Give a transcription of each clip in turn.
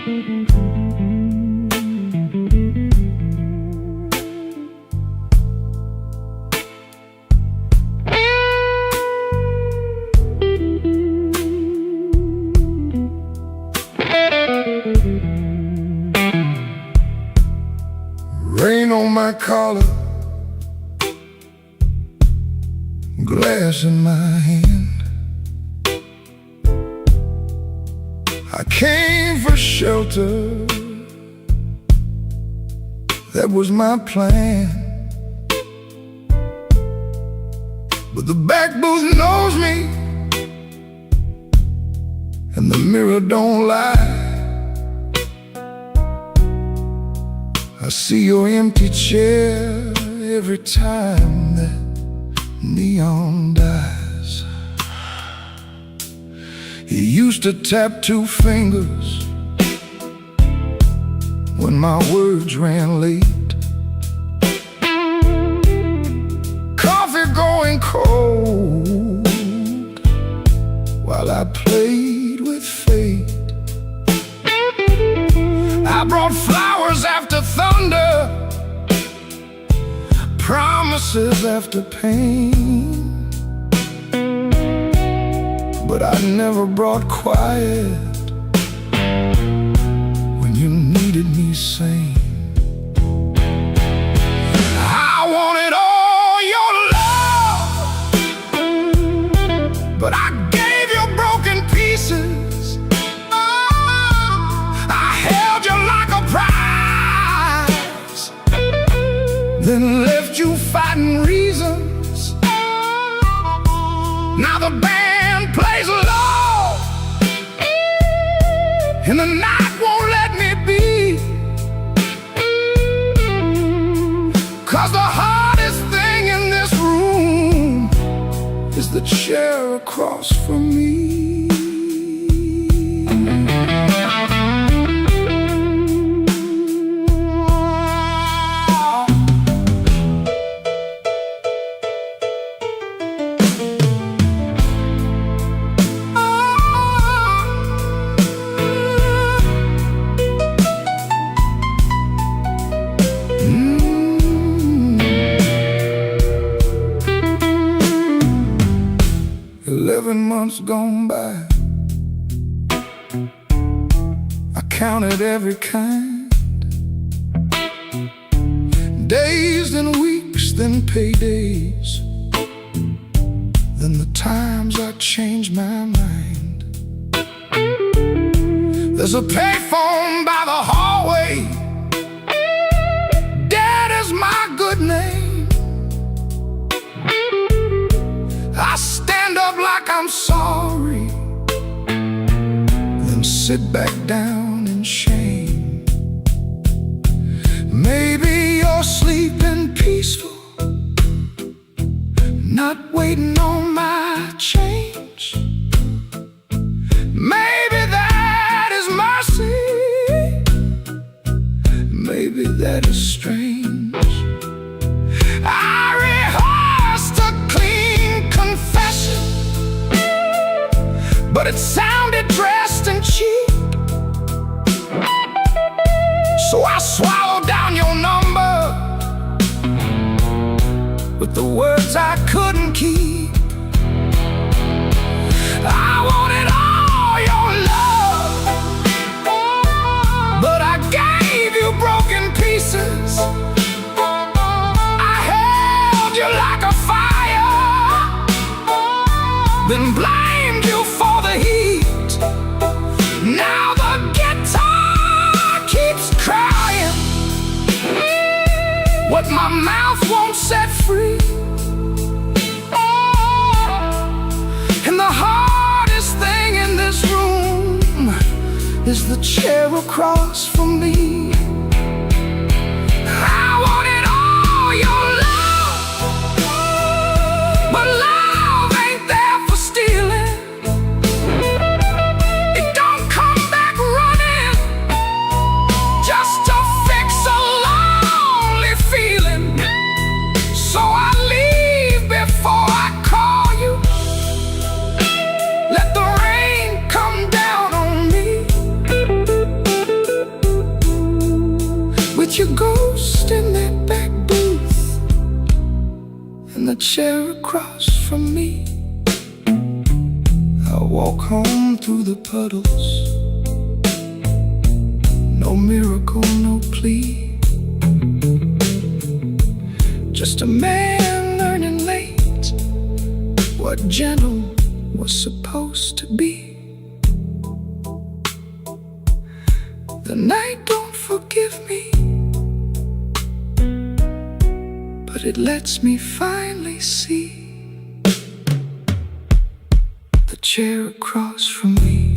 Rain on my collar, glass in my hand. I came for shelter, that was my plan. But the back booth knows me, and the mirror don't lie. I see your empty chair every time that neon dies. You used to tap two fingers when my words ran late. Coffee going cold while I played with fate. I brought flowers after thunder, promises after pain, but I never brought quiet when you needed me sane. I wanted all your love, but I gave you broken pieces. Then left you fighting reasons. Now the band plays low, and the night won't let me be. 'Cause the hardest thing in this room is the chair across from me. 11 months gone by, I counted every kind. Days, then weeks, then paydays, then the times I changed my mind. There's a payphone by the hallway, Dad is my good name. I stand up like I'm sorry, then sit back down in shame. Maybe you're sleeping peaceful, not waiting on my change. Maybe that is mercy, maybe that is strange. I rehearsed a clean confession, but it sounded dressed and cheap. So I swallowed down your number with the words I couldn't keep. I wanted all your love, but I gave you broken pieces. I held you like a fire, then blamed you for the heat. Now the guitar keeps crying what my mouth won't set free. And the hardest thing in this room is the chair across from me. I wanted all your love, but love ain't there for stealing. It don't come back running just to fix a lonely feeling. So I leave before I call you. Let the rain come down on me. chair across from me. I walk home through the puddles. No miracle, no plea. Just a man learning late what gentle was supposed to be. The night don't forgive me, but it lets me finally see the chair across from me.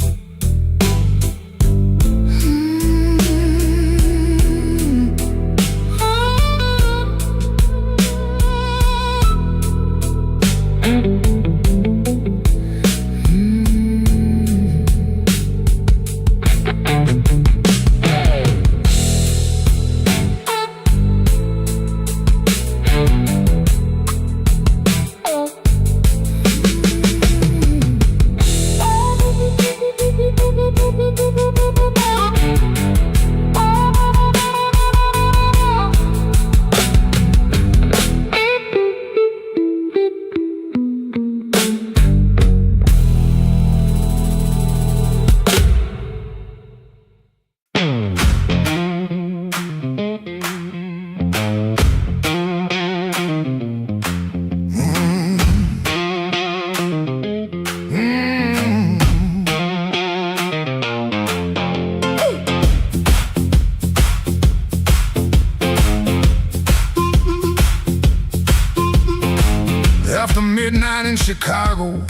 After midnight in Chicago,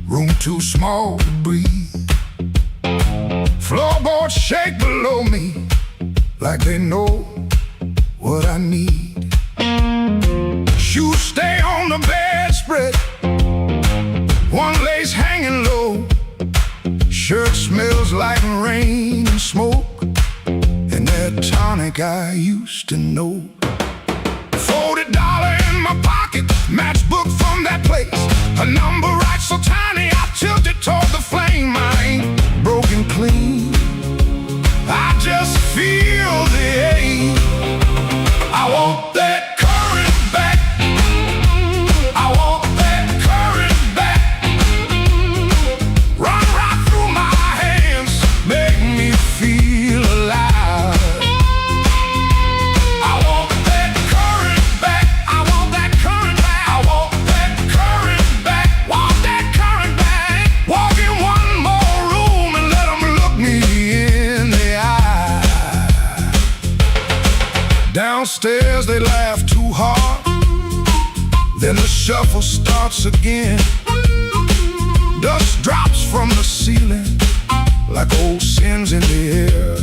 room too small to breathe. Floorboards shake below me like they know what I need. Shoes stay on the bedspread, one lace hanging low. Shirt smells like rain and smoke, and that tonic I used to know. $40 in my pocket, matchbook from that place. A number right so tiny, I tilted toward the flame. I ain't broken clean, I just feel the ache. I want that current back, I want that current back. Run right through my hands, make me feel alive. I want that current back, I want that current back, I want that current back, want that current back. Walk in one more room and let them look me in the eye. Downstairs they laugh too hard, then the shuffle starts again. Dust drops from the ceiling like old sins in the air.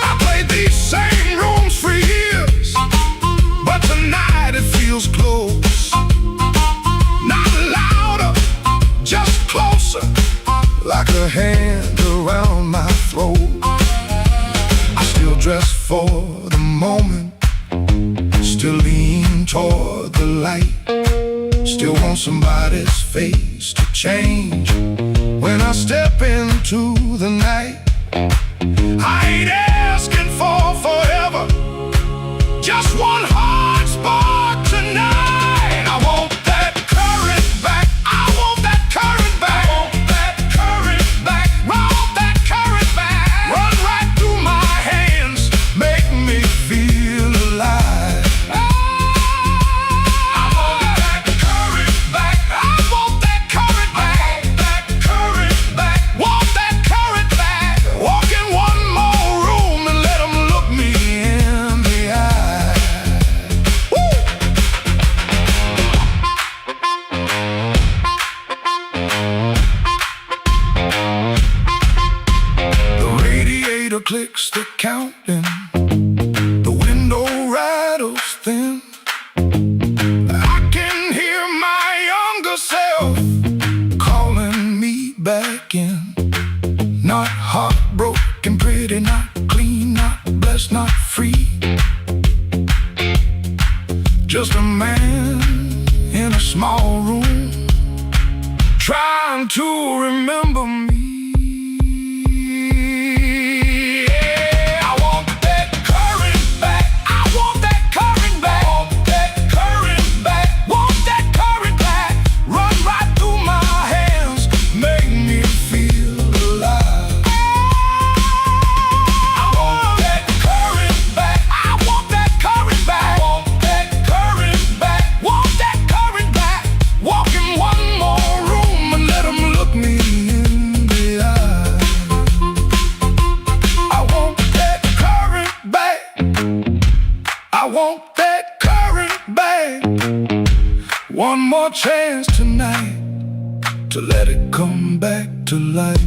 I played these same rooms for years, but tonight it feels close. Not louder, just closer, like a hand around my throat. I still dress for the moment, still lean toward the light. Still want somebody's face to change when I step into the night. I ain't asking for forever, just one hard spark tonight. I want that current back, I want that current back, I want that current back, want that current back. Run right through my hands, make me feel alive. I want that current back, I want that current back, that current back, want that current back. Walk in one more room and let them look me in the eye. Woo! The radiator clicks the counting, the window rattles thin. I can hear my younger self calling me back in. Not heartbroken, pretty, not clean, not blessed, not free. Just a man in a small room, trying to remember me. Yeah, I want that current back, I want that current back. more chance tonight to let it come back to life.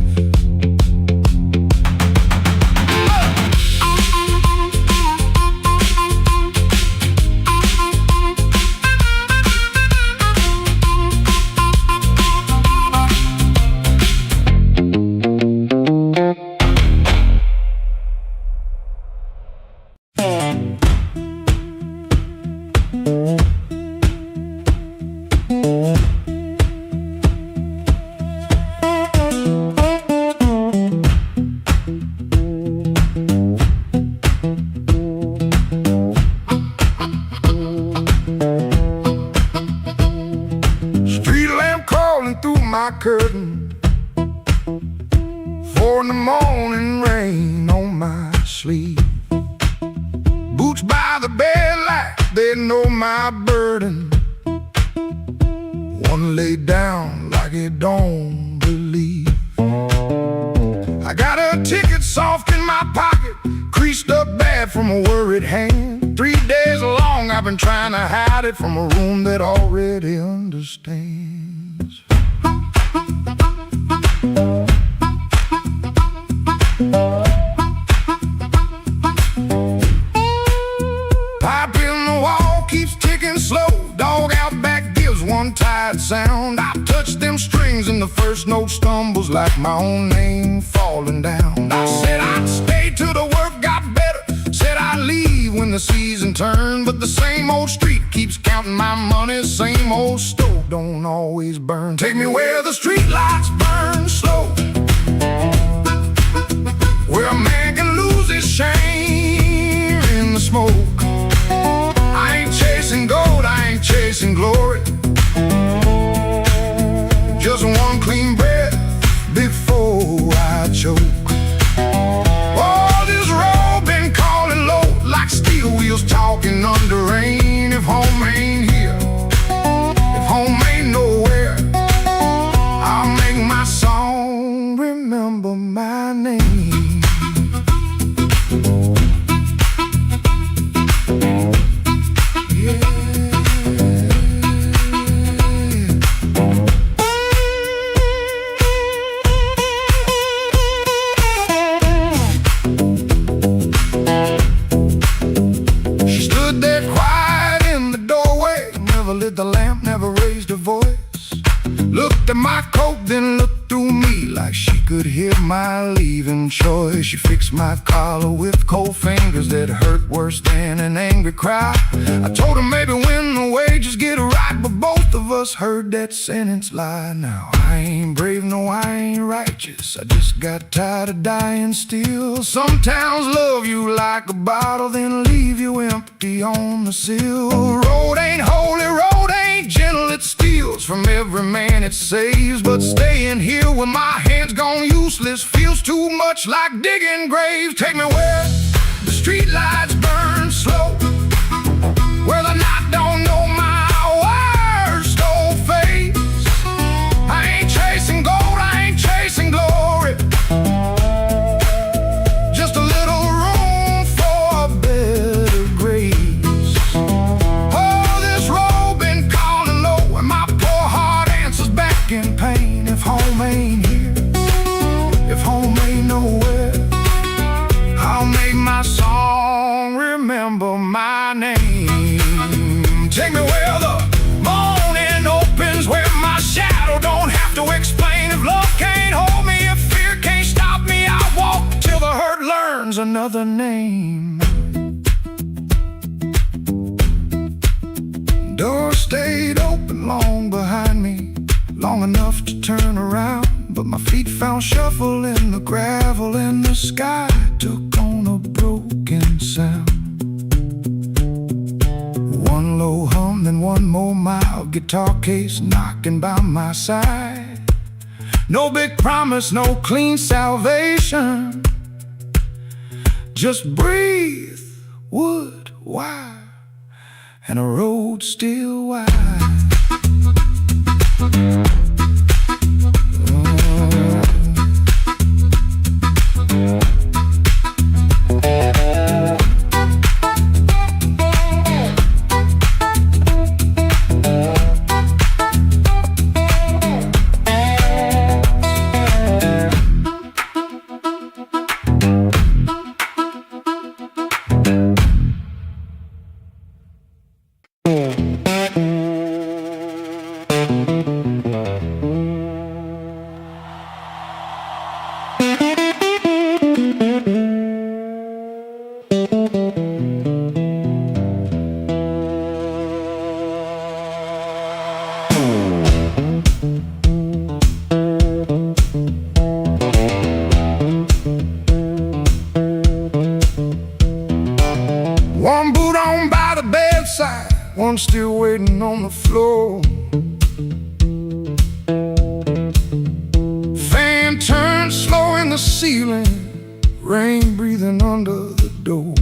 My curtain, 4 in the morning, rain on my sleeve. Boots by the bed like they know my burden. One laid down like it don't believe. I got a ticket soft in my pocket, creased up bad from a worried hand. 3 days long I've been trying to hide it from a room that already understands. Pipe in the wall keeps ticking slow. Dog out back gives one tired sound. I touch them strings and the first note stumbles like my own name falling down. I said I'd stay till the work got better. Said I'd leave when the season turned. But the same old street keeps counting my money. Same old stove don't always burn. Take me where the street lights burn slow, where a man can lose his shame in the smoke. I ain't chasing gold, I ain't chasing glory. Just one clean breath before I choke. Oh, this road been calling low like steel wheels talking under rain. If home ain't here, if home ain't nowhere, I'll make my song remember my name. The lamp, never raised her voice. Looked at my coat, then looked through me like she could hear my leaving choice. She fixed my collar with cold fingers that hurt worse than an angry cry. I told her maybe when the wages get right, but both of us heard that sentence lie. Now I ain't brave, no I ain't righteous, I just got tired of dying still. Some towns love you like a bottle, then leave you empty on the sill. Road ain't holy, road ain't gentle, it steals from every man it saves. But staying here with my hands gone useless feels too much like digging graves. Take me where the street lights burn slow, where the night don't know my worst old face. I ain't chasing gold, I ain't chasing glory, just a little room for a better grace. Oh, this road been calling low, and my poor heart answers back in pain. If home ain't here, if home ain't nowhere, I'll make my song remember my name. Take me where the morning opens, where my shadow don't have to explain. If love can't hold me, if fear can't stop me, I'll walk till the hurt learns another name. Door stayed open long behind me, long enough to turn around, but my feet found shuffle in the gravel, and the sky took on a broken sound. One low hum, then one more mild guitar case knocking by my side. No big promise, no clean salvation, just breathe, wood, wire, and a road still wide. one still waiting on the floor. Fan turned slow in the ceiling, rain breathing under the door.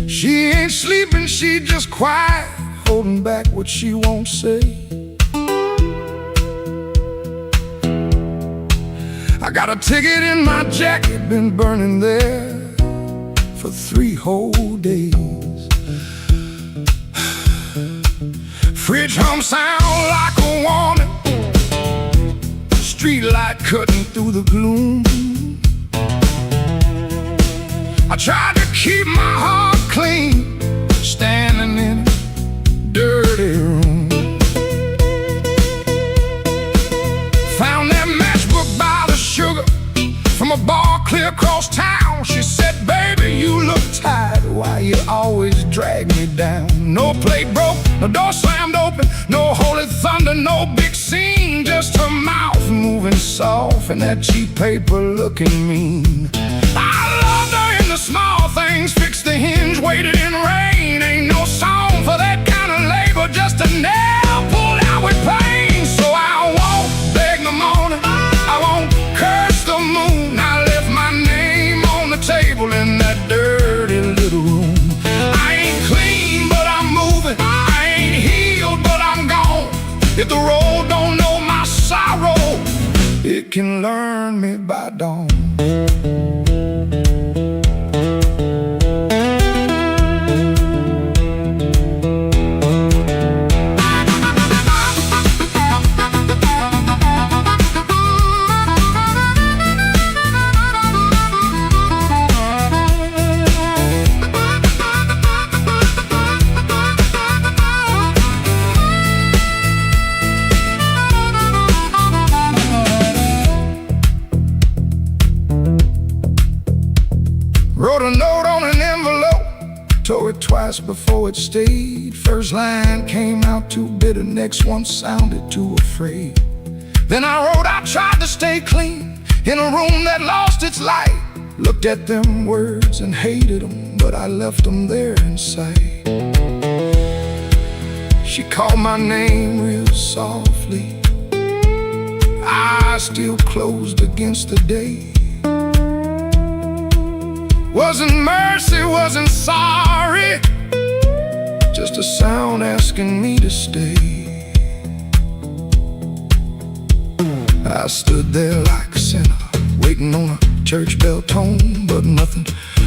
She ain't sleeping, she just quiet, holding back what she won't say. I got a ticket in my jacket, been burning there for 3 whole days. Fridge hum sound like a warning, street light cutting through the gloom. I tried to keep my heart clean, standing in a dirty room. Found that matchbook by the sugar from a bar clear across town. She said, baby, you look tired, why you always drag me down? No plate broke, no door slammed open, no holy thunder, no big scene, just her mouth moving soft and that cheap paper looking mean. I loved her in the small things, fixed the hinge, waited in rain. Ain't no song for that kind of labor, just a nail pulled out with pain. So I won't beg the morning, I won't curse the moon. I left my name on the table in that dirty little room. I ain't clean, but I'm moving. I ain't healed, but I'm gone. If the road don't know my sorrow, it can learn me by dawn. Wrote a note on an envelope, tore it twice before it stayed. First line came out too bitter, next one sounded too afraid. Then I wrote, I tried to stay clean in a room that lost its light. Looked at them words and hated them, but I left them there inside. She called my name real softly, eyes still closed against the day. Wasn't mercy, wasn't sorry, just a sound asking me to stay. I stood there like a sinner, waiting on a church bell tone, but nothing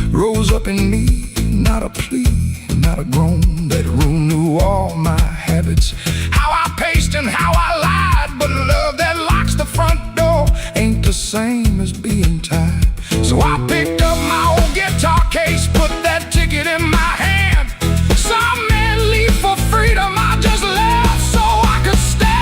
rose up in me, not a plea, not a groan. That room knew all my habits, how I paced and how I lied, but love that locks the front door ain't the same as being tied. So I picked up my old guitar case, put that ticket in my hand. Some men leave for freedom, I just left so I could stand.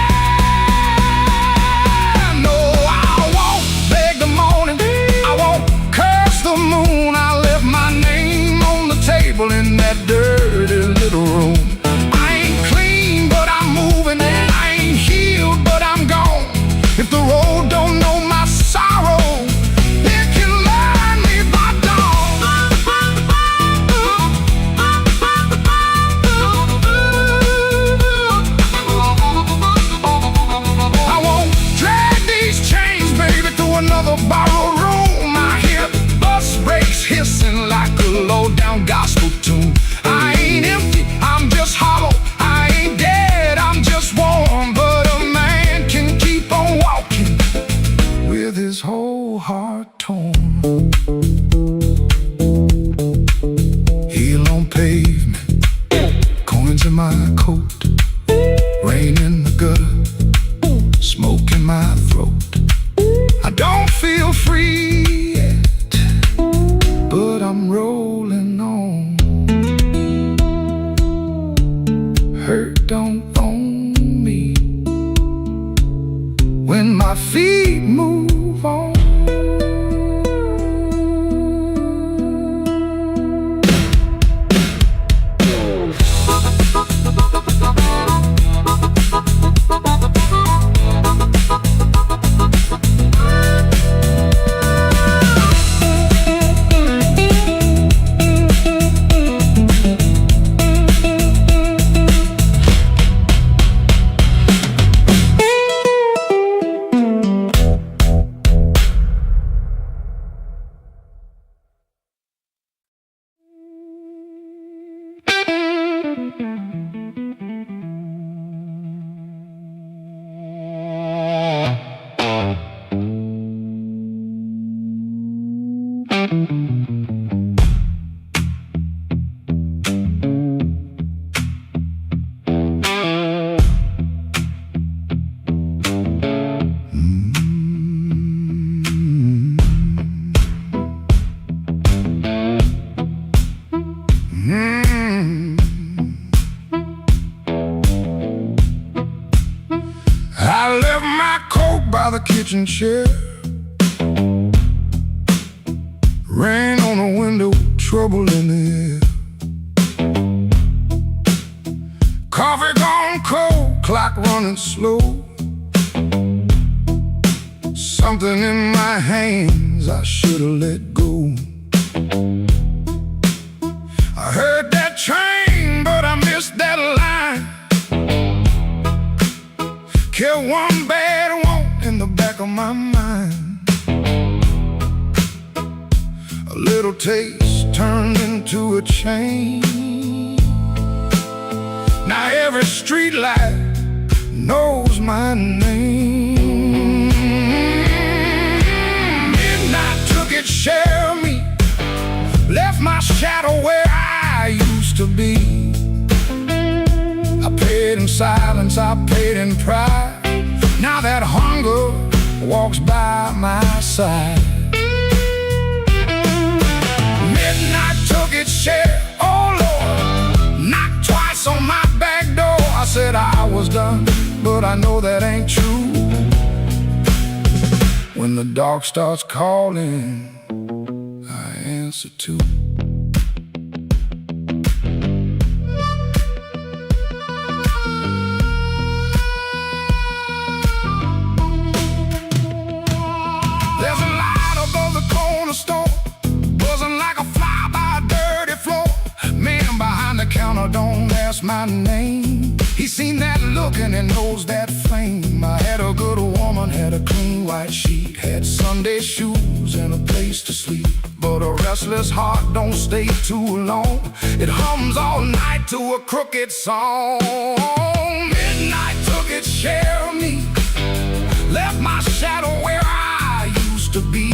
No, I won't beg the morning, I won't curse the moon. I left my name on the table in that dirty little room. I ain't clean, but I'm moving. I ain't healed, but I'm gone. If the road don't know my sorrow, it can learn me by dawn. I won't drag these chains, baby, through another borrowed room. I hear bus brakes hissing like a low-down gospel tune. I ain't empty, I'm just hollow. I ain't dead, I'm just warm. But a man can keep on walking with his whole heart torn. Heel on pavement, coins in my coat, rain in the gutter, smoke in my throat. I don't feel free yet, but I'm rolling on. Hurt don't own me when my feet move on. I left my coat by the kitchen chair. Rain on the window, trouble in the air. Coffee gone cold, clock running slow. Something in my hands I should've let go. I heard that train, but I missed that line. Kept one bad want in the back of my mind. A little taste turned into a chain. Now every street light knows my name. Midnight took its share of me, left my shadow where I used to be. I paid in silence, I paid in pride. Now that hunger walks by my side. Midnight took its share, oh Lord, knocked twice on my back door. I said I was done, but I know that ain't true. When the dark starts calling, I answer too. There's a light above the corner store, buzzing like a fly by a dirty floor. Man behind the counter don't ask my name. He seen that look and he knows that flame. I had a good woman, had a clean white sheet, had Sunday shoes and a place to sleep. But a restless heart don't stay too long. It hums all night to a crooked song. Midnight took its share of me, left my shadow where I used to be.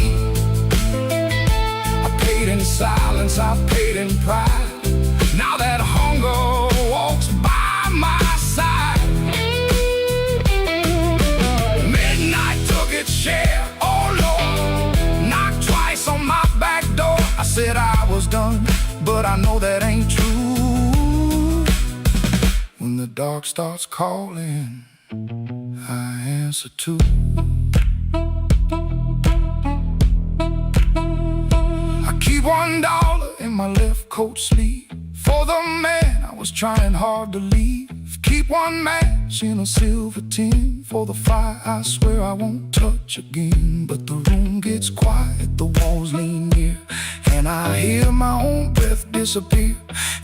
I paid in silence, I paid in pride. Now that hunger walks by my side. Midnight took its share, oh Lord, knocked twice on my back door. I said I was done, but I know that ain't true. When the dark starts calling, I answer too. I keep $1 in my left coat sleeve for the man I was trying hard to leave. Keep one match in a silver tin for the fire I swear I won't touch again. But the room gets quiet, the walls lean near, and I hear my own breath disappear.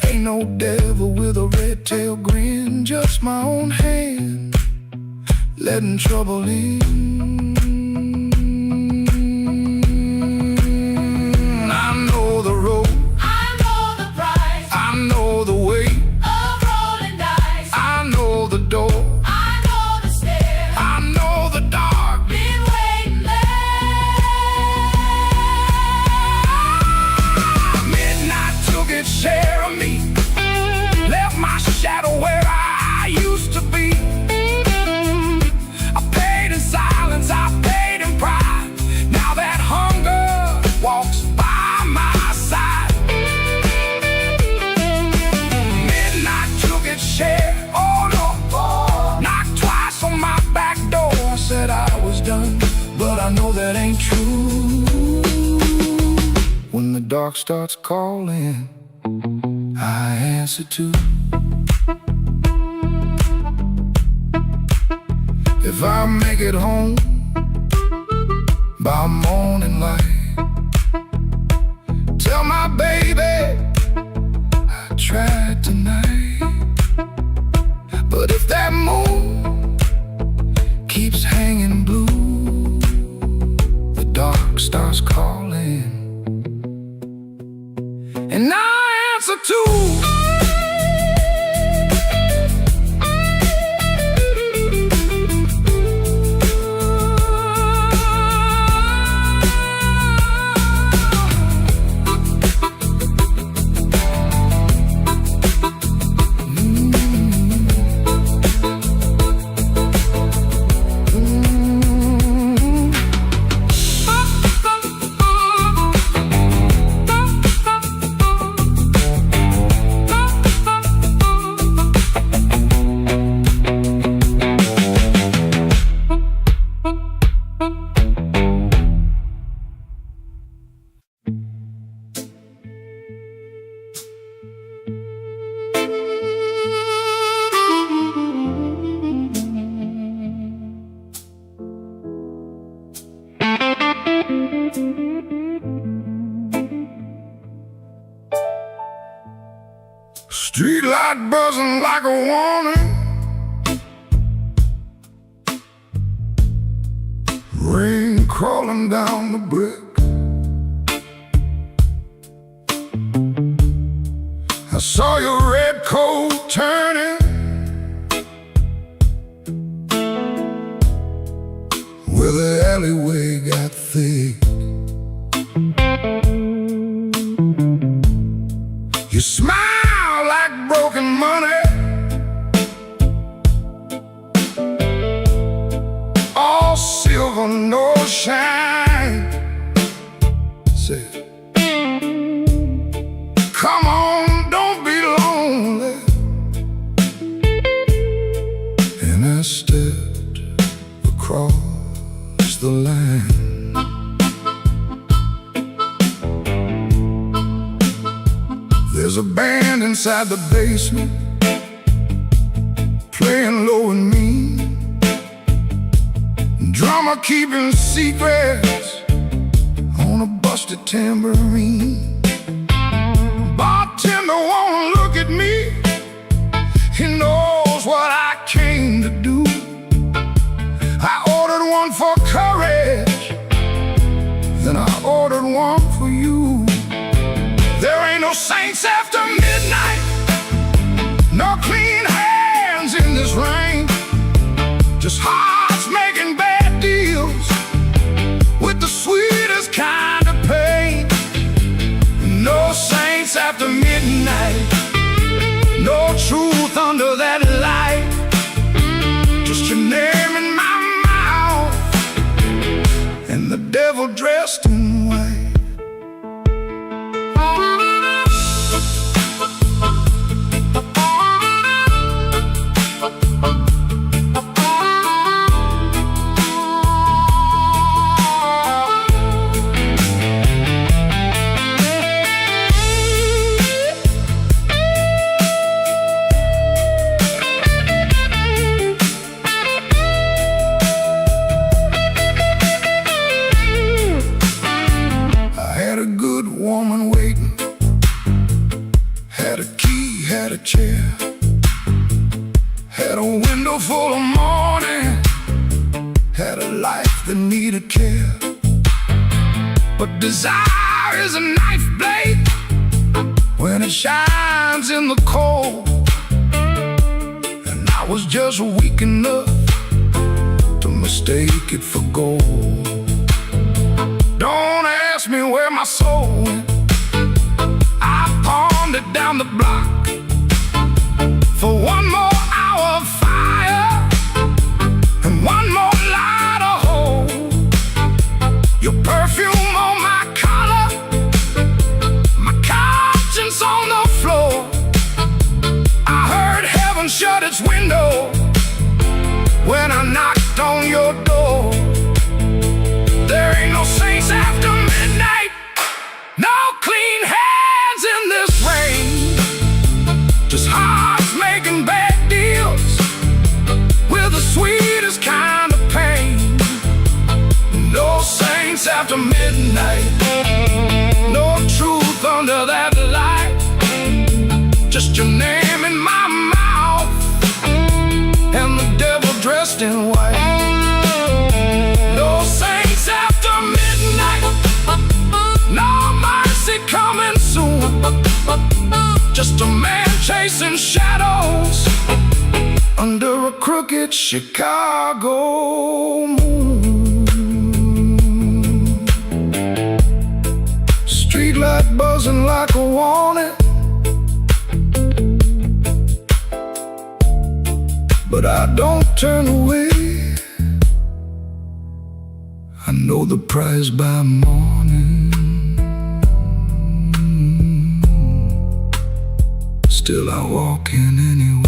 Ain't no devil with a red tail grin, just my own hand letting trouble in. I know the road, I know the price I know the way, of rolling dice. I know the door, I know the stairs, I know the dark. been waiting there. Midnight took its share of me, left my shadow where I used to be. I paid in silence, I paid in pride. Now that hunger walks by my side. Midnight took its share, oh Lord, knocked twice on my back door. I said I was done, but I know that ain't true. When the dark starts calling, I answer too. If I make it home by morning light, tell my baby I tried tonight. But if that moon keeps hanging blue, the dark starts calling, and I answer too. Street light buzzing like a warning, rain crawling down the brick. I saw your red coat turning where the alleyway got thick. You smile like broken money, all silver, no shine. Say, come on, don't be lonely. And I stepped across the line. There's a band inside the basement playing low and mean, drummer keeping secrets on a busted tambourine. Bartender won't look at me, he knows what I came to do. I ordered one for courage, then I ordered one for you. There ain't no saints after midnight, no clean hands in this rain, just hearts making bad deals with the sweetest kind of pain. No saints after midnight, no truth under that light, just your name in my mouth and the devil dressed in white. Woman waiting, had a key, had a chair, had a window full of morning, had a life that needed care. But desire is a knife blade when it shines in the cold, and I was just weak enough to mistake it for gold. Don't ask me where my soul went, I pawned it down the block for one more hour of fire and one more light of hope. Your perfume on my collar, my conscience on the floor. I heard heaven shut its window when I knocked on your door. There ain't no saints after midnight, no clean hands in this rain, just hearts making bad deals with the sweetest kind of pain. No saints after midnight, no truth under that light, just your name in my mouth and the devil dressed in white. No saints after midnight, no mercy coming soon, just a man chasing shadows under a crooked Chicago moon. Streetlight buzzing like a warning, but I don't turn away. I know the prize by morning, still I walk in anyway.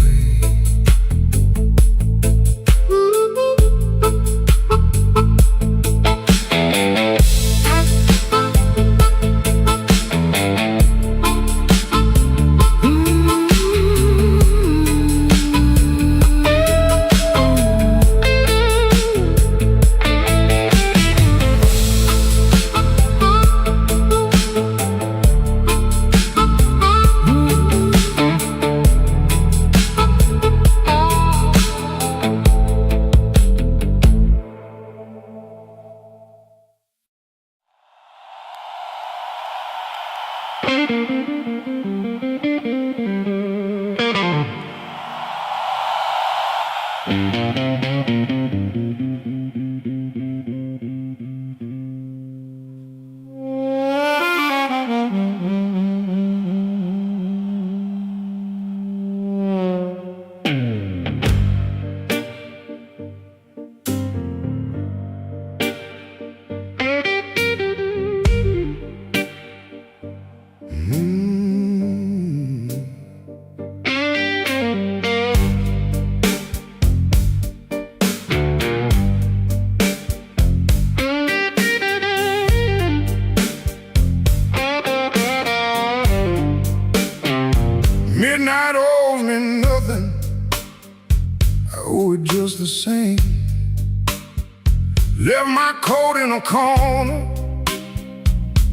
Left my coat in a corner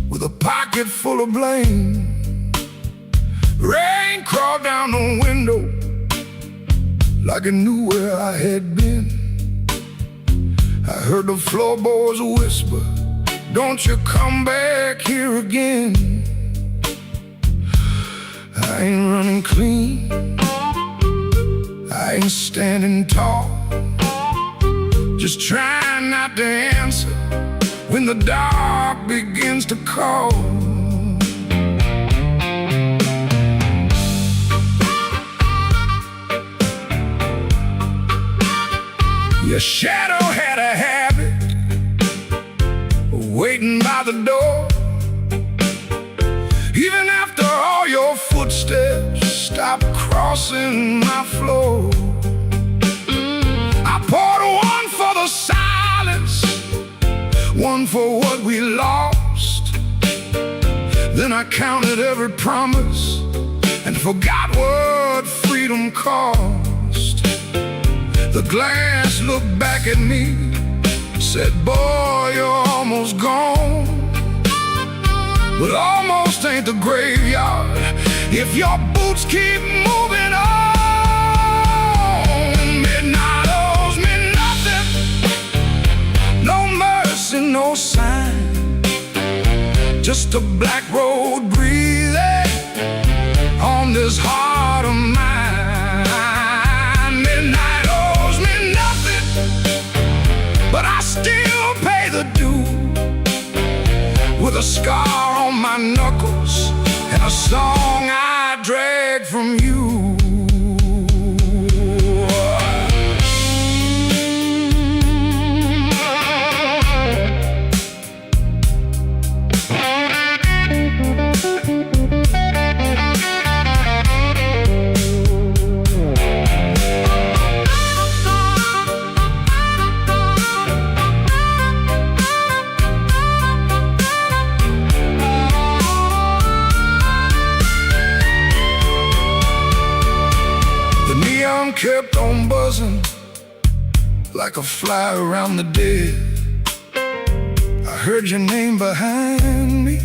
with a pocket full of blame. Rain crawled down the window like it knew where I had been. I heard the floorboards whisper, "Don't you come back here again." I ain't running clean, I ain't standing tall, just trying not to answer when the dark begins to call. Your shadow had a habit of waiting by the door. Even after all your footsteps stopped crossing my floor. I poured one for the silence, one for what we lost. Then I counted every promise and forgot what freedom cost. The glass looked back at me, said, "Boy, you're almost gone." But almost ain't the graveyard if your boots keep moving on. Midnight owes me nothing, no mercy, no sign, just a black road breathing on this heart of mine. Midnight owes me nothing, but I still pay the due, with a scar on my knuckles and a song I drag from you. Kept on buzzing like a fly around the dead. I heard your name behind me,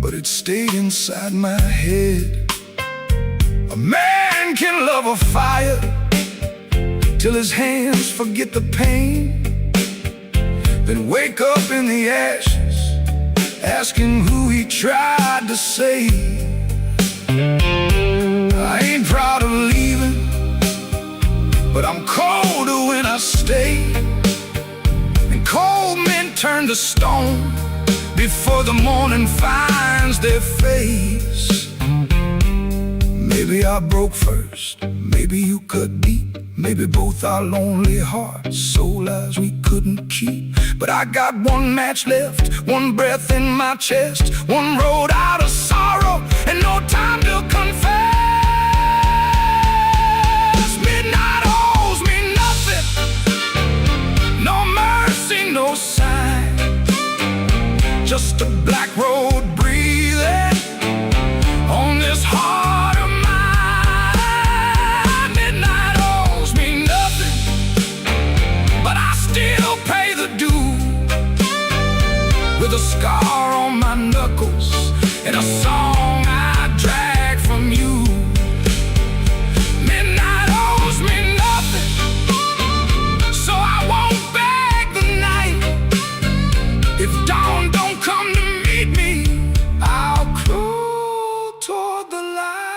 but it stayed inside my head. A man can love a fire till his hands forget the pain, then wake up in the ashes asking who he tried to save. I ain't proud of leaving, but I'm colder when I stay. And cold men turn to stone before the morning finds their face. Maybe I broke first, maybe you cut deep, maybe both our lonely hearts, soul lives we couldn't keep. But I got one match left, one breath in my chest, one road out of sorrow, and no time to confess. Midnight owes me nothing, no mercy, no sign, just a black road breathing on this heart of mine. Midnight owes me nothing, but I still pay the due, with a scar on my knuckles and a song I drag from you. Midnight owes me nothing, so I won't beg the night. If dawn don't come to meet me, I'll crawl toward the light.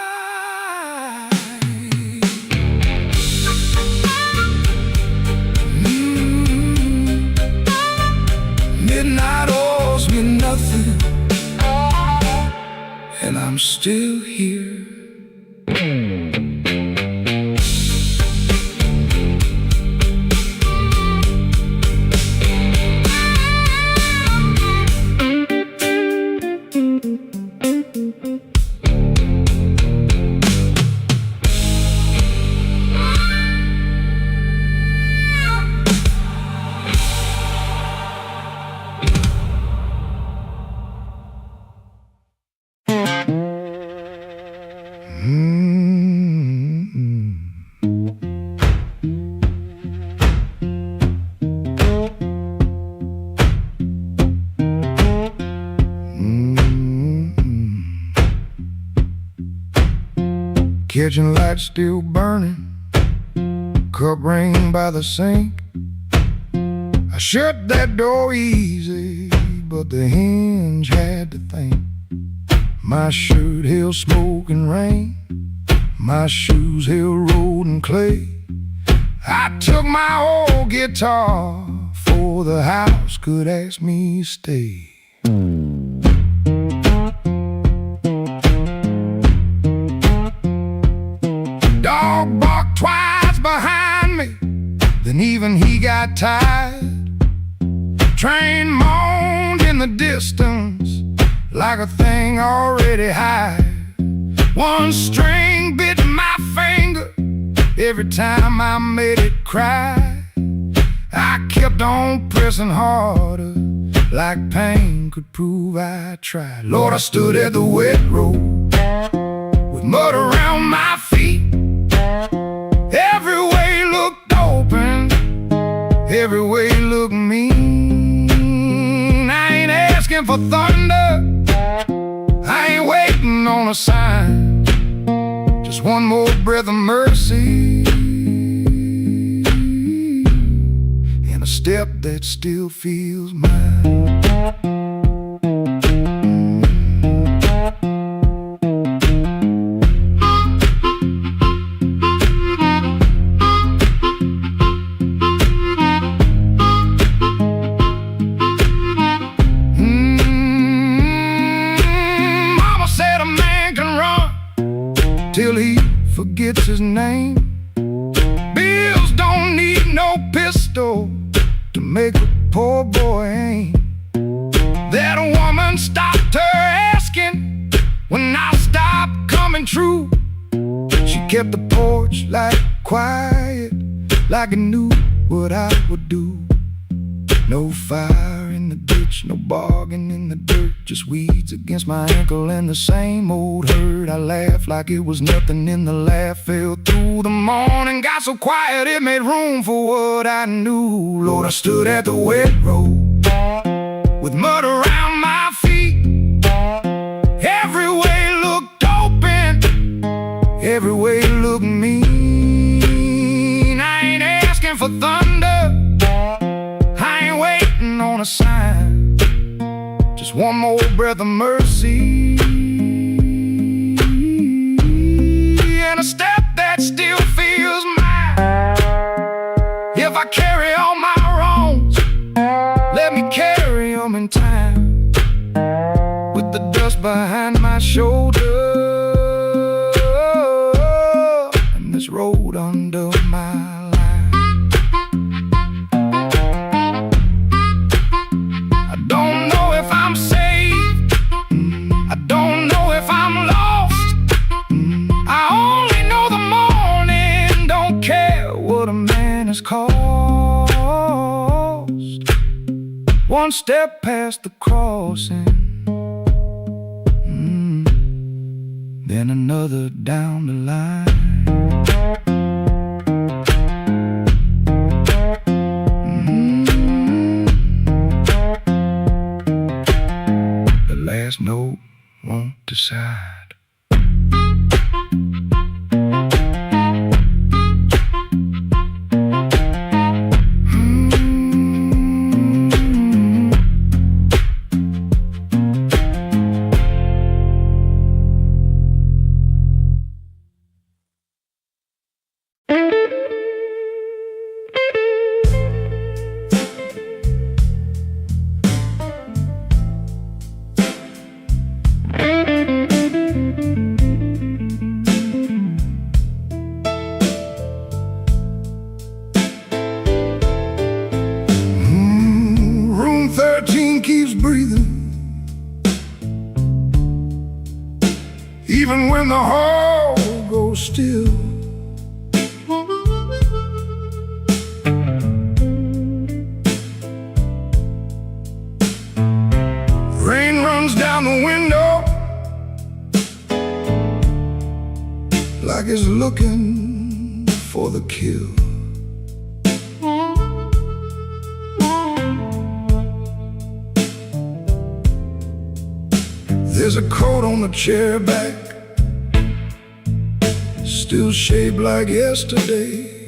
Midnight owes me nothing, and I'm still here. kitchen light still burning, cup ring by the sink. I shut that door easy, but the hinge had to think. My shirt held smoke and rain, my shoes held road and clay. I took my old guitar before the house could ask me to stay. Dog barked twice behind me, then even he got tired. Train moaned in the distance like a thing already hired. One string bit my finger every time I made it cry. I kept on pressing harder, like pain could prove I tried. Lord, I stood at the wet road with mud around my feet. Every way looked open, every way looked mean. I ain't asking for thunder, I ain't waiting on a sign. Just one more breath of mercy and a step that still feels mine. Till he forgets his name. Bills don't need no pistol to make a poor boy aim. That woman stopped her asking when I stopped coming true. She kept the porch light quiet, like it knew what I would do. No fire in the ditch, no bargain in the dirt, just weeds against my ankle and the same old hurt. I laughed like it was nothing, and the laugh fell through the morning. Got so quiet it made room for what I knew. Lord, I stood at the wet road with mud around my feet. Every way looked open, every way looked mean. I ain't asking for thunder, on a sign, just one more breath of mercy and a step that still feels mine. If I carry all my wrongs, let me carry them in time, with the dust behind my shoulder and this road under my cost. One step past the crossing, then another down the line. The last note won't decide. Keeps breathing, even when the hall goes still. Rain runs down the window like it's looking for the kill. There's a coat on the chair back, still shaped like yesterday,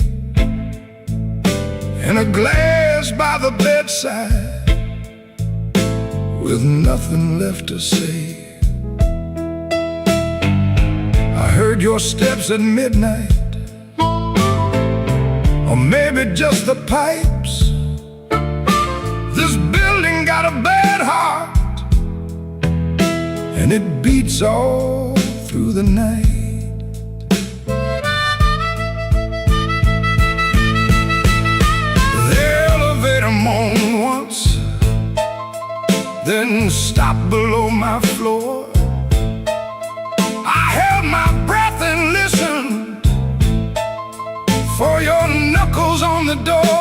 and a glass by the bedside with nothing left to say. I heard your steps at midnight, or maybe just the pipes. This building got a bad heart, and it beats all through the night. The elevator moaned once, then stopped below my floor. I held my breath and listened for your knuckles on the door,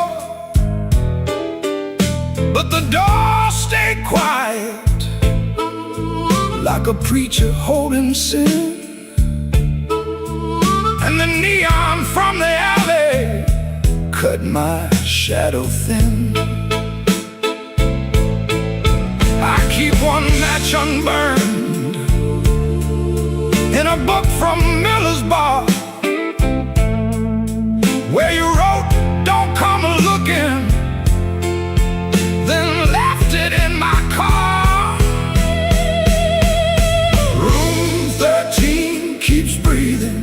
but the door stayed quiet, like a preacher holding sin. And the neon from the alley cut my shadow thin. I keep one match unburned in a book from Miller's Bar, where you wrote, "Don't come a-looking," then left it in my car. Room 13 keeps breathing,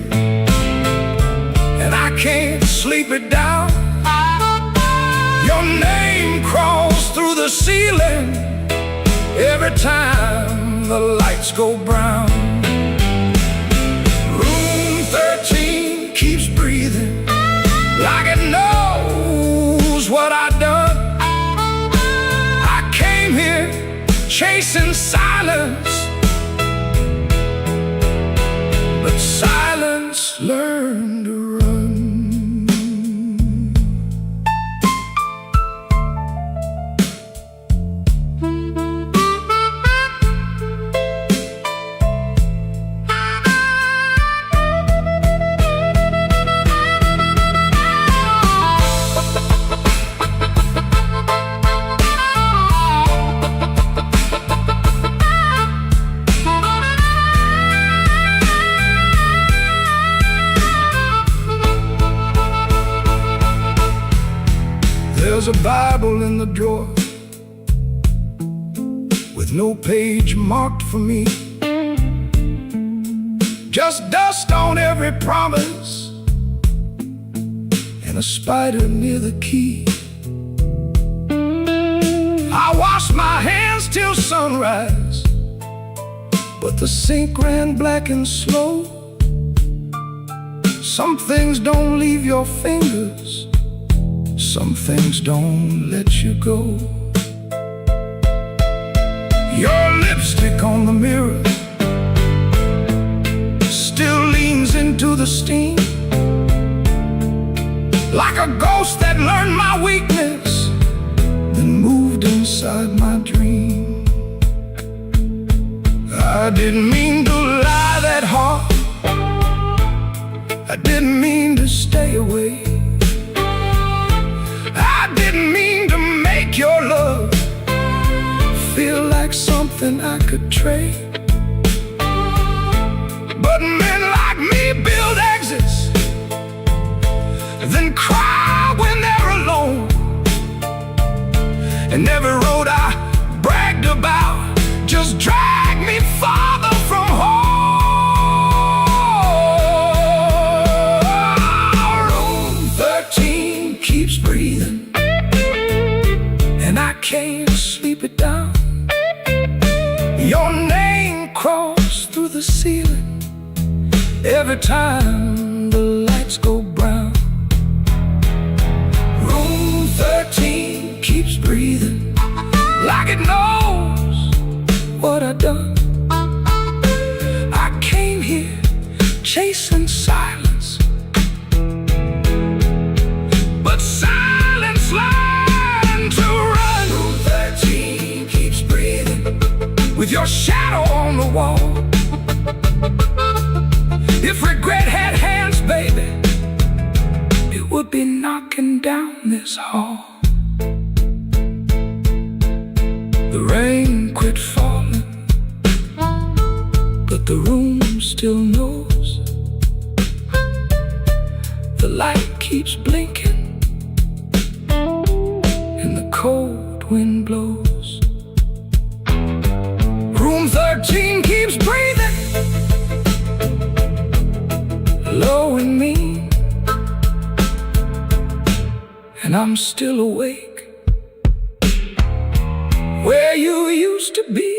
and I can't sleep it down. Your name crawls through the ceiling every time the lights go brown. Room 13 keeps breathing, like it knows what I've done. I came here chasing silence, but silence learned to run. There's a Bible in the drawer with no page marked for me, just dust on every promise and a spider near the key. I wash my hands till sunrise, but the sink ran black and slow. Some things don't leave your fingers, some things don't let you go. Your lipstick on the mirror still leans into the steam, like a ghost that learned my weakness, then moved inside my dream. I didn't mean to lie that hard, I didn't mean to stay away, I didn't mean to make your love feel like something I could trade. But men like me build exits, then cry when they're alone. And every road I bragged about just dragged me farther from home. Room 13 keeps breathing, and I can't sleep it down. Your name crawls through the ceiling every time the lights go brown. Room 13 keeps breathing, like it knows what I've done. I came here chasing silence, but silence learned to run. Room 13 keeps breathing, with your shadow on the wall. If regret had hands, baby, it would be knocking down this hall. The rain quit falling, but the room still knows light keeps blinking and the cold wind blows. Room 13 keeps breathing low and mean, and I'm still awake where you used to be.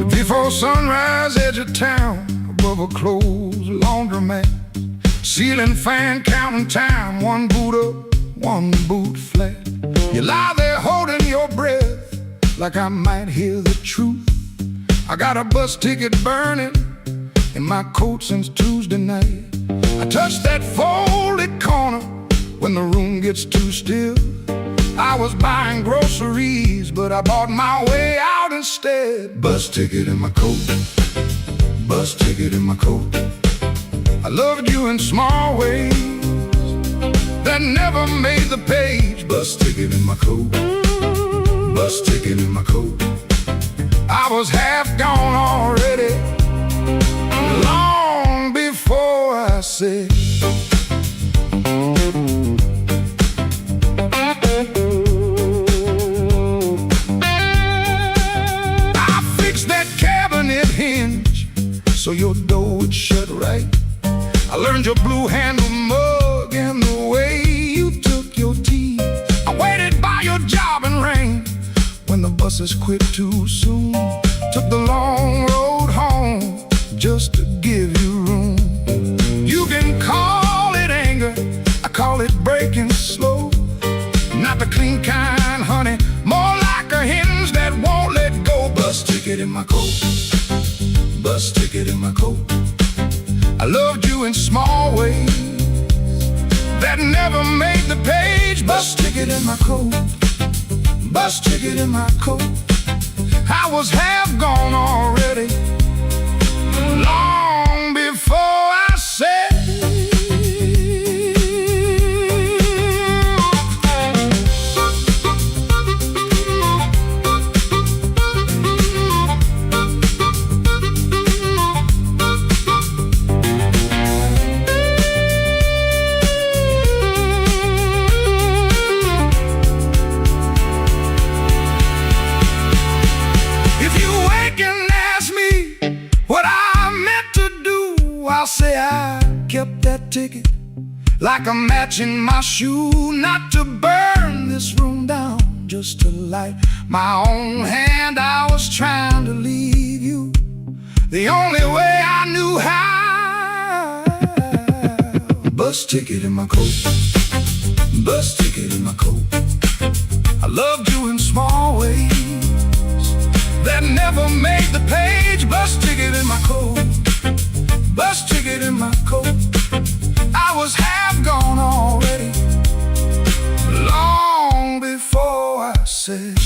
Before sunrise, edge of town, above a closed laundromat, ceiling fan counting time, one boot up, one boot flat. You lie there holding your breath, like I might hear the truth. I got a bus ticket burning in my coat since Tuesday night. I touch that folded corner when the room gets too still. I was buying groceries, but I bought my way out instead. Bus ticket in my coat, bus ticket in my coat. I loved you in small ways that never made the page. Bus ticket in my coat, bus ticket in my coat. I was half gone already, long before I said. So your door would shut right. I learned your blue handle mug and the way you took your tea. I waited by your job in rain when the buses quit too soon. Took the long road home just to give you room. You can call it anger, I call it breaking slow. Not the clean kind, honey, more like a hinge that won't let go. Bus ticket in my coat, bus ticket in my coat. I loved you in small ways that never made the page. Bus ticket in my coat, bus ticket in my coat. I was half gone already, long before I said. I'll say I kept that ticket like a match in my shoe, not to burn this room down, just to light my own hand. I was trying to leave you the only way I knew how. Bus ticket in my coat, bus ticket in my coat. I loved you in small ways that never made the page. Bus ticket in my coat, bus ticket in my coat. I was half gone already, long before I said.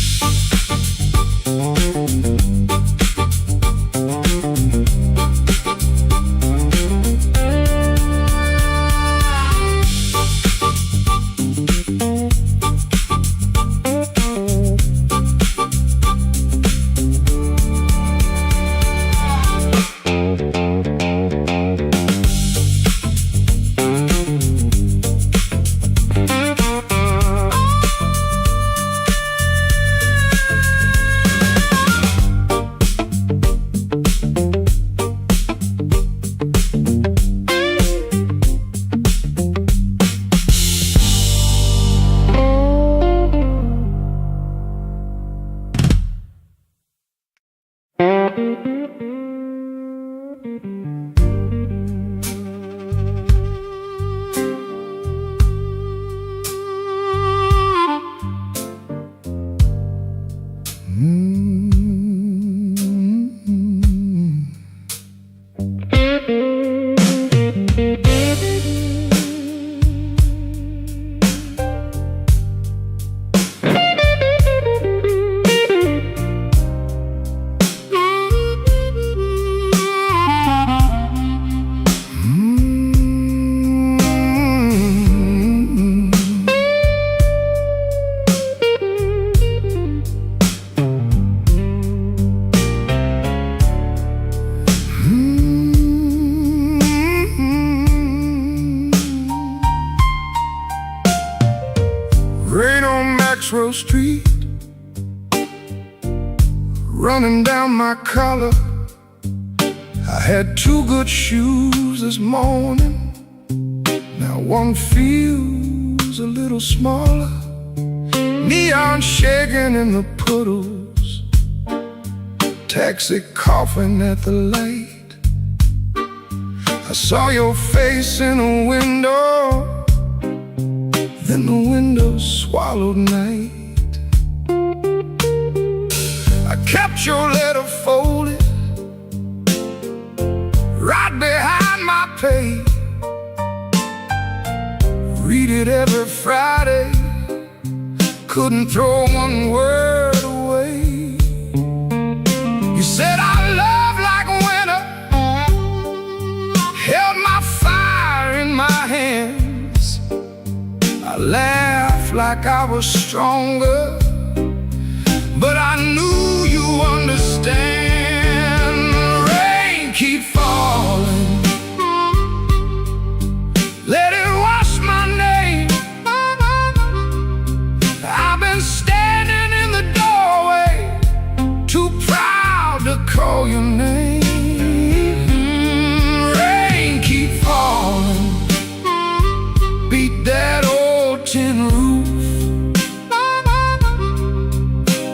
street, running down my collar. I had two good shoes this morning. Now one feels a little smaller. Neon shaking in the puddles, taxi coughing at the light. I saw your face in a window, then the window swallowed night. I kept your letter folded right behind my page. Read it every Friday, couldn't throw one word away. You said our love like winter, held my fire in my hands. I laughed like I was stronger, but I knew you understand. Rain keep falling, let it wash my name. I've been standing in the doorway, too proud to call your name. Rain keep falling, beat that old tin roof.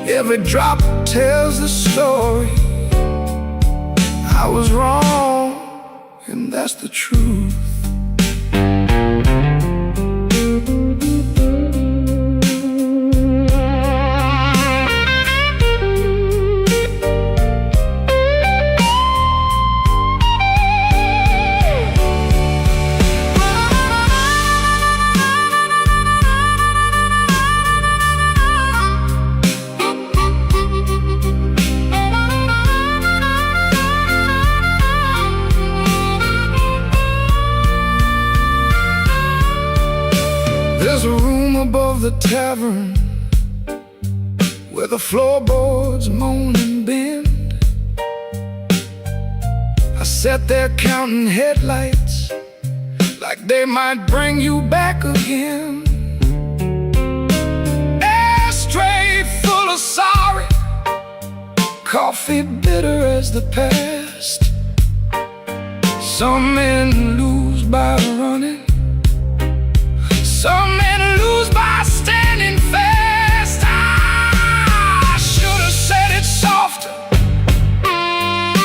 Every drop tells the story. I was wrong, and that's the truth. There's a room above the tavern where the floorboards moan and bend. I sat there counting headlights like they might bring you back again. Ashtray full of sorry, coffee bitter as the past. Some men lose by running, some men lose by standing fast. I should have said it softer,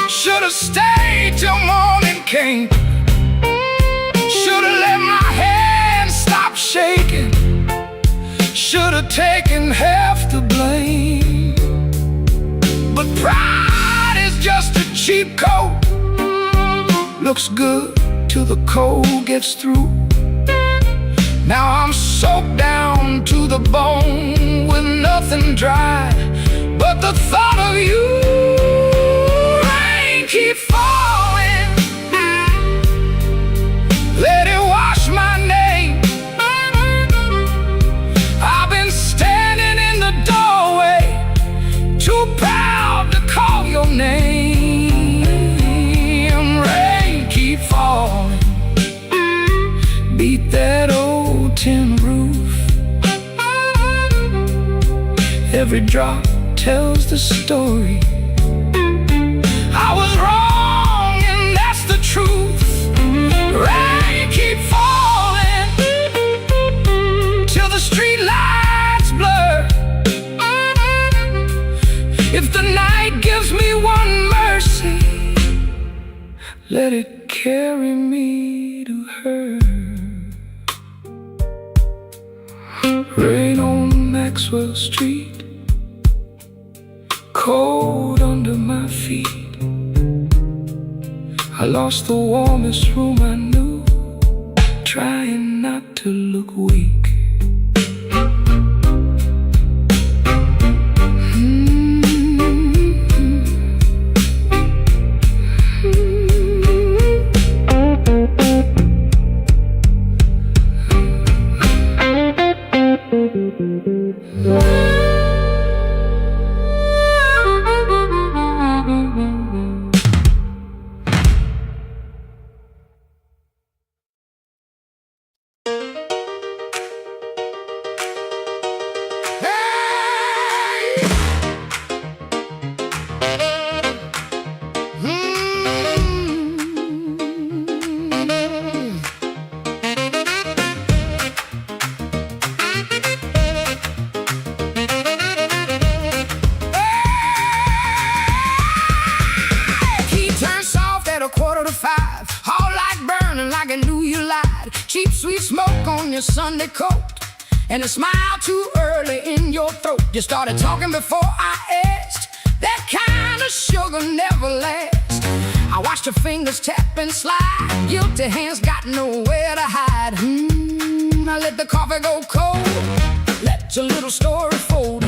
should have stayed till morning came. Should have let my hand stop shaking, should have taken half the blame. But pride is just a cheap coat, looks good till the cold gets through. Now I'm soaked down to the bone with nothing dry but the thought of you. Rain keep falling, let it wash my name. I've been standing in the doorway, too proud to call your name. Rain keep falling, beat that old tin roof. Every drop tells the story. I was wrong, and that's the truth. Rain keep falling till the street lights blur. If the night gives me one mercy, let it carry me to her. Rain on Maxwell Street, cold under my feet. I lost the warmest room I knew, trying not to look weak. on your Sunday coat and a smile too early in your throat. You started talking before I asked. That kind of sugar never lasts. I watched your fingers tap and slide. Guilty hands got nowhere to hide. I let the coffee go cold. Let your little story fold.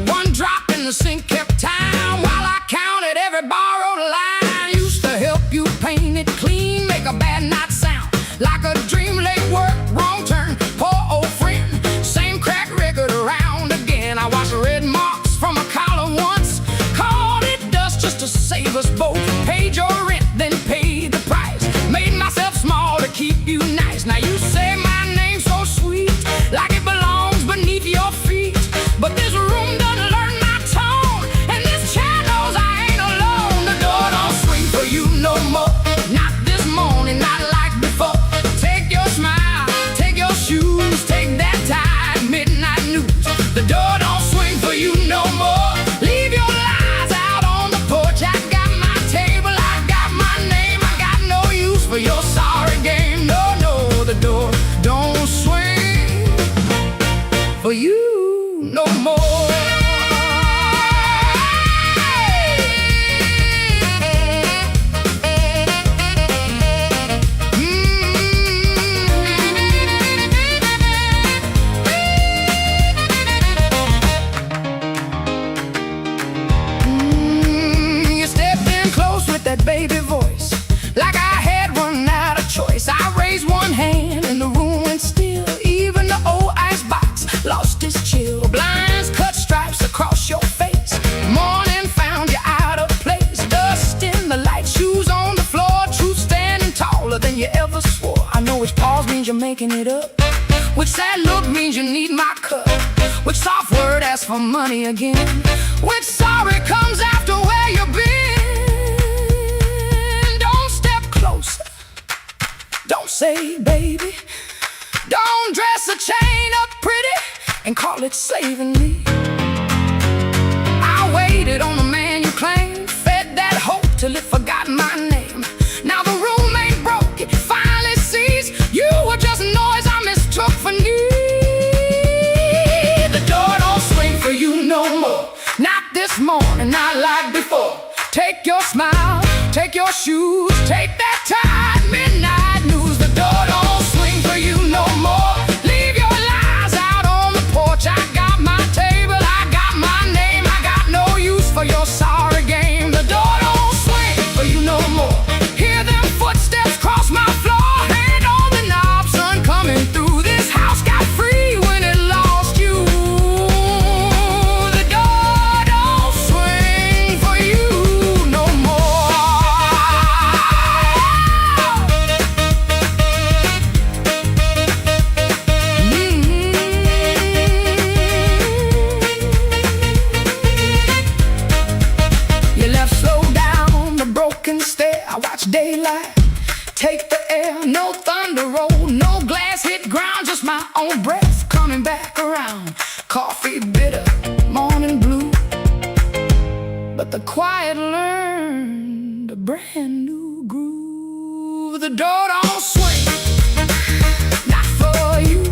One drop in the sink kept time while I counted every borrowed line. Used to help you paint it clean, make a bad night sound like a dream. Late work, wrong turn, poor old friend. Same crack record around again. I watched red marks from a collar once. Called it dust just to save us both. Paid your rent, then paid the price. Made myself small to keep you nice. Now you say my name so sweet, like it belongs beneath your feet. But this room doesn't learn my tone, and this chair knows I ain't alone. The door don't swing for you no more. Not this morning, not like before. Take your smile, take your shoes, take that tie, midnight news. The door don't swing for you no more. Leave your lies out on the porch. I got my table, I got my name. I got no use for your sorry game. No, no, the door don't swing for you no more. You stepped in close with that baby voice, like I had run out of choice. I raised one hand and the room went still. Even the old icebox lost its chill. Blinds cut stripes across your face. Morning found you out of place. Dust in the light, shoes on the floor. Truth standing taller than you ever swore. I know which pause means you're making it up. Which sad look means you need my cup. Which soft word asks for money again. Which sorry comes after where you've been. Don't step closer. Don't say baby. Don't dress a chain up pretty and call it saving me. I waited on the man you claimed, fed that hope till it forgot my name. Now the room ain't broke, it finally sees you were just noise I mistook for need. The door don't swing for you no more. Not this morning, not like before. Take your smile, take your shoes, take that tie, midnight news. The door don't swing for you no more. Leave your lies out on the porch. I got my table, I got my name. I got no use for your sorry game. The door don't swing for you no more. Hear them footsteps cross my floor. Hand on the knob, sun coming through. This house got free when it lost you. The door don't swing for you no more. You left slow down the broken stair. I watched daylight take the air. No thunder roll, no glass hit ground. Just my own breath coming back around. Coffee bitter, morning blue. But the quiet learned a brand new groove. The door don't swing, not for you.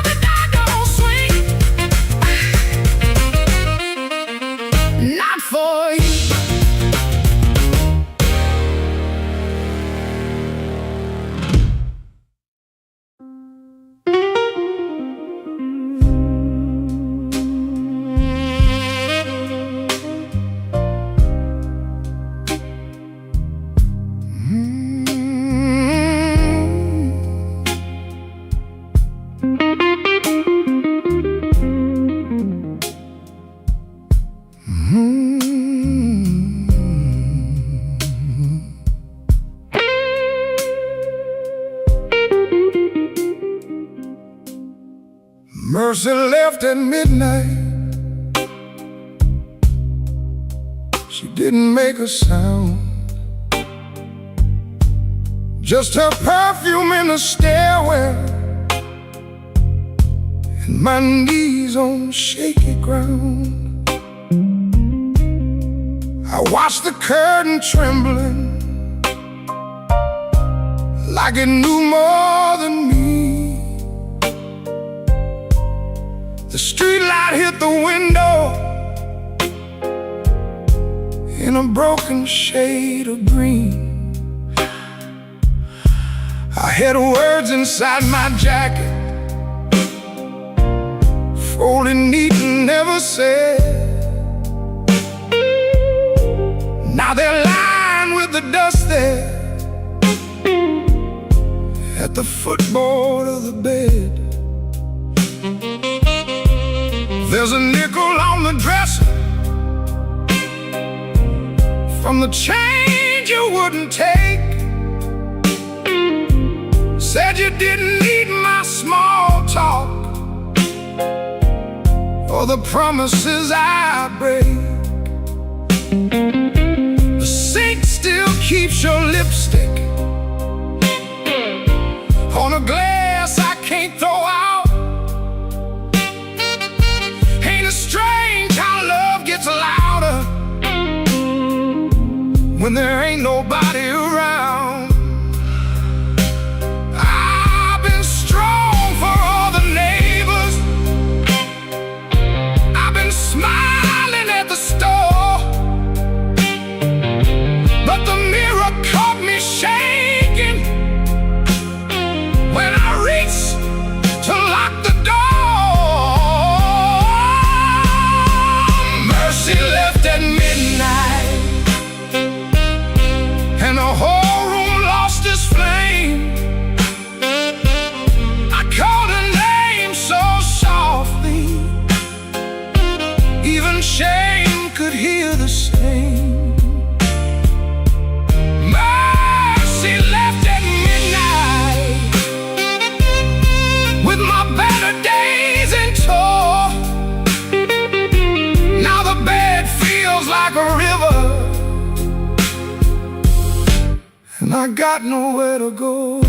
The door don't swing, not for you. Mercy left at midnight. She didn't make a sound. Just her perfume in the stairwell, and my knees on shaky ground. I watched the curtain trembling like it knew more than me. The street light hit the window in a broken shade of green. I had words inside my jacket, folded neat and never said. Now they're lying with the dust there at the footboard of the bed. There's a nickel on the dresser from the change you wouldn't take. Said you didn't need my small talk or the promises I break. The sink still keeps your lipstick on a glass I can't throw out. Ain't it strange how love gets louder when there ain't nobody around? I've been strong for all the neighbors, I've been smiling at the store, but the mirror caught me shaking when I reached to lock the door. Mercy left at midnight, and the whole room lost its flame. I called her name so softly, even shame could hear the same. Mercy left at midnight with my better days in tow. Now the bed feels like a river, and I got nowhere to go.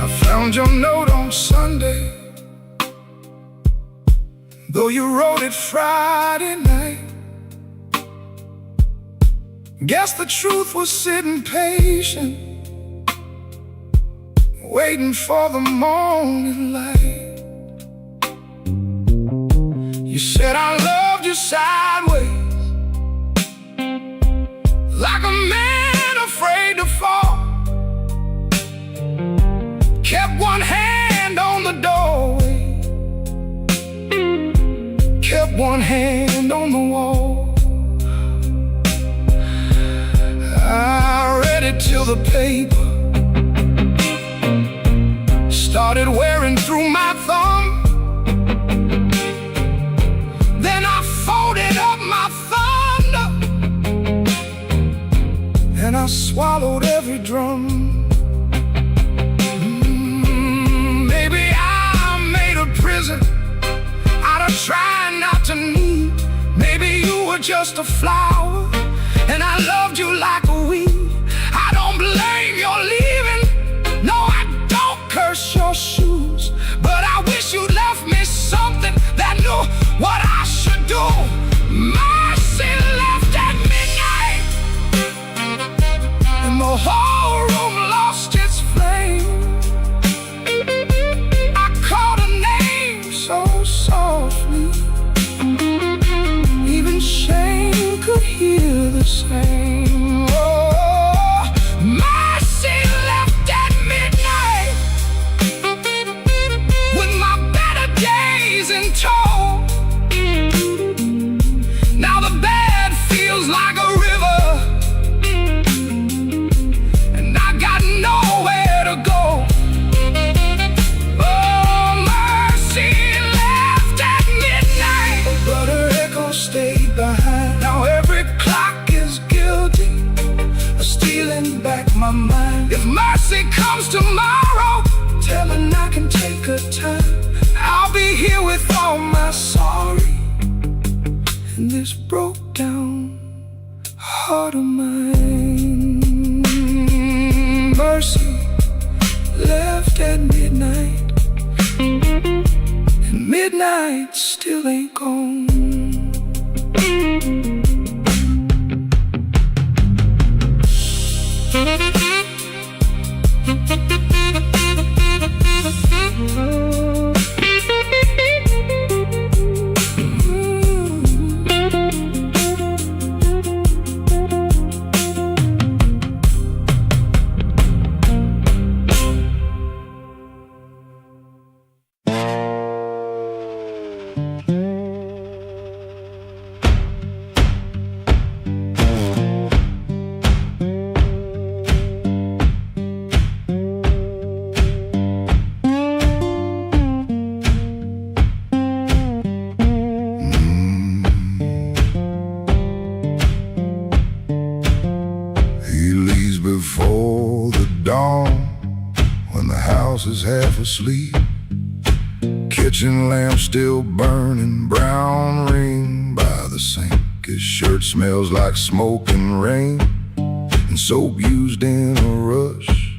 I found your note on Sunday, though you wrote it Friday night. Guess the truth was sitting patient, waiting for the morning light. You said I loved you sideways, like a man afraid to fall. Kept one hand on the doorway, kept one hand on the wall. I read it till the paper started wearing through my thumb. Then I folded up my thunder, and I swallowed every drum. Maybe I made a prison out of trying not to need. Maybe you were just a flower, and I loved you like a weed. I don't blame your leaving, no, I don't curse your shoes, but I wish you left me something that knew what I should do. Mercy left at midnight, and the whole room lost its flame. I called her name so softly, even shame could hear the same. Oh, mercy left at midnight with my better days in tow. Now the bed feels like a river, and I got nowhere to go. Oh, mercy left at midnight, but her echo stayed behind. Now every clock is guilty of stealing back my mind. If mercy comes tomorrow, tell her I can take her time. I'll be here with all my sorry, in this broke down heart of mine. Mercy left at midnight, and midnight still ain't gone. Before the dawn, when the house is half asleep, kitchen lamp still burning, brown ring by the sink. His shirt smells like smoke and rain, and soap used in a rush.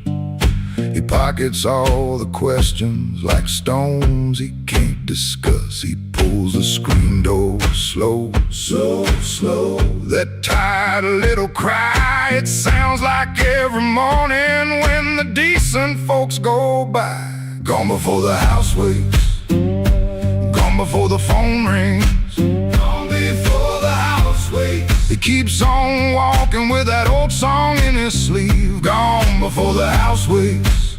He pockets all the questions like stones he can't discuss. He pulls the screen door slow, so slow. That tired little cry, it sounds like every morning when the decent folks go by. Gone before the house wakes, gone before the phone rings, gone before the house wakes. He keeps on walking with that old song in his sleeve. Gone before the house wakes,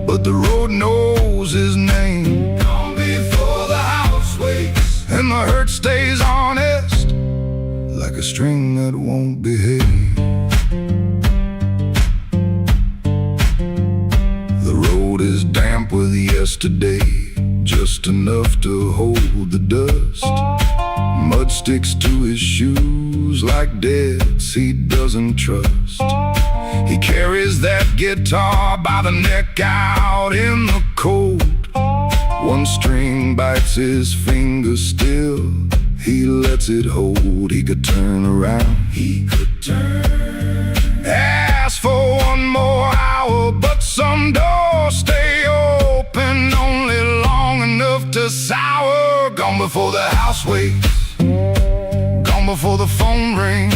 but the road knows his name. Gone before the house wakes, and the hurt stays honest, like a string that won't behave. The road is damp with yesterday, just enough to hold the dust. Mud sticks to his shoes like debts he doesn't trust. He carries that guitar by the neck out in the cold. One string bites his finger still, he lets it hold. He could turn around, he could turn, ask for one more hour, but some doors stay open only long enough to sour. Gone before the house wakes, gone before the phone rings,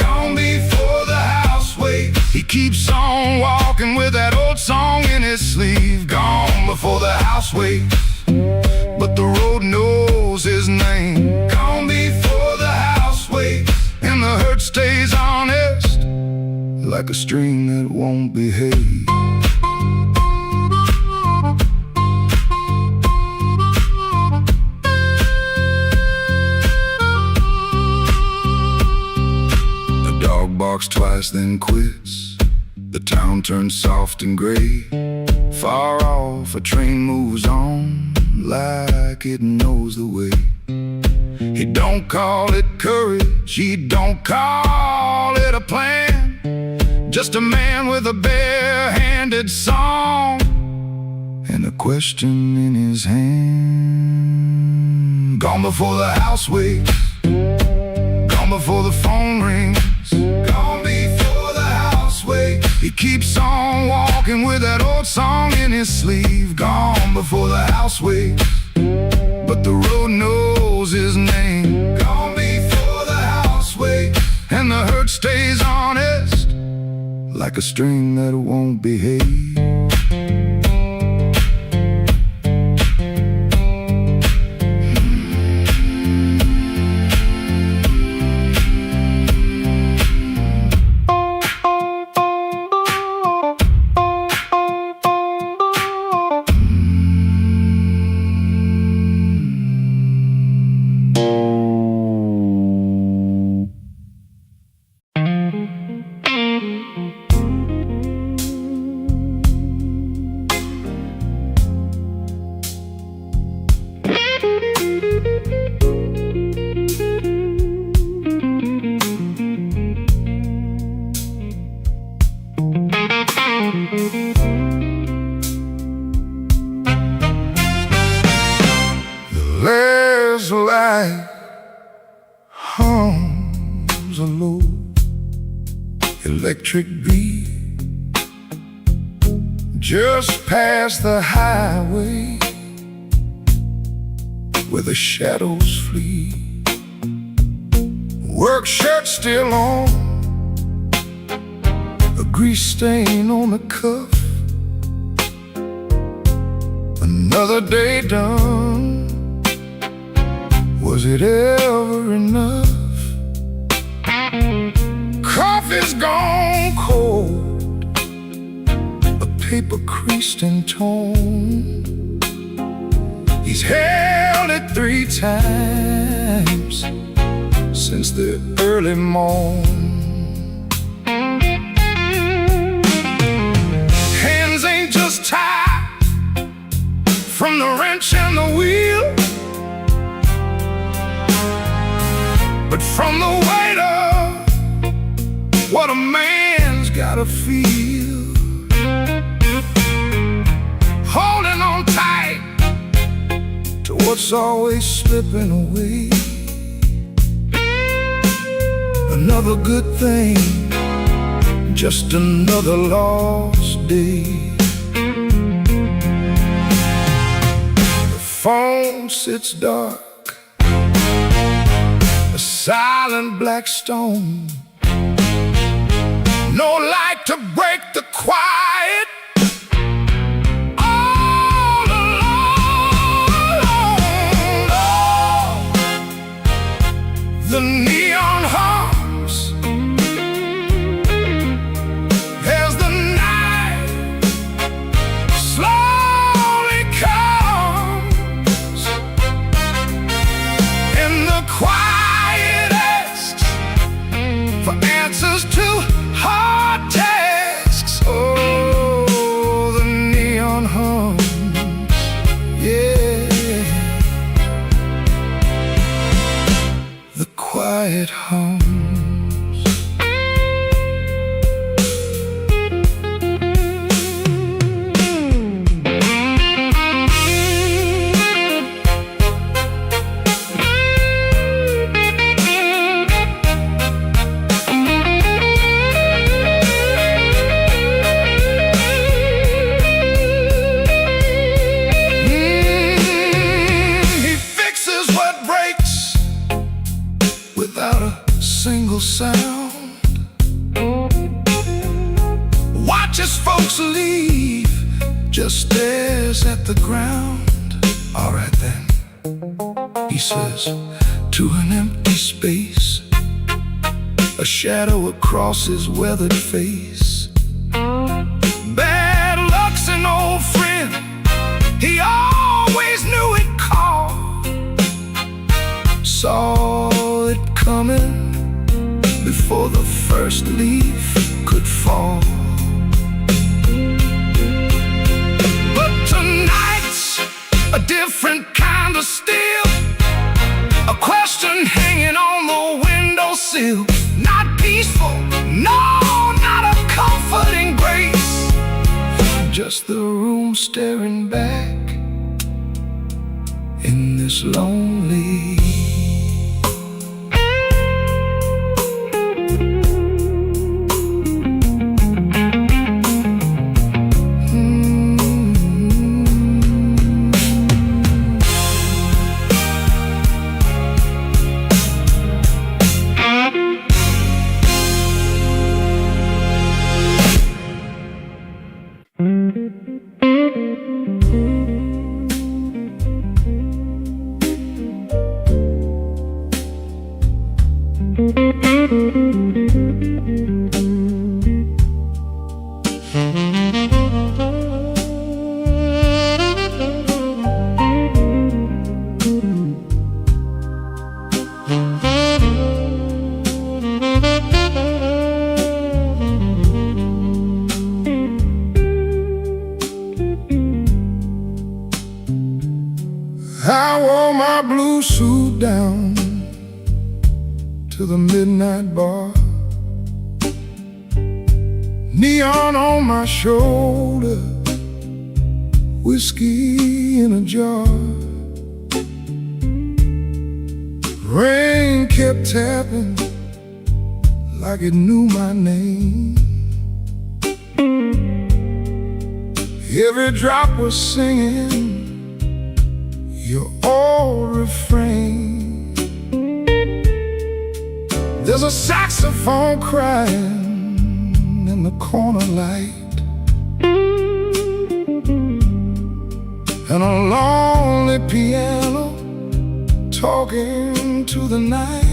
gone before the house wakes. He keeps on walking with that old song in his sleeve. Gone before the house wakes, but the road knows his name. Gone before the house wakes, and the hurt stays honest, like a string that won't behave. The dog barks twice then quits. The town turns soft and gray. Far off, a train moves on like it knows the way. He don't call it courage, he don't call it a plan, just a man with a bare-handed song and a question in his hand. Gone before the house wakes, gone before the phone rings, gone before the house wakes. He keeps on walking with that old song in his sleeve. Gone before the house wakes, but the road knows his name. Gone before the house wakes, and the hurt stays honest, like a string that won't behave. hums a low electric beat just past the highway where the shadows flee. Work shirt still on, a grease stain on the cuff. Another day done. Was it ever enough? Coffee's gone cold, a paper creased and torn. He's held it 3 times since the early morn. Hands ain't just tied from the wrench and the wheel, but from the weight of what a man's gotta feel. Holding on tight to what's always slipping away. Another good thing, just another lost day. The phone sits dark, a silent black stone. No light to break the quiet. All alone, oh, the neon hums as the night slowly comes, and the quiet asks for answers to hard tasks. Oh, the neon hums, yeah, the quiet hums. Without a single sound, watches folks leave, just stares at the ground. All right then, he says to an empty space, a shadow across his weathered face. Bad luck's an old friend, he always knew it called. Saw it coming before the first leaf could fall. But tonight's a different kind of steel, a question hanging on the windowsill. Not peaceful, no, not a comforting grace, just the room staring back in this lonely. I wore my blue suit down to the midnight bar, neon on my shoulder, whiskey in a jar. Rain kept tapping like it knew my name. Every drop was singing your old refrain. There's a saxophone crying in the corner light, and a lonely piano talking to the night.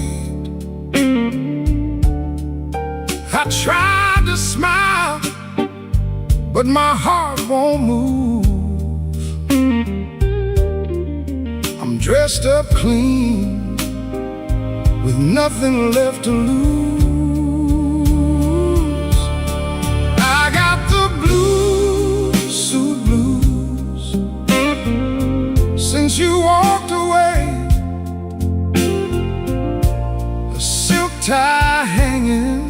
I tried to smile, but my heart won't move. I'm dressed up clean, with nothing left to lose. I got the blues, suit blues, since you walked away. A silk tie hanging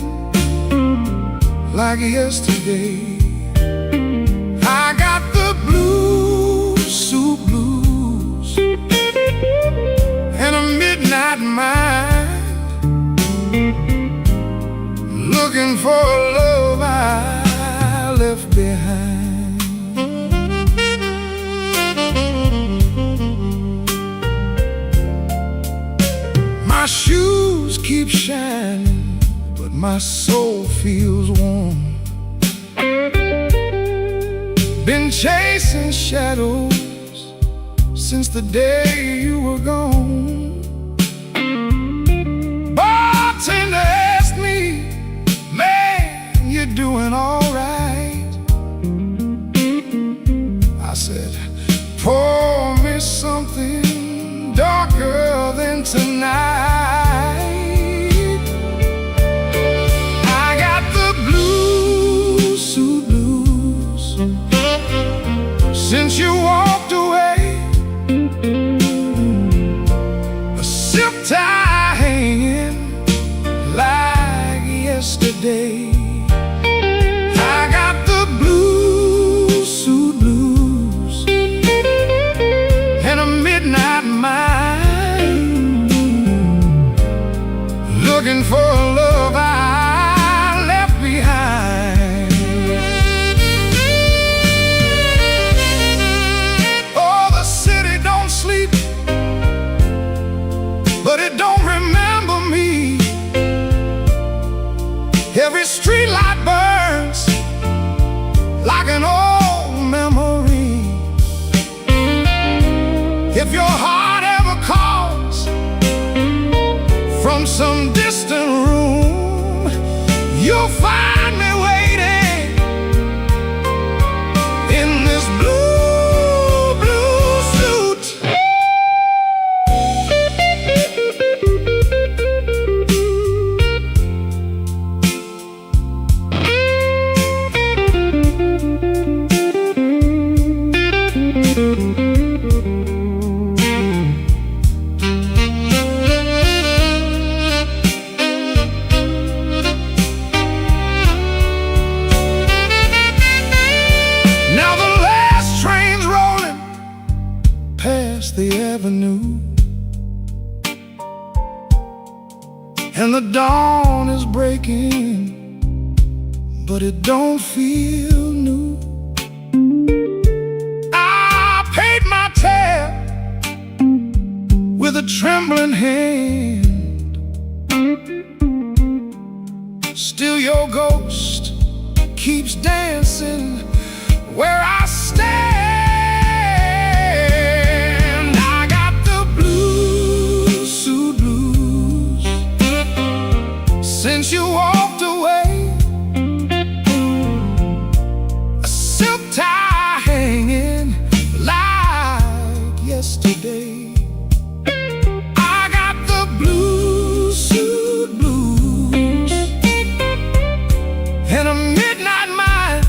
like yesterday. I got the blues, suit blues, and a midnight mind, looking for a love I left behind. My shoes keep shining, but my soul feels warm. Been chasing shadows since the day you were gone. Bartender asked me, man, you're doing all right. I said, pour me something darker than tonight. I got the blues, suit blues, since you walked away. A silk tie hanging like yesterday. I got the blues, suit blues, and a midnight mind, looking for a love I left behind. Oh, the city don't sleep, but it don't remember me. Every street light burns like an old memory. If your heart ever calls from some distant room, you'll find me waiting in this blue, blue suit. Now the last train's rolling past the avenue, and the dawn is breaking, but it don't feel new. I paid my tab with a trembling hand. Still your ghost keeps dancing where I stand. I got the blues, suit blues, since you walked away. A silk tie hanging like yesterday. I got the blues, suit blues, and a midnight mind,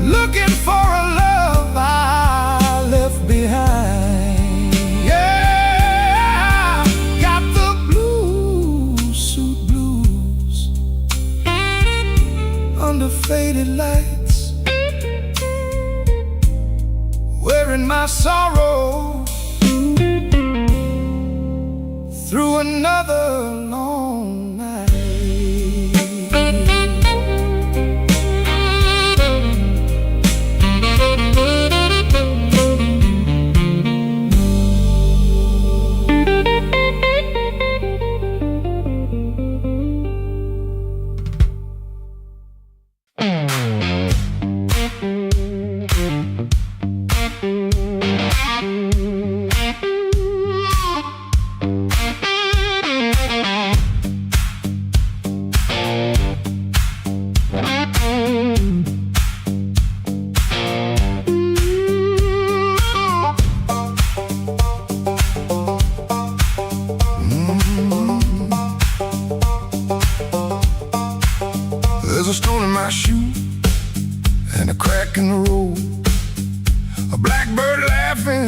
looking for a love I left behind. Yeah, got the blues, suit blues, under faded lights, wearing my sorrow through another long night. There's a stone in my shoe and a crack in the road, a blackbird laughing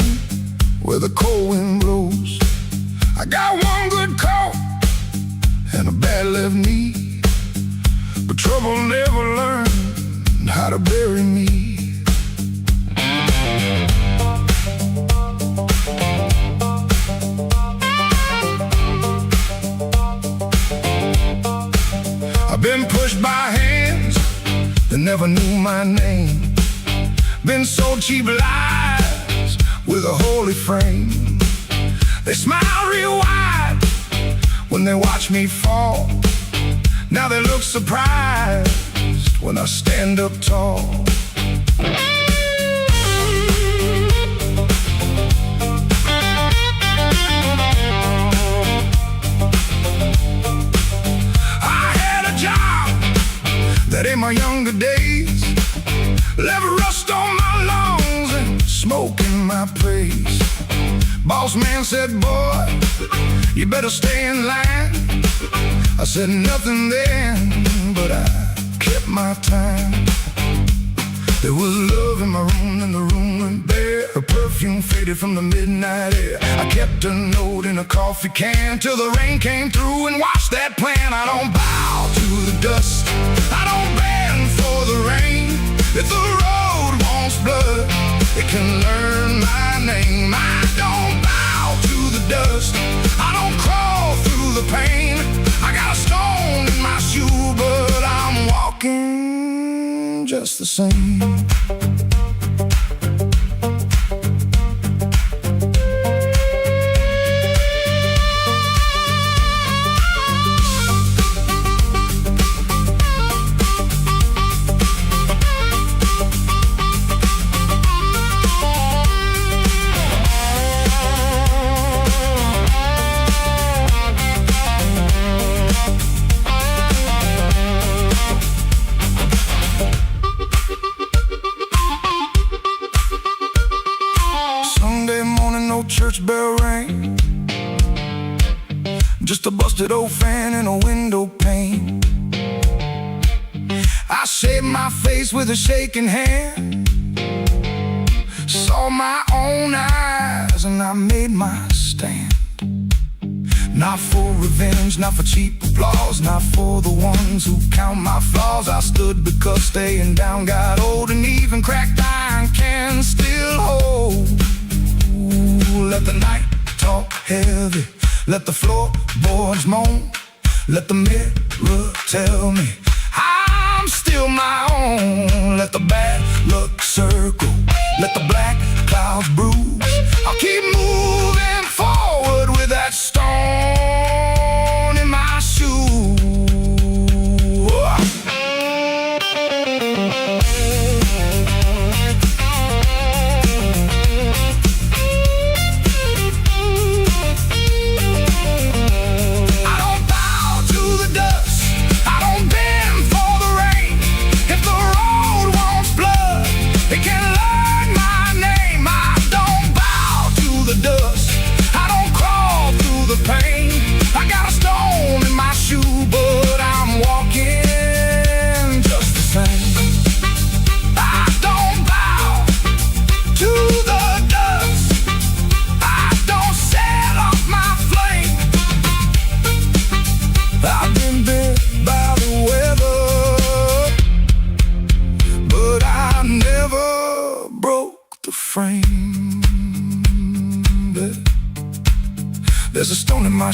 where the cold wind blows. I got one good coat and a bad left knee, but trouble never learned how to bury me. I've been pushed by hands that never knew my name, been sold cheap lies with a holy frame. They smile real wide when they watch me fall. Now they look surprised when I stand up tall. That in my younger days left rust on my lungs and smoke in my praise. Boss man said, boy, you better stay in line. I said nothing then, but I kept my time. There was love in my room and the room went bare. Her perfume faded from the midnight air. I kept a note in a coffee can till the rain came through and washed that plan. I don't bow to the dust, I don't bend for the rain. If the road wants blood, it can learn my name. I don't bow to the dust, I don't crawl through the pain. I got a stone in my shoe, but I'm walking just the same. Church bell rang, just a busted old fan and a window pane. I shaved my face with a shaking hand, saw my own eyes and I made my stand. Not for revenge, not for cheap applause, not for the ones who count my flaws. I stood because staying down got old, and even cracked iron can still hold. Let the night talk heavy, let the floorboards moan, let the mirror tell me I'm still my own. Let the bad luck circle, let the black clouds bruise. I'll keep moving forward with that stone in my shoe. The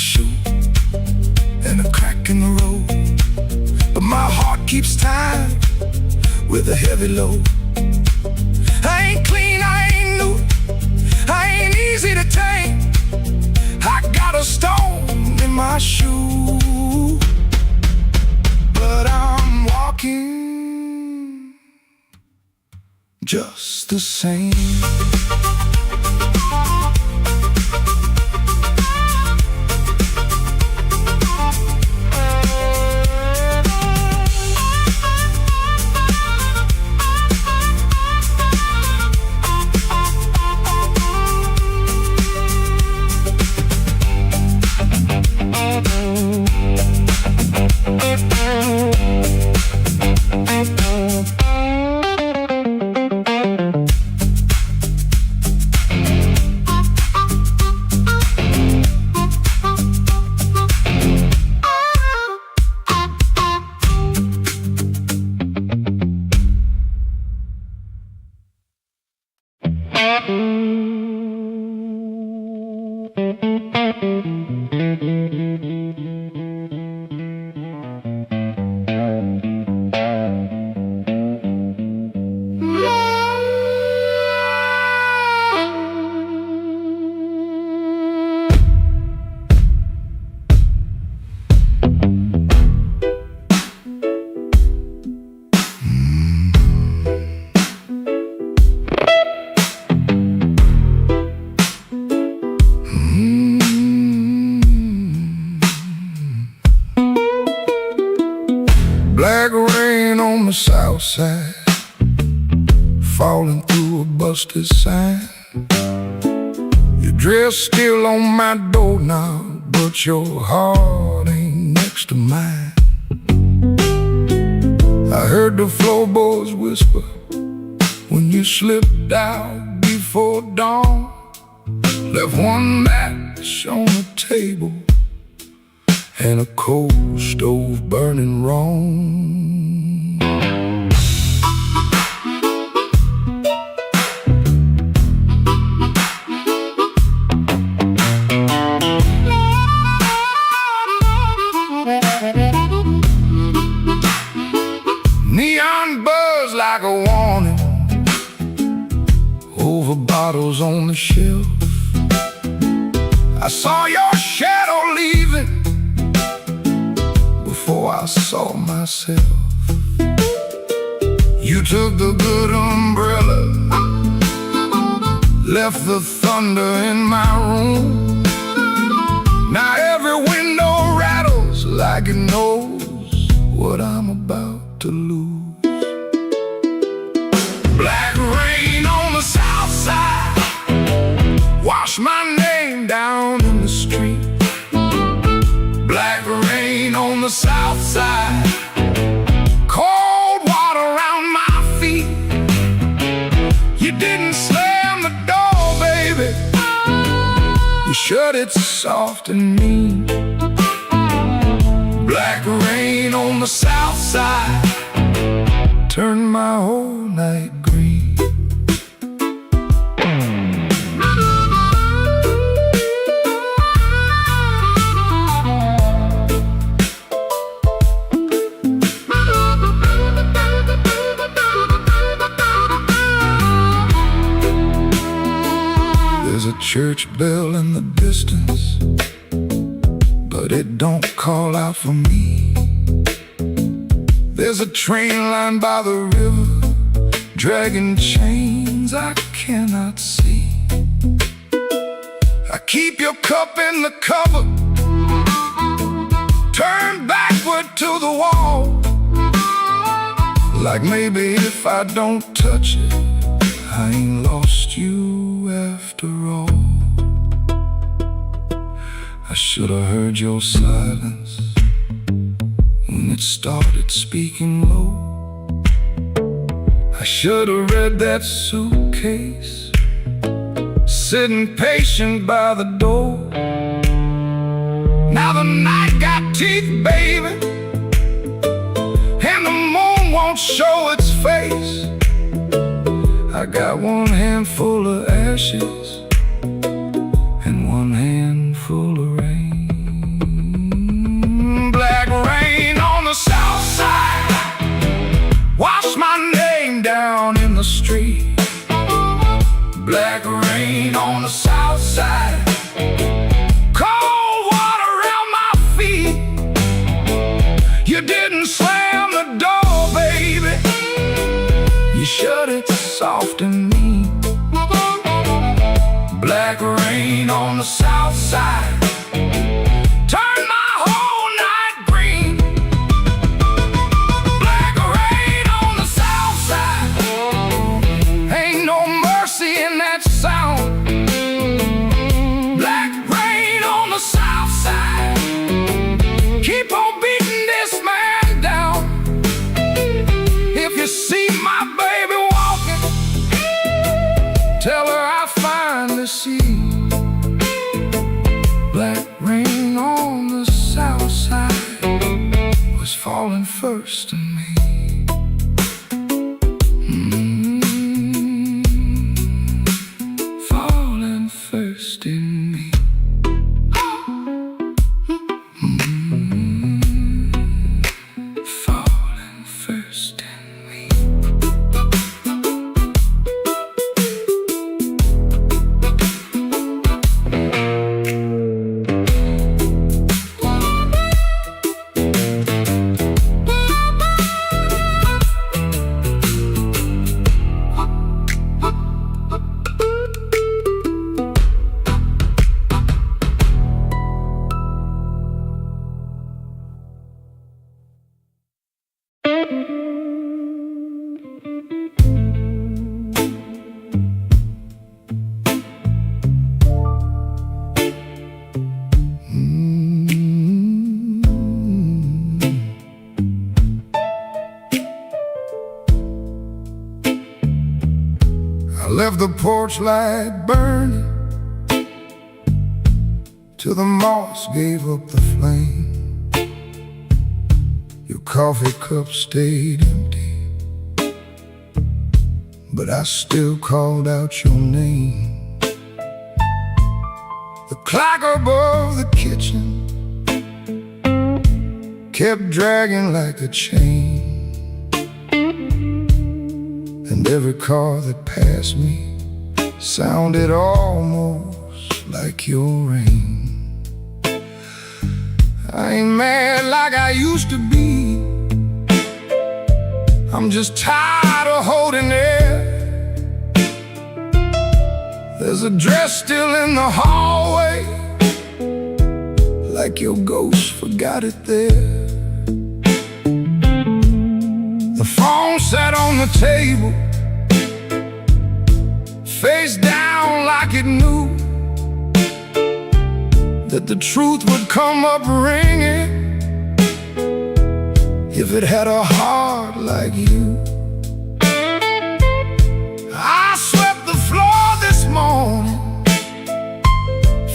shoe and a crack in the road, but my heart keeps time with a heavy load. I ain't clean, I ain't new, I ain't easy to tame. I got a stone in my shoe, but I'm walking just the same. Black rain on the south side, falling through a busted sign. Your dress still on my doorknob, but your heart ain't next to mine. I heard the floorboards whisper when you slipped out before dawn. Left one match on the table and a coal stove burning wrong. Neon buzz like a warning over bottles on the shelf. I saw your shadow leaving before I saw myself. You took the good umbrella, left the thunder in my room. Now every window rattles like it knows what I'm about to lose. Black rain on the south side, wash my name down in the street. Black rain on the south side, cold water around my feet. You didn't slam the door, baby, you shut it soft and mean. Black rain on the south side, turned my whole night green. There's a church bell in the distance, but it don't call out for me. There's a train line by the river, dragging chains I cannot see. I keep your cup in the cupboard, turned backward to the wall. Like maybe if I don't touch it, I ain't lost you after all. I should have heard your silence when it started speaking low. I should have read that suitcase, sitting patient by the door. Now the night got teeth, baby, and the moon won't show its face. I got one handful of ashes and one handful of rain. soft and mean. Black rain on the south side turned my whole night green. Black rain on the south side, ain't no mercy in that sound. Black rain on the south side, keep on beating this man down. If you see my baby walking, tell her I finally see. Black rain on the south side was falling first to me. Falling first in me. Falling first in me. I left the porch light burning till the moss gave up the flame. Your coffee cup stayed empty, but I still called out your name. The clock above the kitchen kept dragging like a chain, and every car that passed me sounded almost like your rain. I ain't mad like I used to be, I'm just tired of holding air. There's a dress still in the hallway, like your ghost forgot it there. The phone sat on the table, face down like it knew that the truth would come up ringing if it had a heart like you. I swept the floor this morning,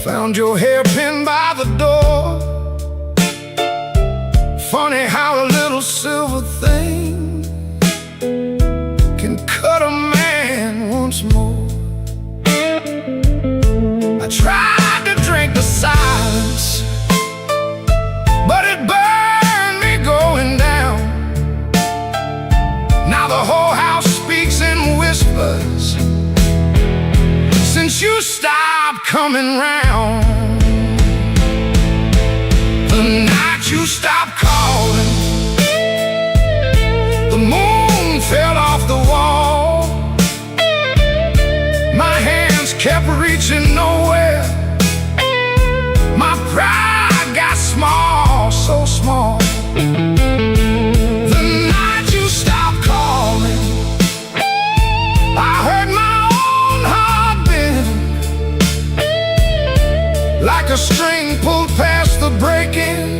found your hairpin by the door. Funny how a little silver thing can cut a man once more. I tried to drink the silence, but it burned me going down. Now the whole house speaks in whispers since you stopped coming round. The night you stopped calling, the moon fell off the wall. My hands kept reaching nowhere, my pride got small, so small. The night you stopped calling, I heard my own heart bend, like a string pulled past the breaking,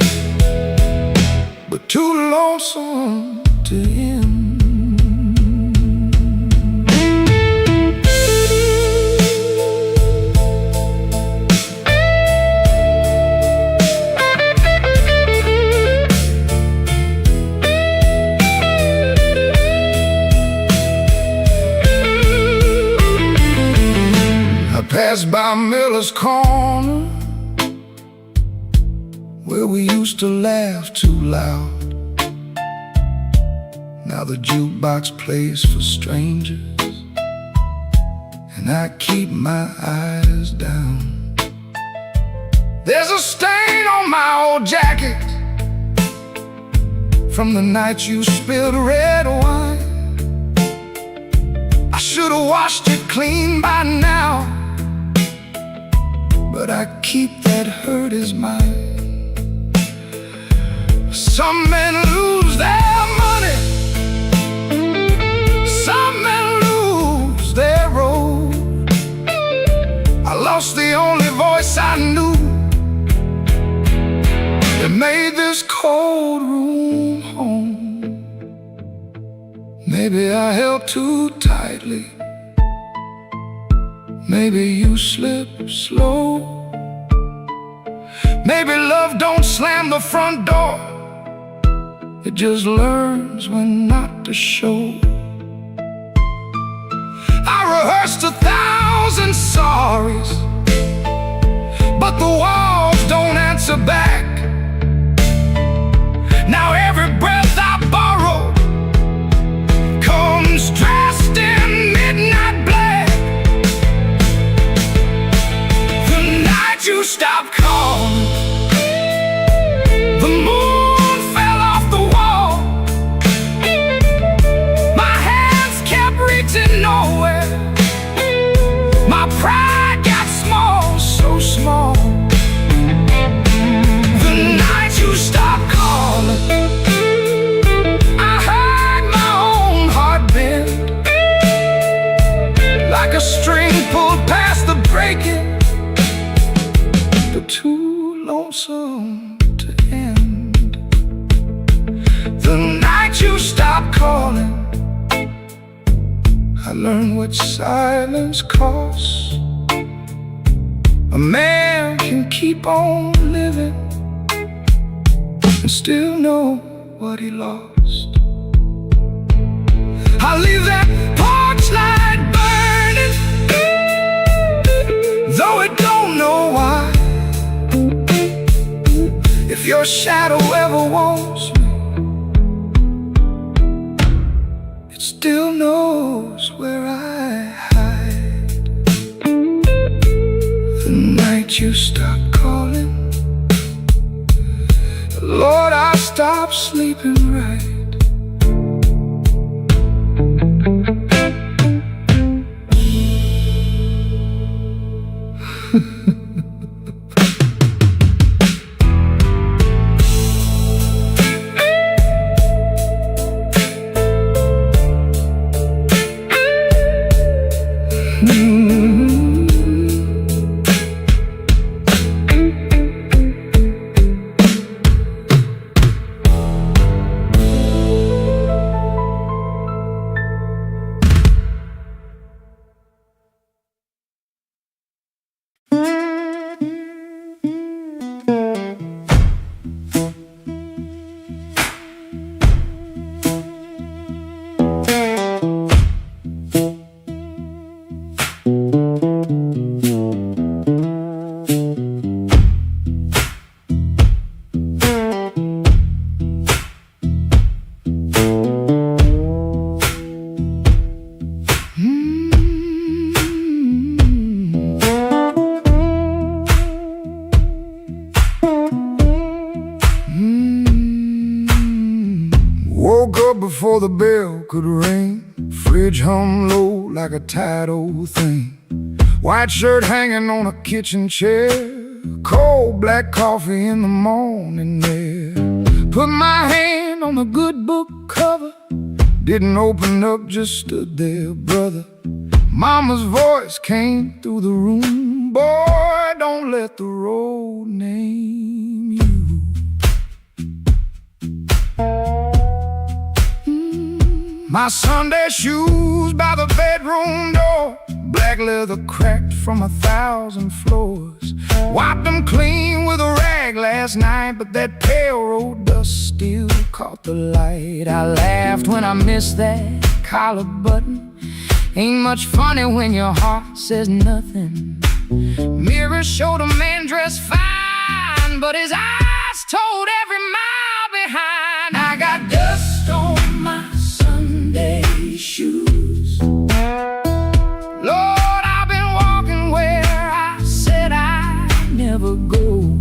but too lonesome to end. Passed by Miller's Corner, where we used to laugh too loud. Now the jukebox plays for strangers, and I keep my eyes down. There's a stain on my old jacket from the night you spilled red wine. I should've washed it clean by now, but I keep that hurt as mine. Some men lose their money, some men lose their road. I lost the only voice I knew that made this cold room home. Maybe I held too tightly, maybe you slip slow. Maybe love don't slam the front door, it just learns when not to show. I rehearsed 1,000 sorries, but the walls don't answer back. Now every breath I borrow comes dressed in midnight black. The night you stopped calling, the moon fell off the wall. My hands kept reaching nowhere, my pride got small, so small. The night you stopped calling, I heard my own heart bend, like a string pulled past the breaking, but too lonesome to end. The night you stopped calling, I learned what silence costs. A man can keep on living and still know what he lost. I leave that porch light burning, though it don't know why. If your shadow ever wants me, it still knows where I hide. The night you stopped calling, Lord, I stopped sleeping right. Woke up before the bell could ring, fridge hum low like a tired old thing. White shirt hanging on a kitchen chair, cold black coffee in the morning air. Put my hand on the good book cover, didn't open up, just stood there, brother. Mama's voice came through the room, boy, don't let the road name you. My Sunday shoes by the bedroom door, black leather cracked from 1,000 floors. Wiped them clean with a rag last night, but that pale road dust still caught the light. I laughed when I missed that collar button. Ain't much funny when your heart says nothing. Mirror showed a man dressed fine, but his eyes told every mile behind. I got dust on my Sunday shoes. Lord, I've been walking where I said I'd never go.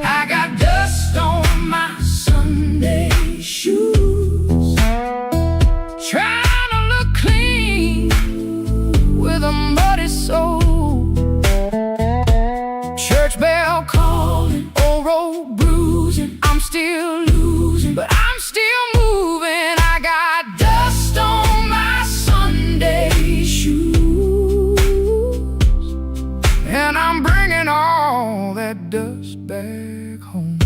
I got dust on my Sunday shoes, trying to look old road bruising. I'm still losing, but I'm still moving. I got dust on my Sunday shoes, and I'm bringing all that dust back home.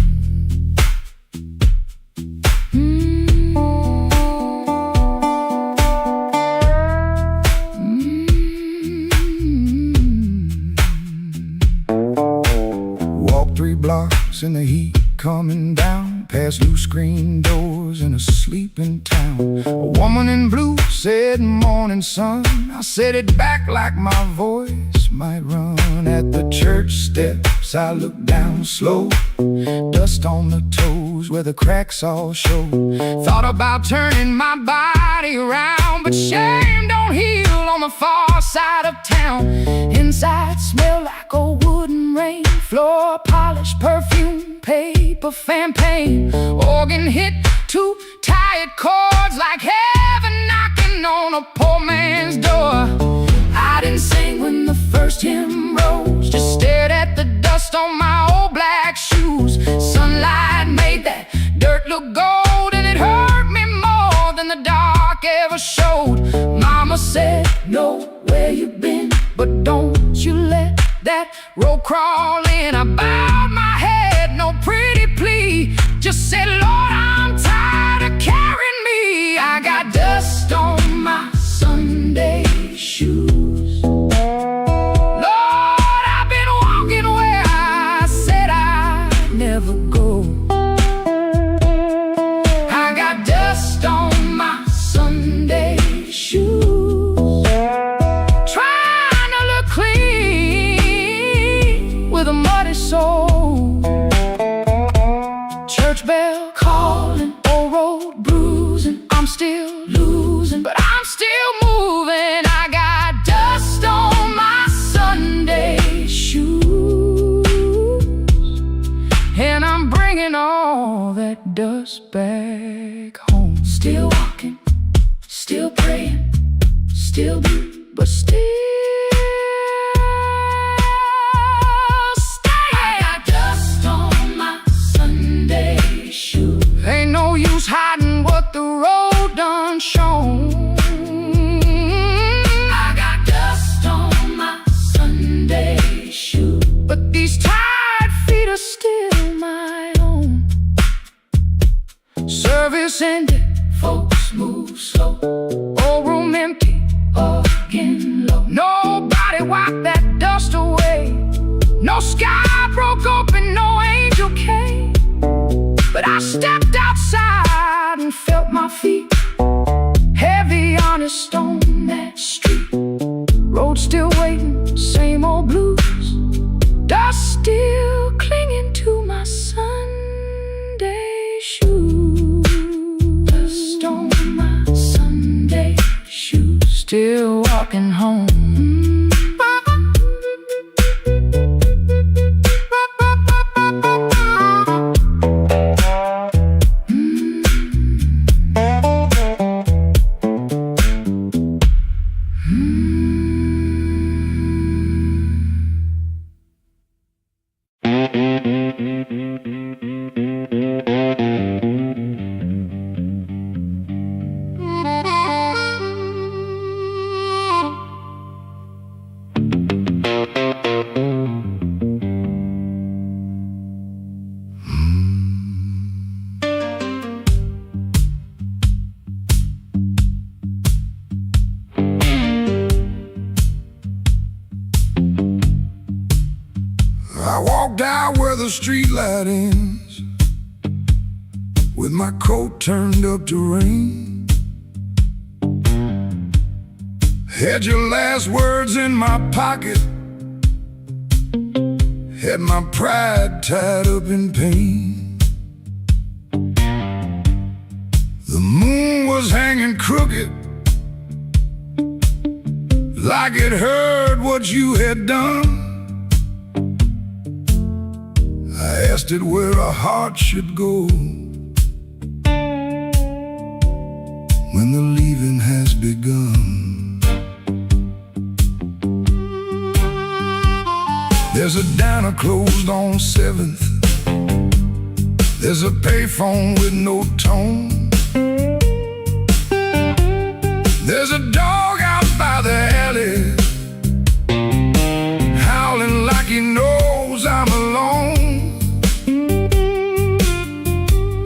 Walk 3 blocks in the heat coming down, past loose screen doors in a sleeping town. A woman in blue said, "Morning, sun." I said it back like my voice might run. At the church steps I looked down slow, dust on the toes where the cracks all show. Thought about turning my body around, but shame don't heal on the far side of town. Inside smell like a wooden rain, floor polish, perfume, paper, fan paint. Organ hit 2 tired chords like heaven knocking on a poor man's door. I didn't sing when the first hymn rose, just stared at the dust on my old black shoes. Sunlight made that dirt look gold, and it hurt me more than the dark ever showed. Mama said, "Know where you've been, but don't you let that road crawl in." I bowed my head, no pretty plea, just said, "Lord, I'm tired of carrying me." I got dust on my Sunday shoes. Lord, I've been walking where I said I'd never go. I got dust on my Sunday shoes, trying to look clean with a muddy soul. Church bell calling, old road bruising. I'm still losing, but I'm still moving. I got dust on my Sunday shoes, and I'm bringing all that dust back home. Still walking, still praying, still blue, but still staying. I got dust on my Sunday shoes. Ain't no use hiding what the road done shown. I got dust on my Sunday shoes, but these tired feet are still my own. Service ended, folks move slow. Old room empty, organ low. Nobody wiped that dust away. No sky broke open, no angel came. But I stepped outside and felt my feet heavy on a stone that street. Road still waiting, same old blues, dust still clinging to my Sunday shoes. Dust on my Sunday shoes, still walking home. I walked out where the street light ends, with my coat turned up to rain. Had your last words in my pocket, had my pride tied up in pain. The moon was hanging crooked, like it heard what you had done. I asked it where a heart should go when the leaving has begun. There's a diner closed on 7th There's a payphone with no tone. There's a dog out by the alley, howling like he knows I'm alone.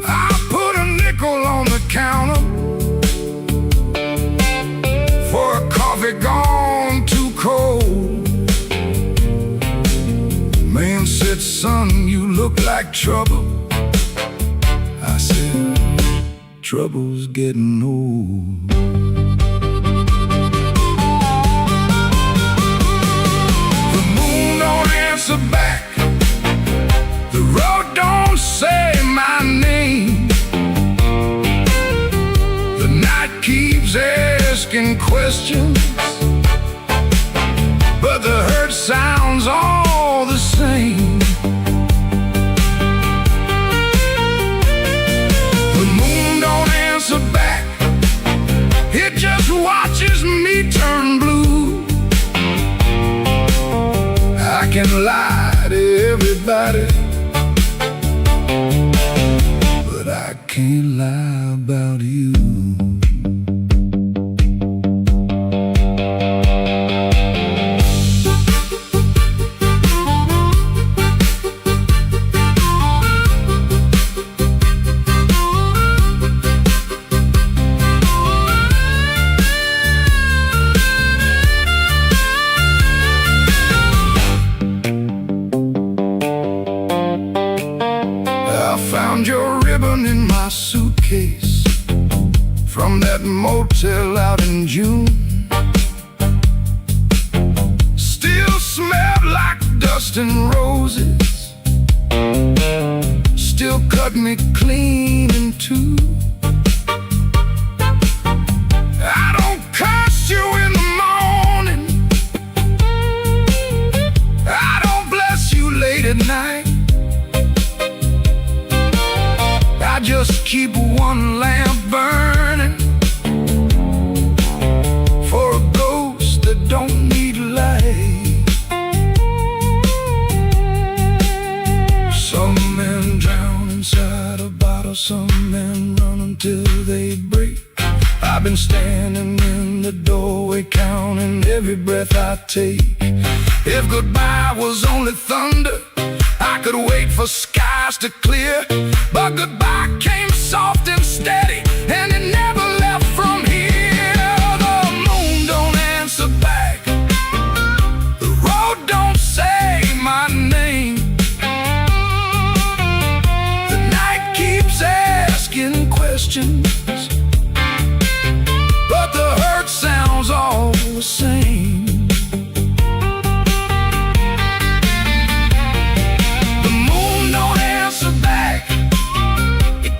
I put a nickel on the counter for a coffee gone too cold. Man said, son, you look like trouble. I said, trouble's getting old. The moon don't answer back. The road don't say my name. The night keeps asking questions, but the hurt sounds all the same. Back, it just watches me turn blue. I can lie to everybody, but I can't lie about you. Found your ribbon in my suitcase from that motel out in June. Still smelled like dust and roses, still cut me clean in two. I don't curse you in the morning, I don't bless you late at night. I just keep one lamp burning for a ghost that don't need light. Some men drown inside a bottle, some men run until they break. I've been standing in the doorway counting every breath I take. If goodbye was only thunder, I could wait for skies to clear, but goodbye came soft and steady, and it never left from here. The moon don't answer back, the road don't say my name. The night keeps asking questions, but the hurt sounds all the same.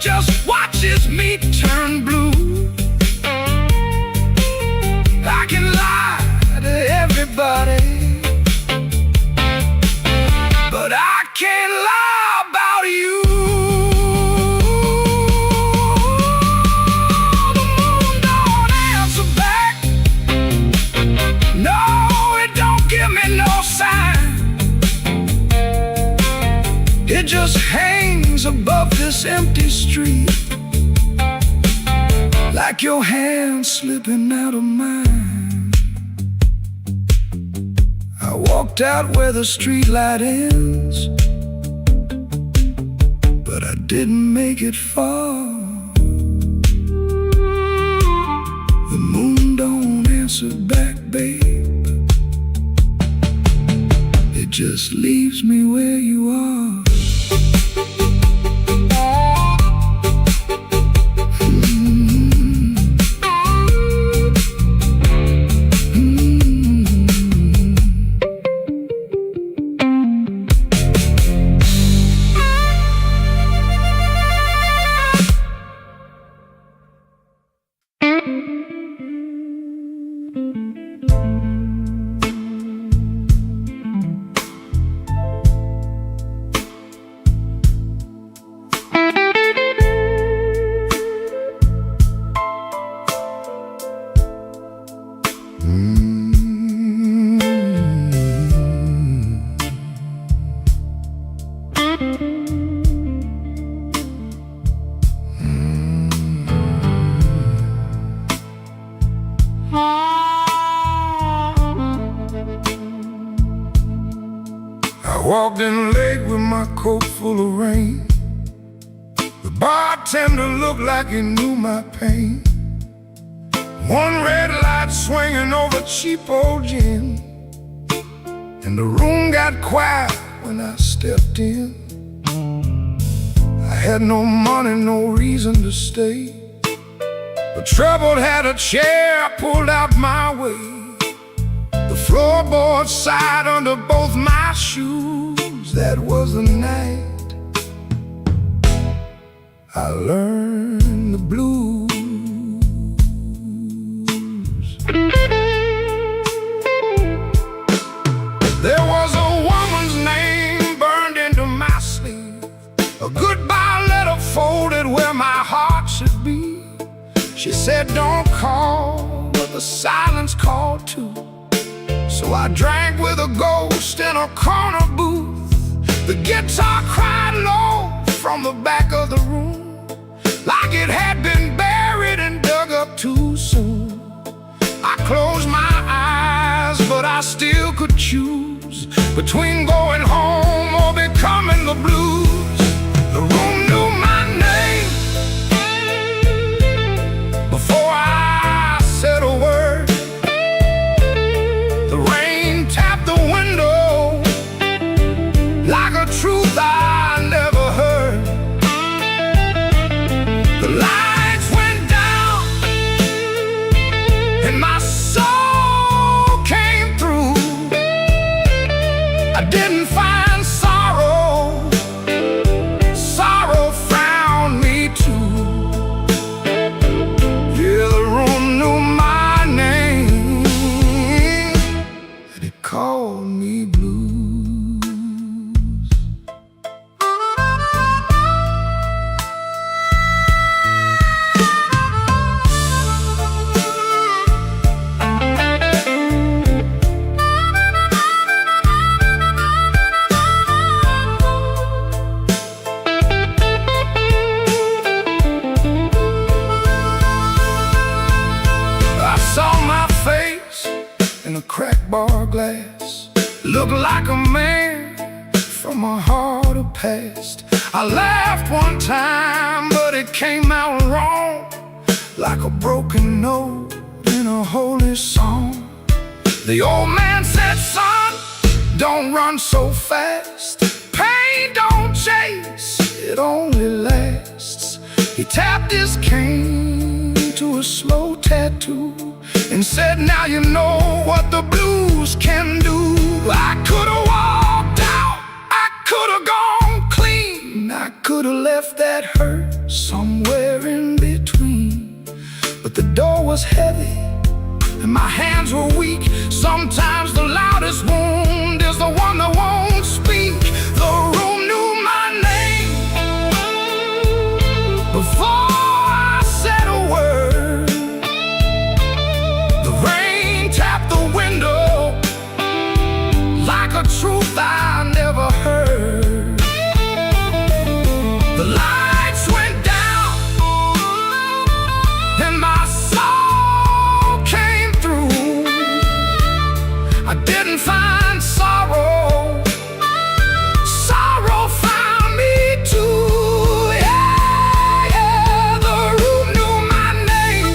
Just watches me turn blue. I can lie to everybody, but I can't lie about you. The moon don't answer back, no, it don't give me no sign. It just hangs above this empty street, like your hand slipping out of mine. I walked out where the street light ends, but I didn't make it far. The moon don't answer back, babe, it just leaves me where you are. Bartender looked like he knew my pain. One red light swinging over cheap old gin, and the room got quiet when I stepped in. I had no money, no reason to stay. The troubled had a chair pulled out my way. The floorboards sighed under both my shoes. That was the night I learned the blues. There was a woman's name burned into my sleeve, a goodbye letter folded where my heart should be. She said, don't call, but the silence called too. So I drank with a ghost in a corner booth. The guitar cried low from the back of the room, like it had been buried and dug up too soon. I closed my eyes, but I still could choose between going home or becoming the blues. The room knew my name before I said a word. The rain tapped the window like a truth I never heard. The lights went down and my soul came through. I didn't find sorrow, sorrow found me too. Yeah, the room knew my name, and it called me blues. In a cracked bar glass, looked like a man from a harder past. I laughed one time, but it came out wrong, like a broken note in a holy song. The old man said, son, don't run so fast. Pain don't chase, it only lasts. He tapped his cane to a slow tattoo and said, now you know what the blues can do. I could've walked out, I could've gone clean, I could've left that hurt somewhere in between. But the door was heavy and my hands were weak. Sometimes the loudest wound is the one that won't speak. The room knew my name before I said a word. The rain tapped the window like a truth I never heard. The lights went down and my soul came through. I didn't find sorrow, sorrow found me too. Yeah, yeah, the room knew my name.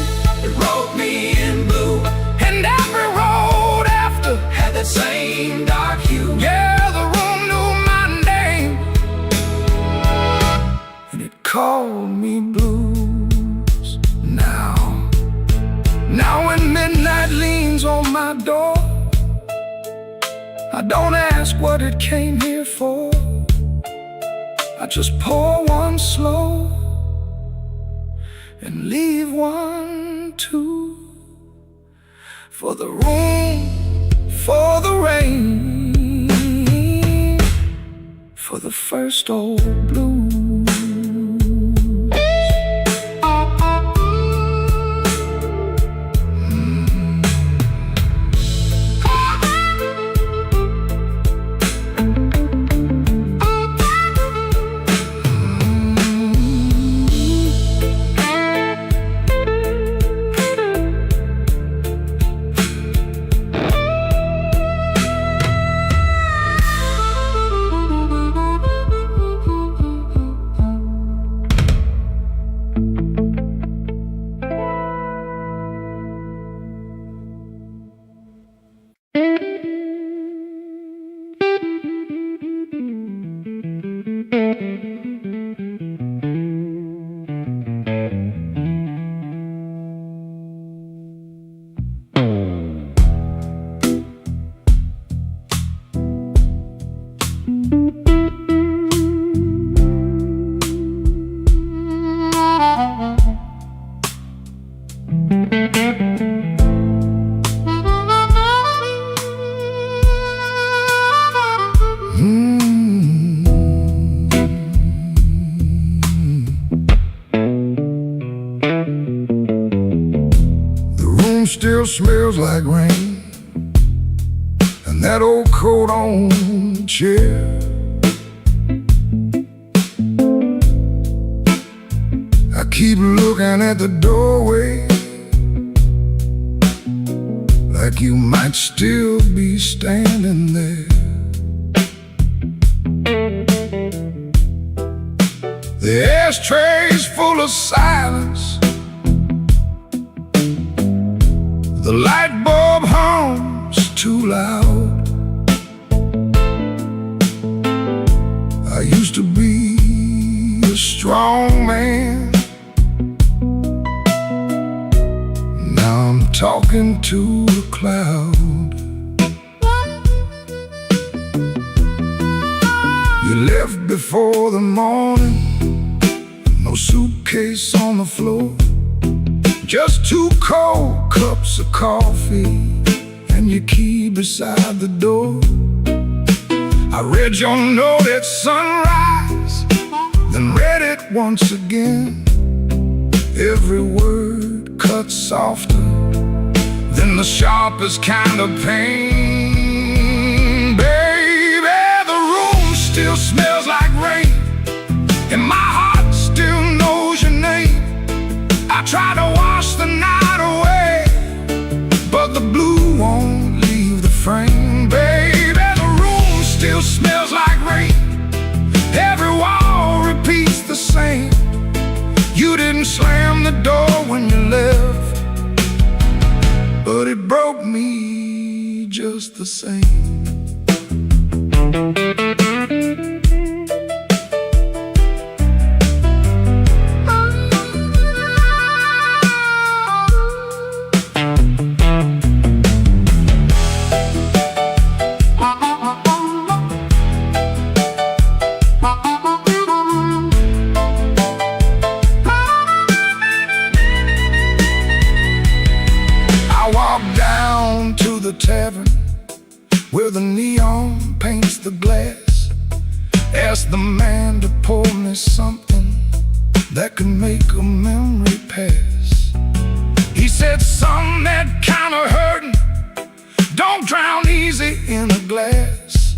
It wrote me in blue, and every road after had that same dark hue. Yeah, the room knew my name, and it called me blues. Now when midnight leans on my door, I don't ask what it came here for. I just pour one slow and leave one too. For the room, for the rain, for the first old blues. still smells like rain, and that old coat on the chair. I keep looking at the doorway, like you might still be standing there. The ashtray's full of silence, the light bulb hums too loud. I used to be a strong man, now I'm talking to a cloud. You left before the morning, no suitcase on the floor, just 2 cold cups of coffee and your key beside the door. I read your note at sunrise, then read it once again. Every word cut softer than the sharpest kind of pain. Baby, the room still smells like rain, and my heart still knows your name. I try to wash the night away, but the blue won't leave the frame. Baby, the room still smells like rain, every wall repeats the same. You didn't slam the door when you left, but it broke me just the same. The tavern where the neon paints the glass, asked the man to pour me something that could make a memory pass. He said, "Son, that kind of hurting don't drown easy in a glass."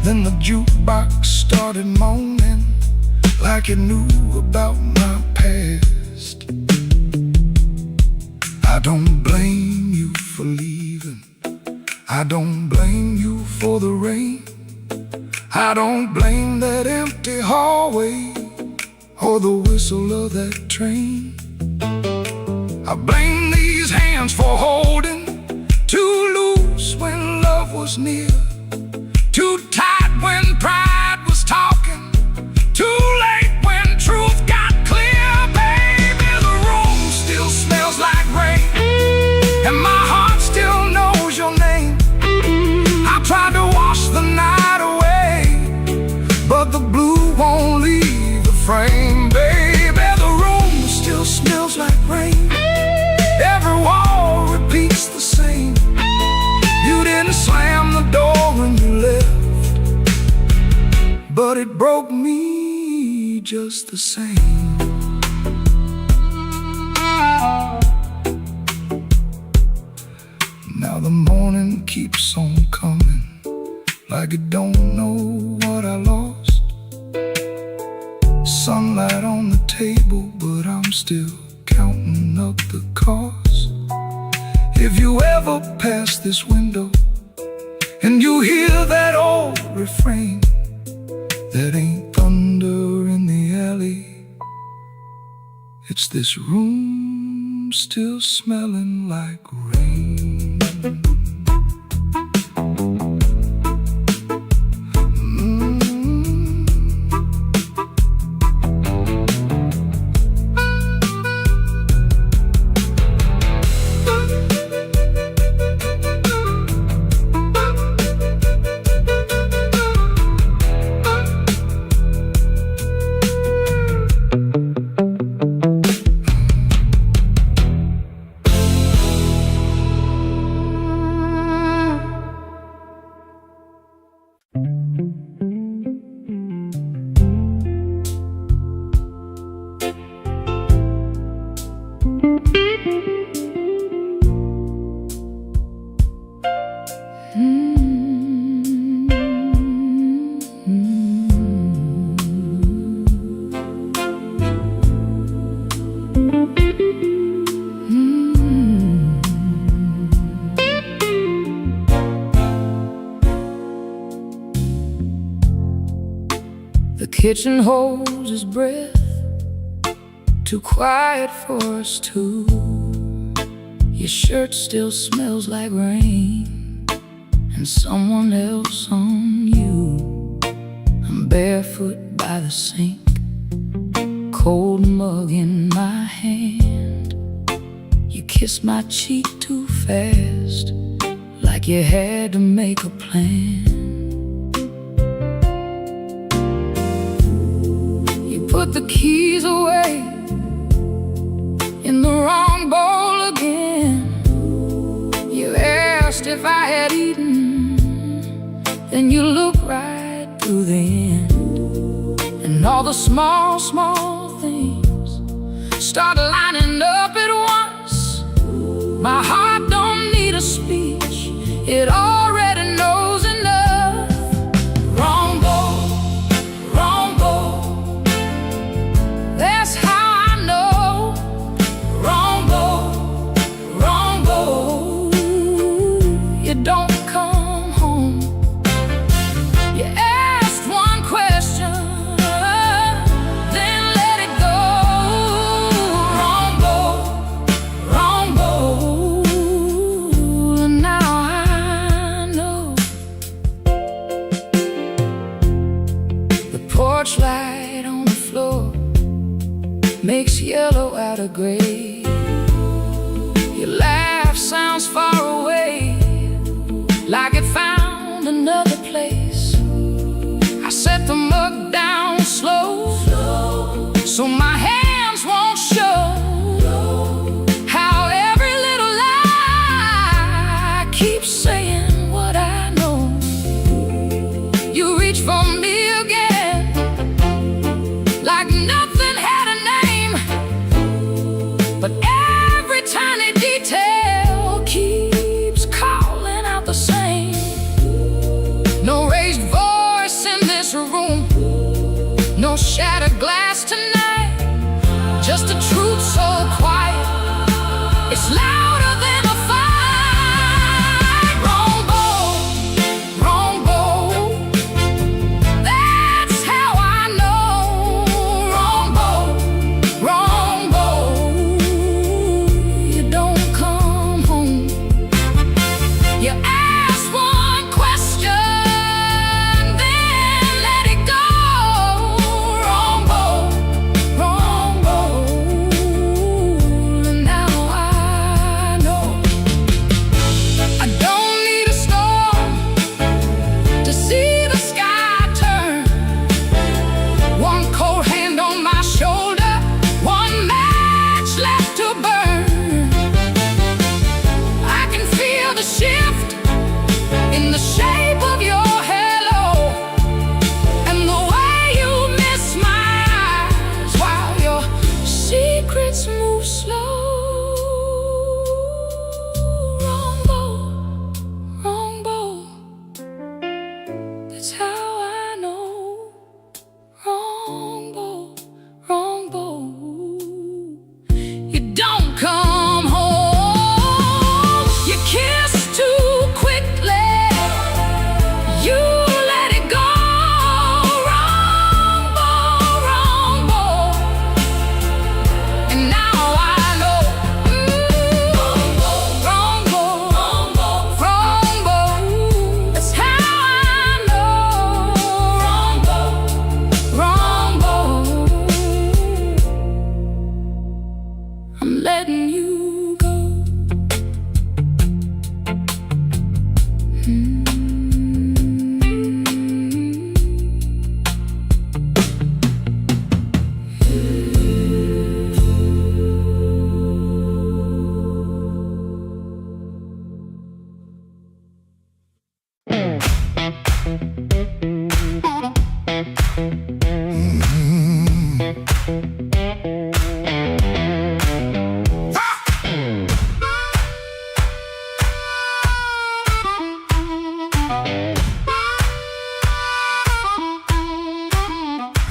Then the jukebox started moaning like it knew about my past. I don't blame you for leaving, I don't blame you for the rain, I don't blame that empty hallway or the whistle of that train. I blame these hands for holding too loose when love was near, too tight when pride was talking, too late when truth got clear. Baby, the room still smells like rain, and my heart still knows your name. I tried to wash the night away, but the blue won't leave the frame. Baby, the room still smells like rain, every wall repeats the same. You didn't slam the door when you left, but it broke me just the same. Now the morning keeps on coming, like it don't know what I lost. Sunlight on the table, but I'm still counting up the cost. If you ever pass this window and you hear that old refrain, that ain't thunder in the alley, it's this room still smelling like rain. kitchen holds his breath, too quiet for us two. Your shirt still smells like rain and someone else on you. I'm barefoot by the sink, cold mug in my hand. You kiss my cheek too fast, like you had to make a plan. You put the keys away in the wrong bowl again. You asked if I had eaten, then you look right through the end. And all the small, small things start lining up at once. My heart don't need a speech, it already knows enough. Wrong bowl, wrong bowl, that's how I know. Wrong bowl, wrong bowl, you don't come home. You asked one question, then let it go. Wrong bowl, wrong bowl, and now I know. The porch light on the floor makes yellow out of gray. Your laugh sounds far away, like it found another place. I set the mug down slow, so my hands won't show how every little lie keeps saying what I know. You reach for me again, like nothing had a name, but every tiny detail keeps calling out the same. No raised voice in this room, no shattered glass tonight, just a truth so quiet, it's louder than a fight. Wrong bowl, wrong bowl, that's how I know. Wrong bowl, you don't come home. You ask one question, then let it go. Wrong bowl, and now I know. I don't need a storm to see the sky turn. One cold hand on my shoulder, one match left to burn. I can feel the shift in the shape of your halo, and the way you miss my eyes while your secrets move slow. Wrong bowl, that's how I know. Wrong bowl, you don't come home. You kiss too quickly, you let it go. Wrong bowl, and now I know. Wrong bowl, that's how I know. Wrong bowl, I'm letting you go.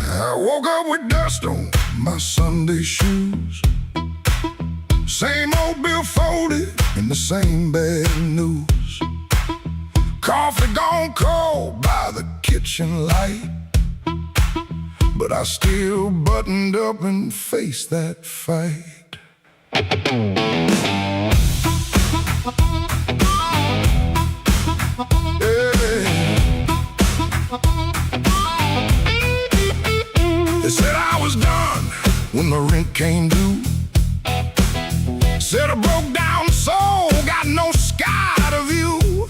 I woke up with dust on my Sunday shoes. Same old bill folded in the same bad news. Coffee gone cold by the kitchen light. but I still buttoned up and faced that fight. They said I was done when the rent came due. Said I broke down soul, got no sky to view.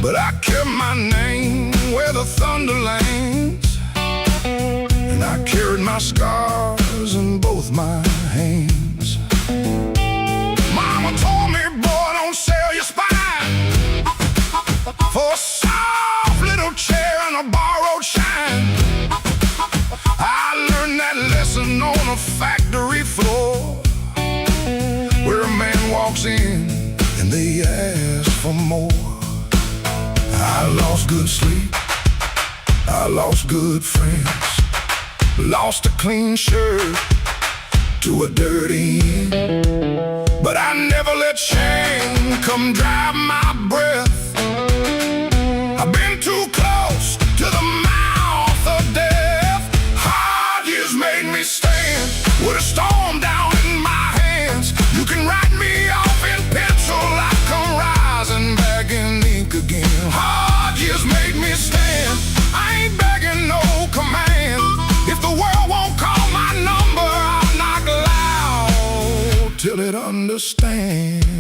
But I kept my name where the thunder lands, and I carried my scars in both my hands. Mama told me, boy, don't sell your spine for a soft little chair and a borrowed shine. I learned that lesson on a factory floor, where a man walks in and they ask for more. I lost good sleep, I lost good friends, lost a clean shirt to a dirty end. But I never let shame come drive my breath. I've been too close to the mouth of death. Hard years made me stand with a storm down in my hands. You can write me off in pencil, I come rising back in ink again. Hard years made me stand, I ain't begging no command. If the world won't call my number, I'll knock loud till it understands.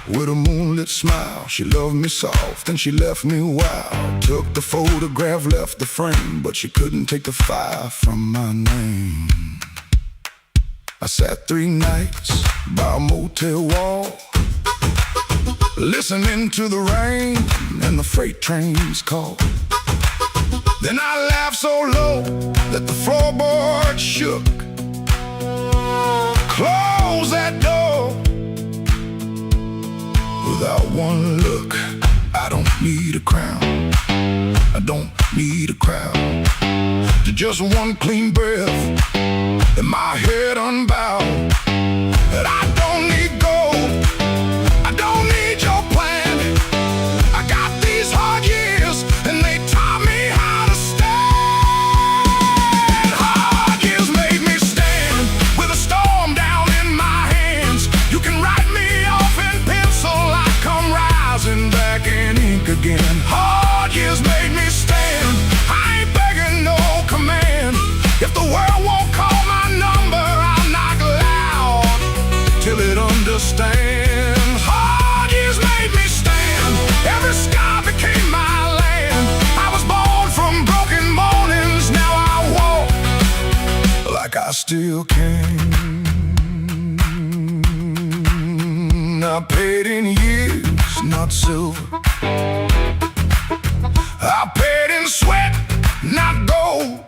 With a moonlit smile, she loved me soft and she left me wild. Took the photograph, left the frame, but she couldn't take the fire from my name. I sat 3 nights by a motel wall, listening to the rain and the freight trains call. Then I laughed so low that the floorboard shook. Close that door. Without one look, I don't need a crown, I don't need a crowd, to just one clean breath and my head unbowed. And I don't need gold, I don't need your plan. I got these hard years and they taught me how to stand. Hard years made me stand with a storm down in my hands. You can write me off in pencil, come rising back in ink again. Hard years made me stand, I ain't begging no command. If the world won't call my number, I'll knock loud till it understands. Hard years made me stand, every scar became my land. I was born from broken mornings, now I walk like I still can. I paid in years, not silver. I paid in sweat, not gold.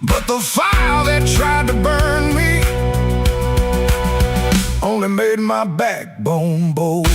But the fire that tried to burn me only made my backbone bold.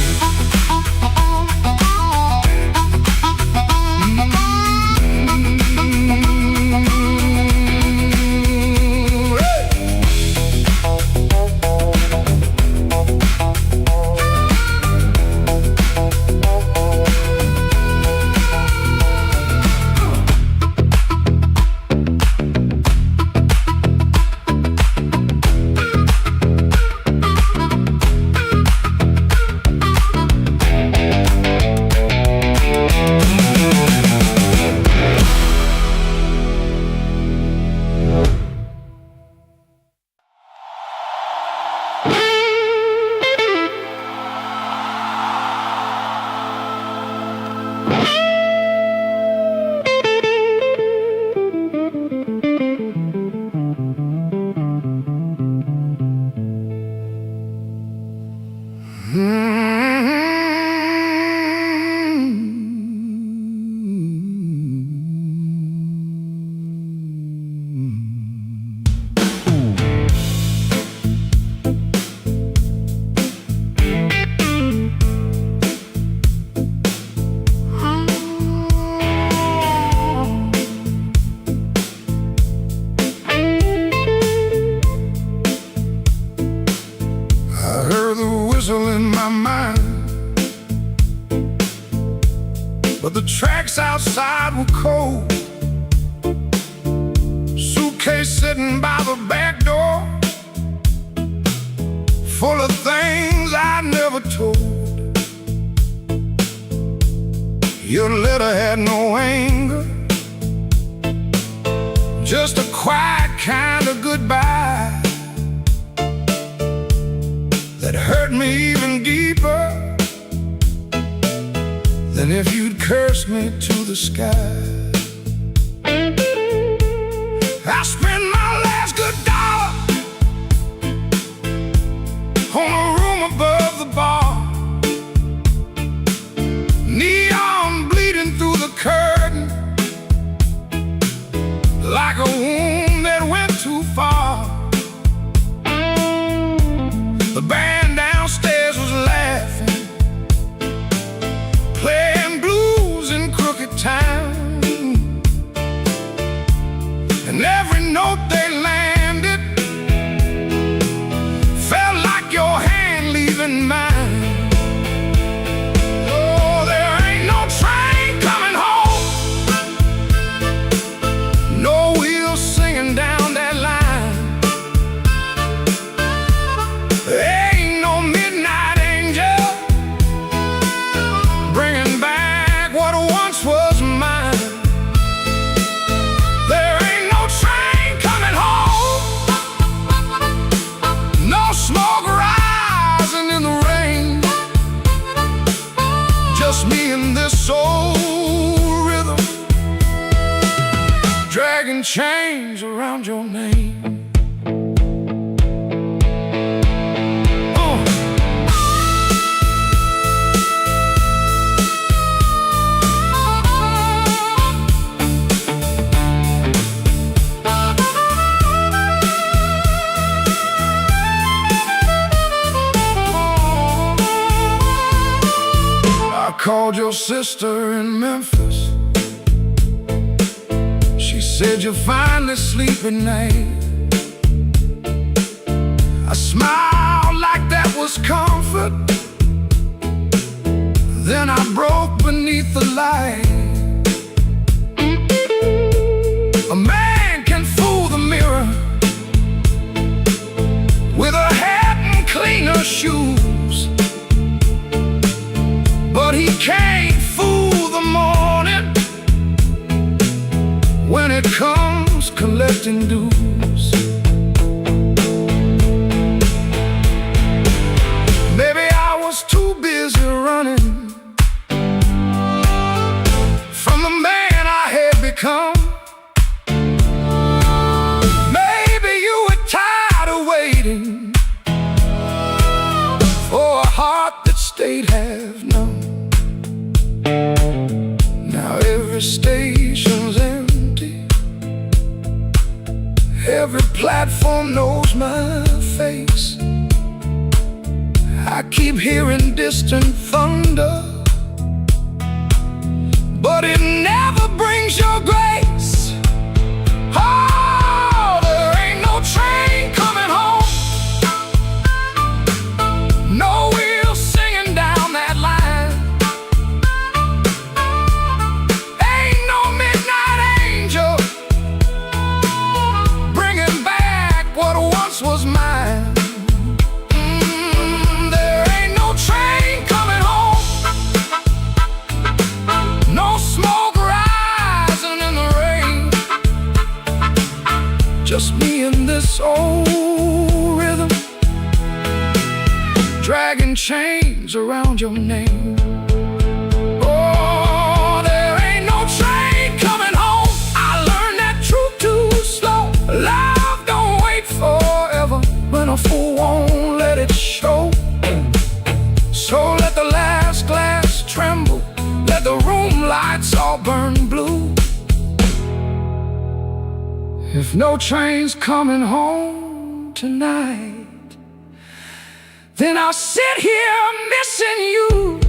heard the whistle in my mind, but the tracks outside were cold. Suitcase sitting by the back door, full of things I never told. Your letter had no anger, just a quiet kind of goodbye that hurt me even deeper than if you'd cursed me to the sky. I spent my last good dollar on a room above the bar, neon bleeding through the curtain like a wound that went too far. The band downstairs was laughing, playing blues in crooked time, and every note they landed felt like your hand leaving mine. Oh, there ain't no train coming home, no wheels singing down that line. Ain't no midnight angel bringing back what once was mine. There ain't no train coming home, no smoke rising in the rain, just me and this soul rhythm, dragging chains around your name. I called your sister in Memphis. She said you'll finally sleep at night. I smiled like that was comfort, then I broke beneath the light. A man can fool the mirror with a hat and cleaner shoes, but he can't fool the morning when it comes collecting dues. Maybe I was too busy running from the man I had become. Maybe you were tired of waiting for a heart that stayed half numb. Now every station's empty, every platform knows my face. I keep hearing distant thunder, but it never brings your grace. Oh, there ain't no train coming home, no wheels singing down that line. Ain't no midnight angel bringing back what once was mine. There ain't no train coming home, no smoke rising in the rain, just me and this old rhythm, dragging chains around your name. Oh, there ain't no train coming home. I learned that truth too slow. Love don't wait forever when a fool won't let it show. So let the last glass tremble, let the room lights all burn blue. If no train's coming home tonight, then I'll sit here missing you.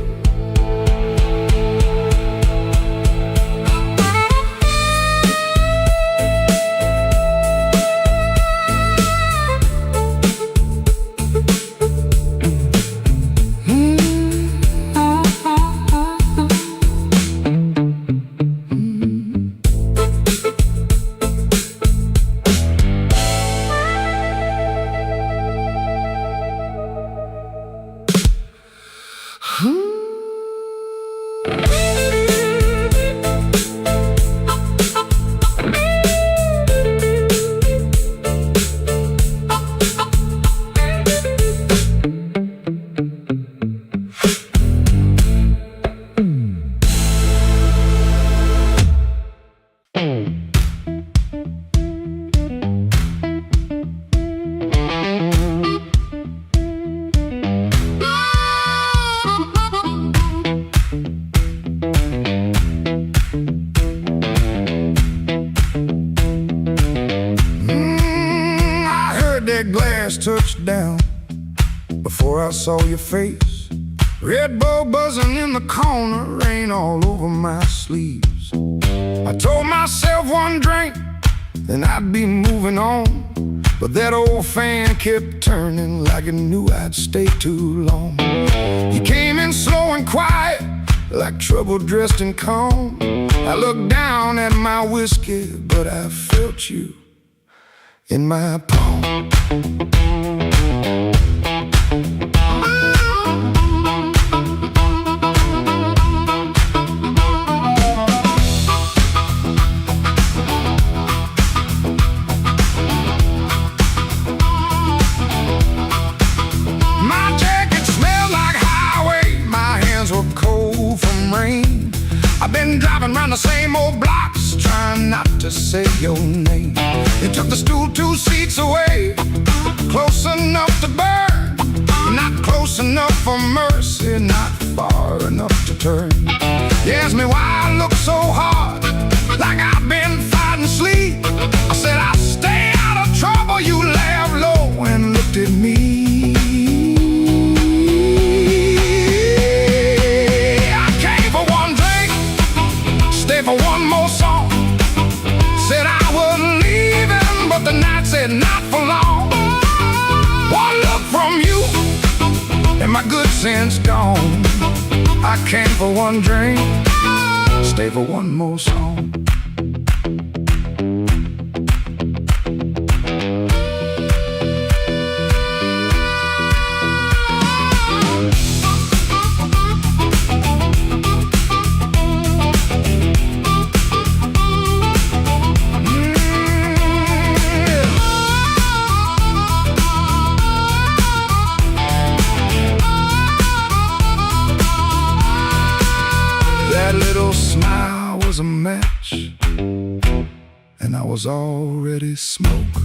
before I saw your face. Red Bull buzzing in the corner, rain all over my sleeves. I told myself one drink, then I'd be moving on. But that old fan kept turning like it knew I'd stay too long. You came in slow and quiet, like trouble dressed in calm. I looked down at my whiskey, but I felt you in my palm. I've been driving around the same old blocks, trying not to say your name. You took the stool 2 seats away, close enough to burn, not close enough for mercy, not far enough to turn. You asked me why I look so hard, like I've been fighting sleep. I said I'll stay out of trouble. You laughed low and looked at me. For one more song, said I was leaving, but the night said not for long. One look from you, and my good sense gone. I came for one drink, stay for one more song. That little smile was a match, and I was already smoke.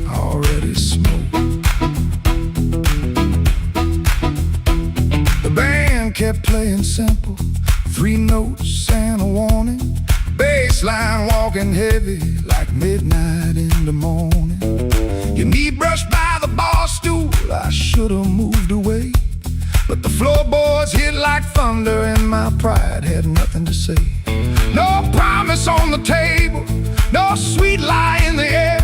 Already smoke. The band kept playing simple, 3 notes and a warning. Bass line walking heavy like midnight in the morning. Your knee brushed by the bar stool, I should've moved away. But the floorboards hit like thunder, and my pride had nothing to say. No promise on the table, no sweet lie in the air,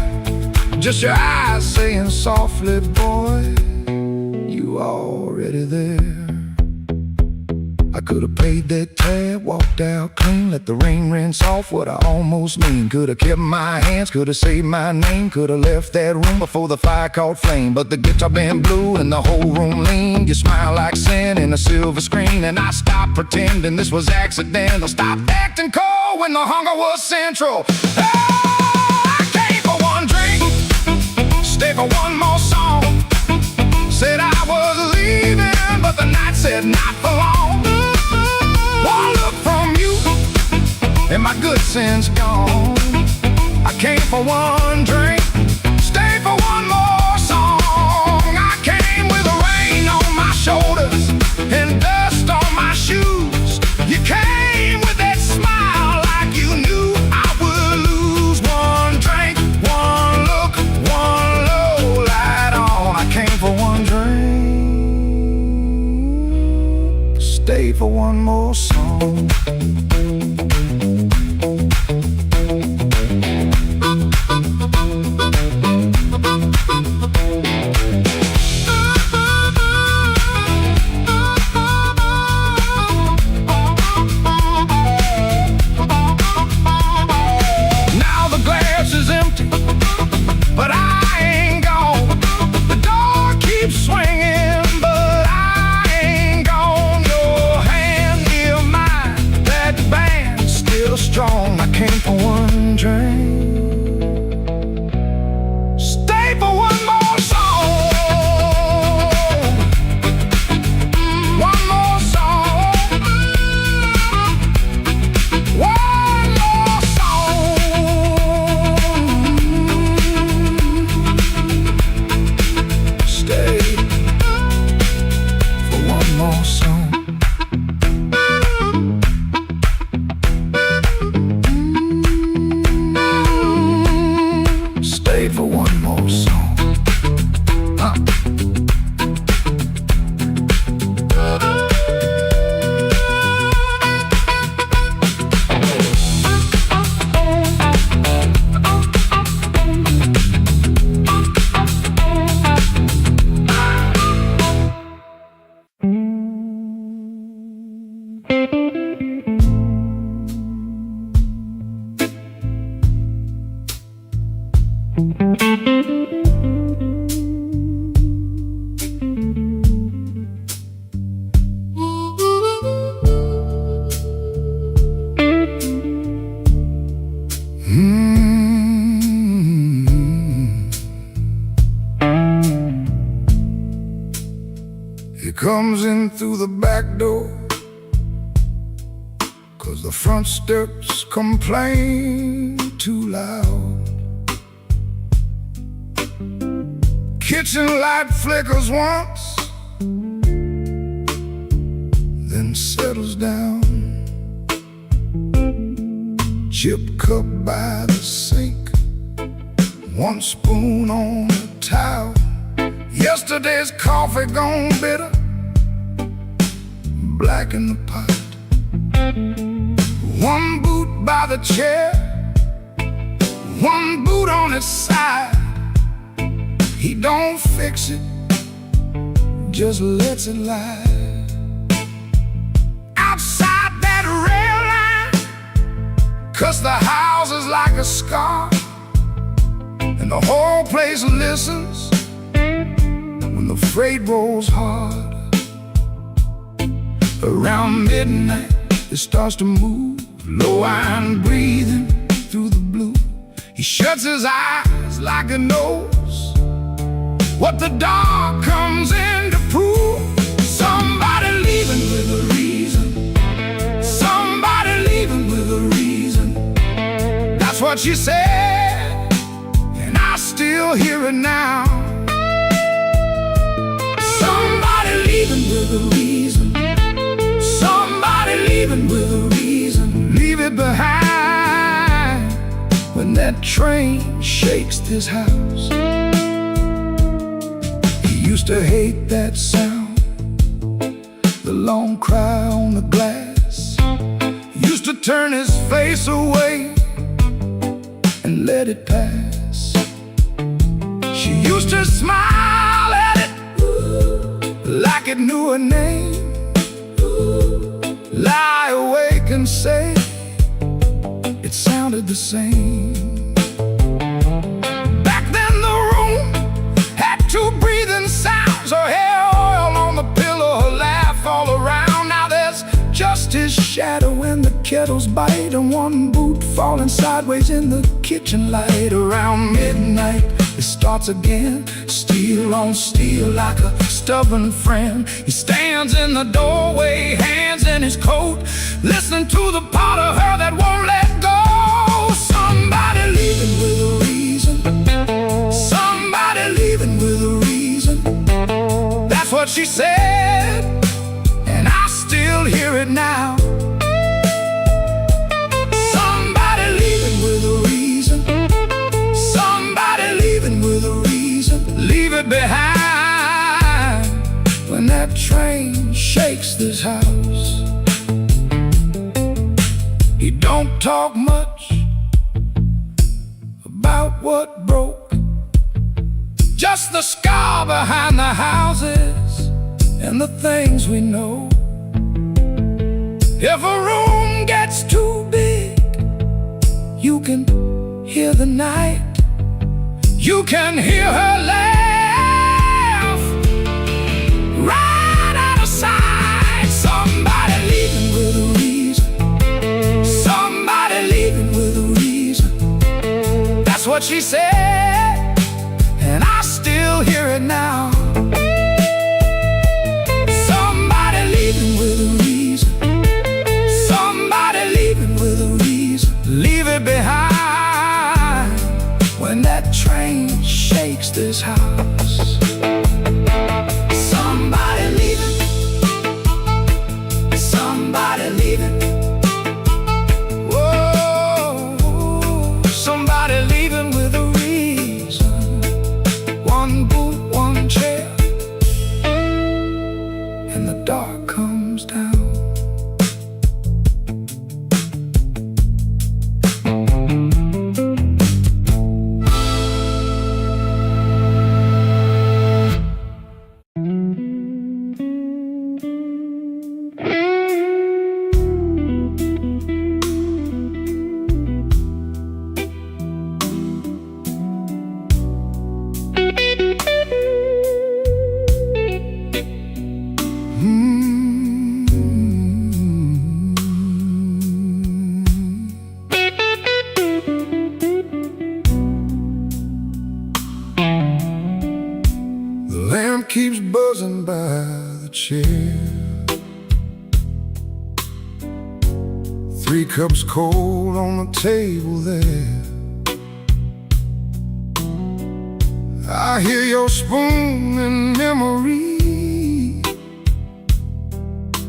just your eyes saying softly, boy, you already there. I could've paid that tab, walked out clean, let the rain rinse off what I almost mean. Could've kept my hands, could've saved my name, could've left that room before the fire caught flame. But the guitar band blew and the whole room leaned. You smile like sin in a silver screen, and I stopped pretending this was accidental. Stopped acting cold when the hunger was central. Oh, I came for one drink, stay for one more song. Said I was leaving, but the night said not for long. One look from you, and my good sense gone. I came for one drink, stay for one more song. I came with the rain on my shoulders and dust on my shoes. You came with that smile like you knew I would lose. One drink, one look, one low light on. I came for one drink, stay for one more song. Now the glass is empty, but I ain't gone. The door keeps swinging, but I ain't gone. Your hand near mine, that band's still strong. I came for one drink, stay for one more song. He comes in through the back door, 'cause the front steps complain too loud. Kitchen light flickers once, then settles down. Chip cup by the sink, one spoon on the towel. Yesterday's coffee gone bitter, black in the pot. One boot by the chair, one boot on its side. He don't fix it, just lets it lie. Outside that rail line, 'cause the house is like a scar, and the whole place listens when the freight rolls hard. Around midnight it starts to move, low iron breathing through the blue. He shuts his eyes like he knows what the dark comes in to prove. Somebody leaving with a reason, somebody leaving with a reason. That's what she said, and I still hear it now. Somebody leaving with a reason, somebody leaving with a reason. Leave it behind when that train shakes this house. He used to hate that sound, the long cry on the glass. Used to turn his face away and let it pass. She used to smile at it like it knew her name. Lie awake and say it sounded the same. Back then the room had two breathing sounds, her hair oil on the pillow, her laugh all around. Now there's just his shadow and the kettle's bite, and one boot falling sideways in the kitchen light. Around midnight it starts again, steel on steel like a stubborn friend. He stands in the doorway, hands in his coat, listening to the part of her that won't let go. Somebody leaving with a reason, somebody leaving with a reason. That's what she said, and I still hear it now. Somebody leaving with a reason, somebody leaving with a reason. Leave it behind when that train shakes this house. He don't talk much about what broke, just the scar behind the houses and the things we know. If a room gets too big, you can hear the night, you can hear her laugh right out of sight. Somebody leaving with a reason, somebody leaving with a reason. That's what she said, and I still hear it now. Somebody leaving with a reason, somebody leaving with a reason. Leave it behind when that train shakes this house. Somebody leaving, somebody leaving. Whoa, somebody leaving with a reason. One boot, one chair, and the dark comes down. keeps buzzing by the chair. 3 cups cold on the table there. I hear your spoon in memory.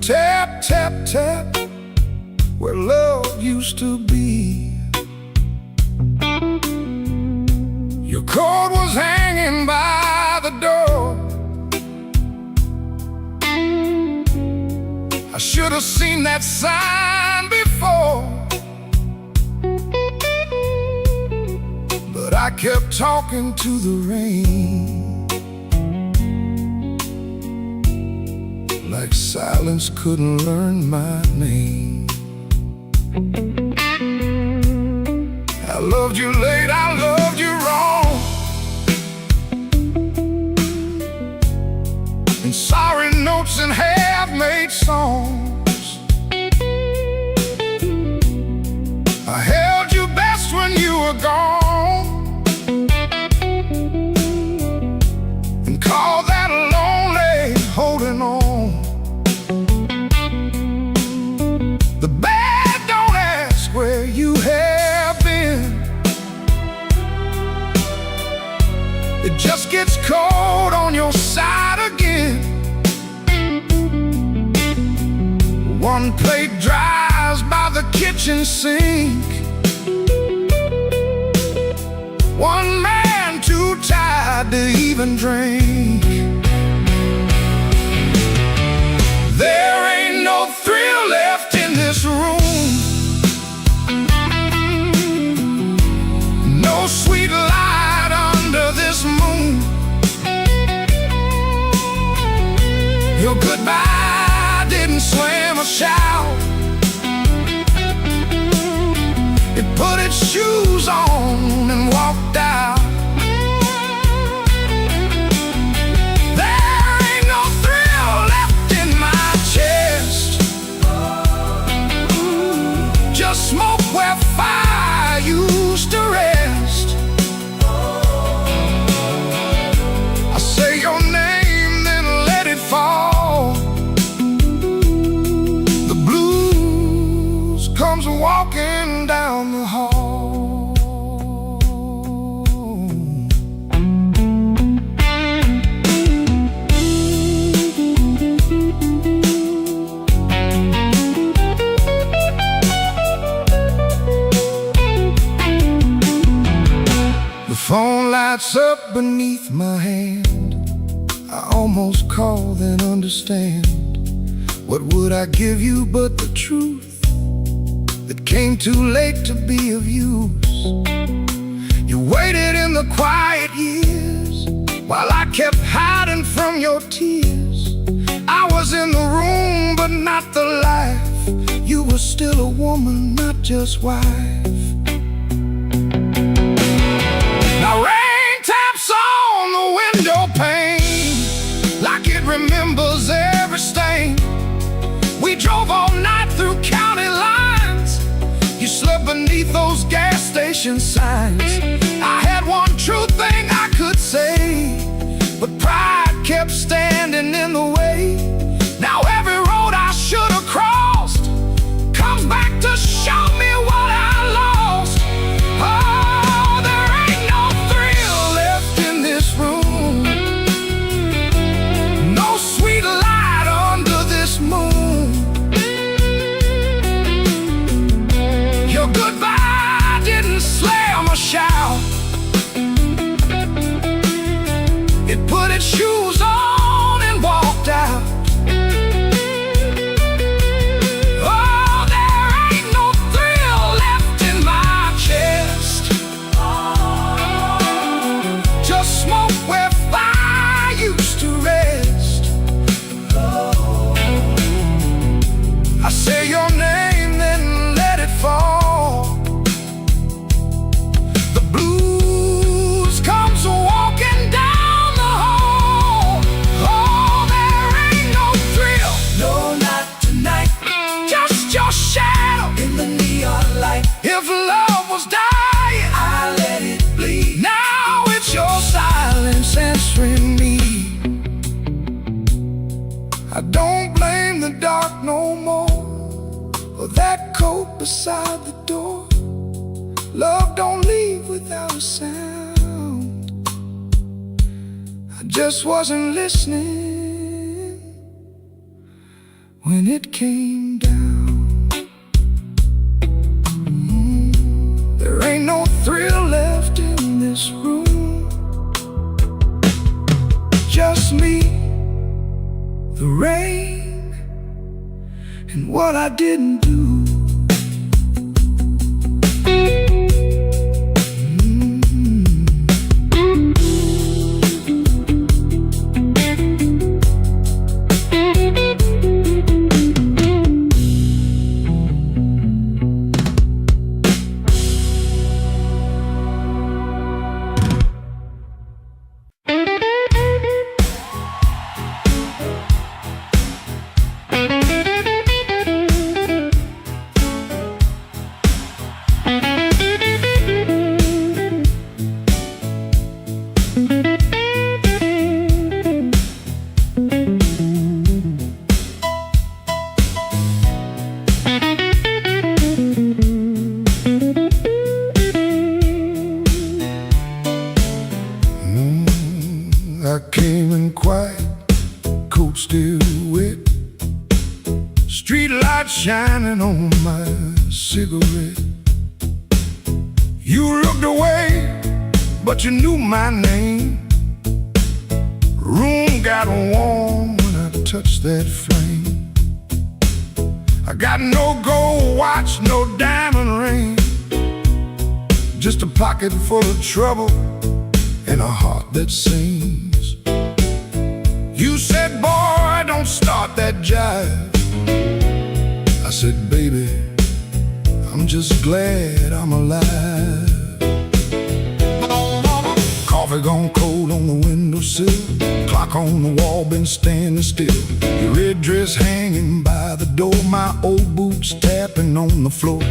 Tap, tap, tap, where love used to be. Your coat was hanging by the door. I should have seen that sign before, but I kept talking to the rain, like silence couldn't learn my name. I loved you late, I loved you wrong, and sorry notes and half-made songs. I held you best when you were gone, and called that lonely holding on. The bad don't ask where you have been. It just gets cold on your side again. One plate dries by the kitchen sink. One man too tired to even drink. There ain't no thrill left in this room, no sweet light under this moon. Your goodbye didn't slam a shout. It put its shoes on and walked out. There ain't no thrill left in my chest, just smoke where fire used to rest. I say your name, then let it fall. The blues comes walking down the hall. The phone lights up beneath my hand. I almost call, then understand. What would I give you but the truth that came too late to be of use? You waited in the quiet years while I kept hiding from your tears. I was in the room but not the life. You were still a woman, not just wife. Now rain taps on the window pane like it remembers every stain. We drove all night through county lines. You slept beneath those gas station signs. I had one true thing I could say, but pride kept standing in the way. Now every road I should have crossed comes back to show me what I lost. Oh, there ain't no thrill left in this room, no sweet light under this moon. Your goodbye didn't slam a shout. It put its shoes on and walked out. Oh, there ain't no thrill left in my chest, just smoke where fire used to rest. I say your name, then let it fall. The blues comes walking down the hall. without a sound. I just wasn't listening when it came down. There ain't no thrill left in this room. Just me, the rain, and what I didn't do. I came in quiet, coat still wet, street light shining on my cigarette. You looked away, but you knew my name. Room got warm when I touched that flame. I got no gold watch, no diamond ring, just a pocket full of trouble and a heart that sings. You said, boy, don't start that jive. I said, baby, I'm just glad I'm alive. Coffee gone cold on the windowsill, clock on the wall been standing still. Your red dress hanging by the door, my old boots tapping on the floor.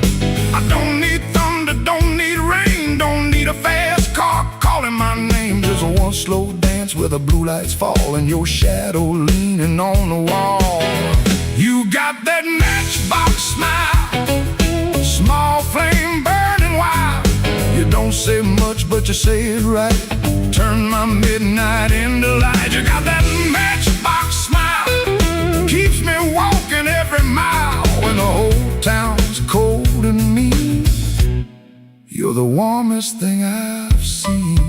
I don't need thunder, don't need rain, don't need a fast car calling my name. Just one slow dance where the blue lights fall and your shadow leaning on the wall. You got that matchbox smile, small flame burning wild. You don't say much, but you say it right. Turn my midnight into light. You got that matchbox smile, keeps me walking every mile when the whole town's cold and mean. You're the warmest thing I've seen.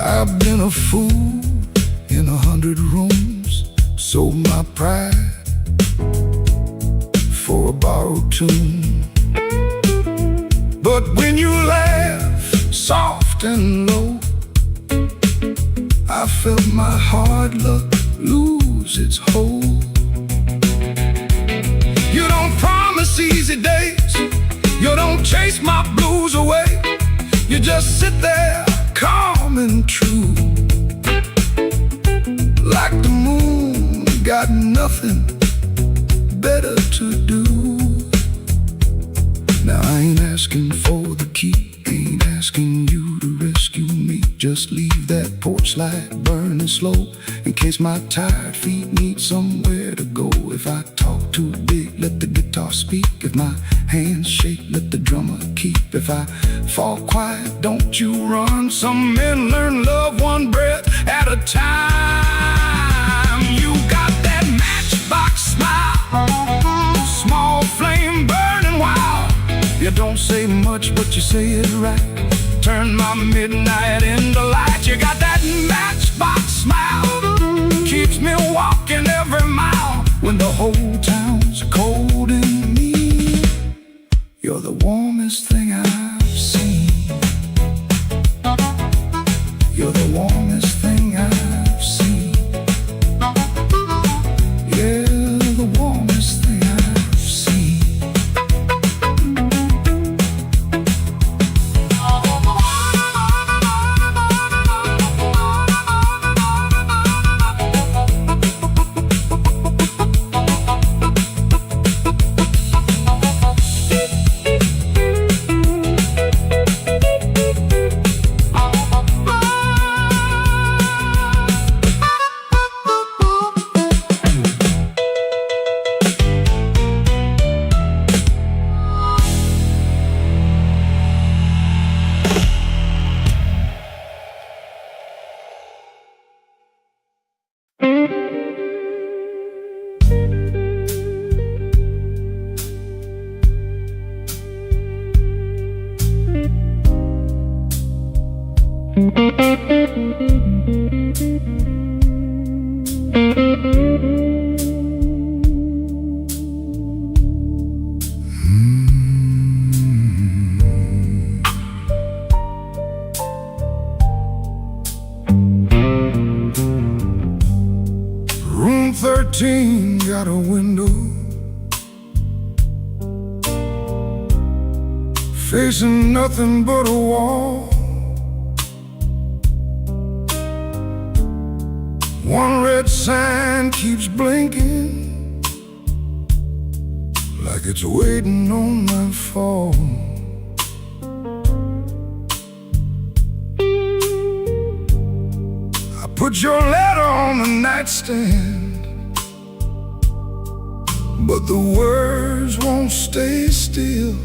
I've been a fool in 100 rooms, sold my pride for a borrowed tune. But when you laugh soft and low, I felt my hard luck lose its hold. You don't promise easy days, you don't chase my blues away. You just sit there calm and true, like the moon got nothing better to do. Now I ain't asking for the key, ain't asking you to rescue me. Just leave that porch light burning slow, in case my tired feet need somewhere to go. If I talk too big, let the guitar speak. If my hands shake, let the drummer keep. If I fall quiet, don't you run. Some men learn love one breath at a time. You got that matchbox smile, small flame burning wild. You don't say much, but you say it right. Turn my midnight into light. You got that matchbox smile, keeps me walking every mile when the whole town's cold and mean. You're the warmest thing I've seen. 13 got a window facing nothing but a wall. One red sign keeps blinking like it's waiting on my fall. I put your letter on the nightstand, but the words won't stay still.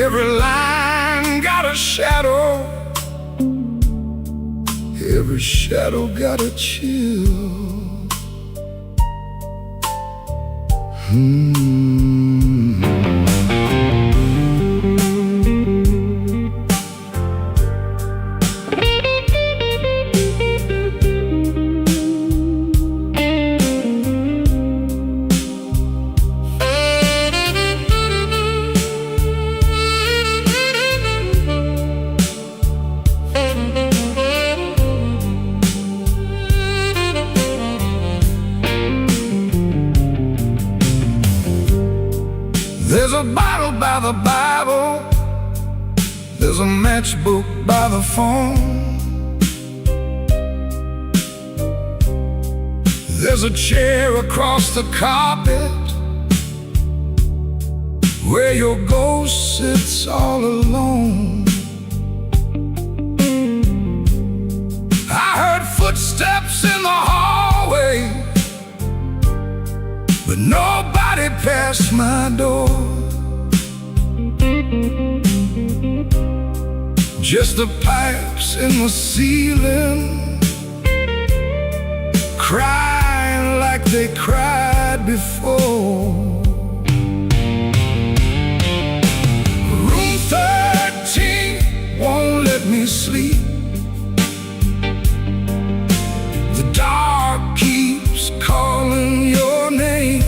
Every line got a shadow, every shadow got a chill. There's a bottle by the Bible, there's a matchbook by the phone, there's a chair across the carpet where your ghost sits all alone. I heard footsteps in the hallway, but nobody passed my door. Just the pipes in the ceiling, crying like they cried before. Room 13 won't let me sleep. The dark keeps calling your name.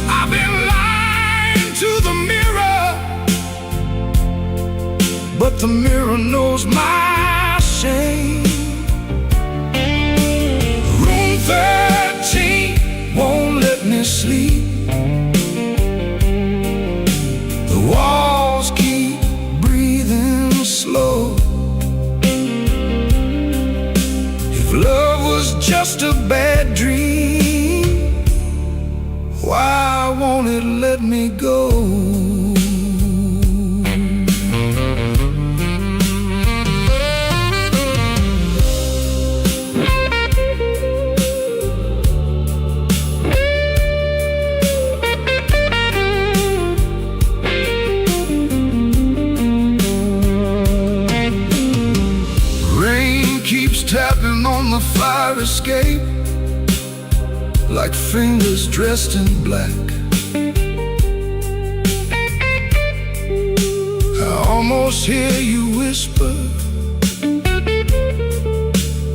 I've been lying to the mirror, but the mirror knows my shame. Room 13 won't let me sleep. The walls keep breathing slow. If love was just a bad dream, why won't it let me go? Tapping on the fire escape like fingers dressed in black. I almost hear you whisper,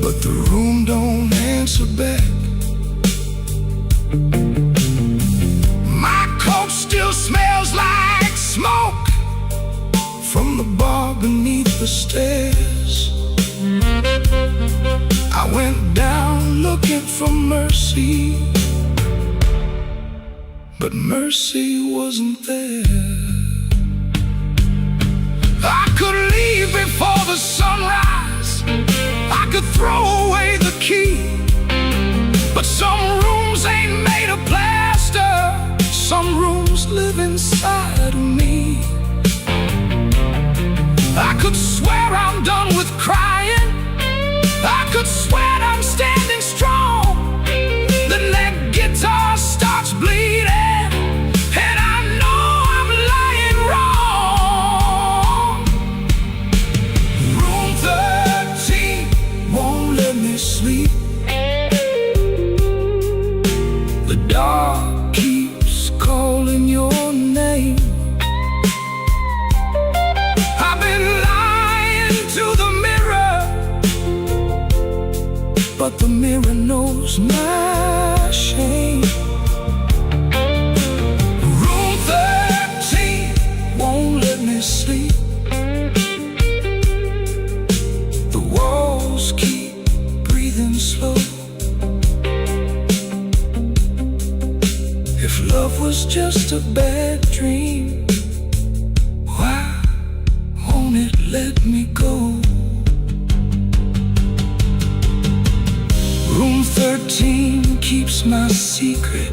but the room don't answer back. My coat still smells like smoke from the bar beneath the stairs. I went down looking for mercy, but mercy wasn't there. I could leave before the sunrise, I could throw away the key, but some rooms ain't made of plaster, some rooms live inside of me. I could swear I'm done with crying, I could swear I'm standing strong. The neck guitar starts bleeding, and I know I'm lying wrong. Room 13 won't let me sleep. The dark keeps calling your name. I've been lying to the mirror, but the mirror knows my shame. Room 13 won't let me sleep. The let me go. Room 13 keeps my secret.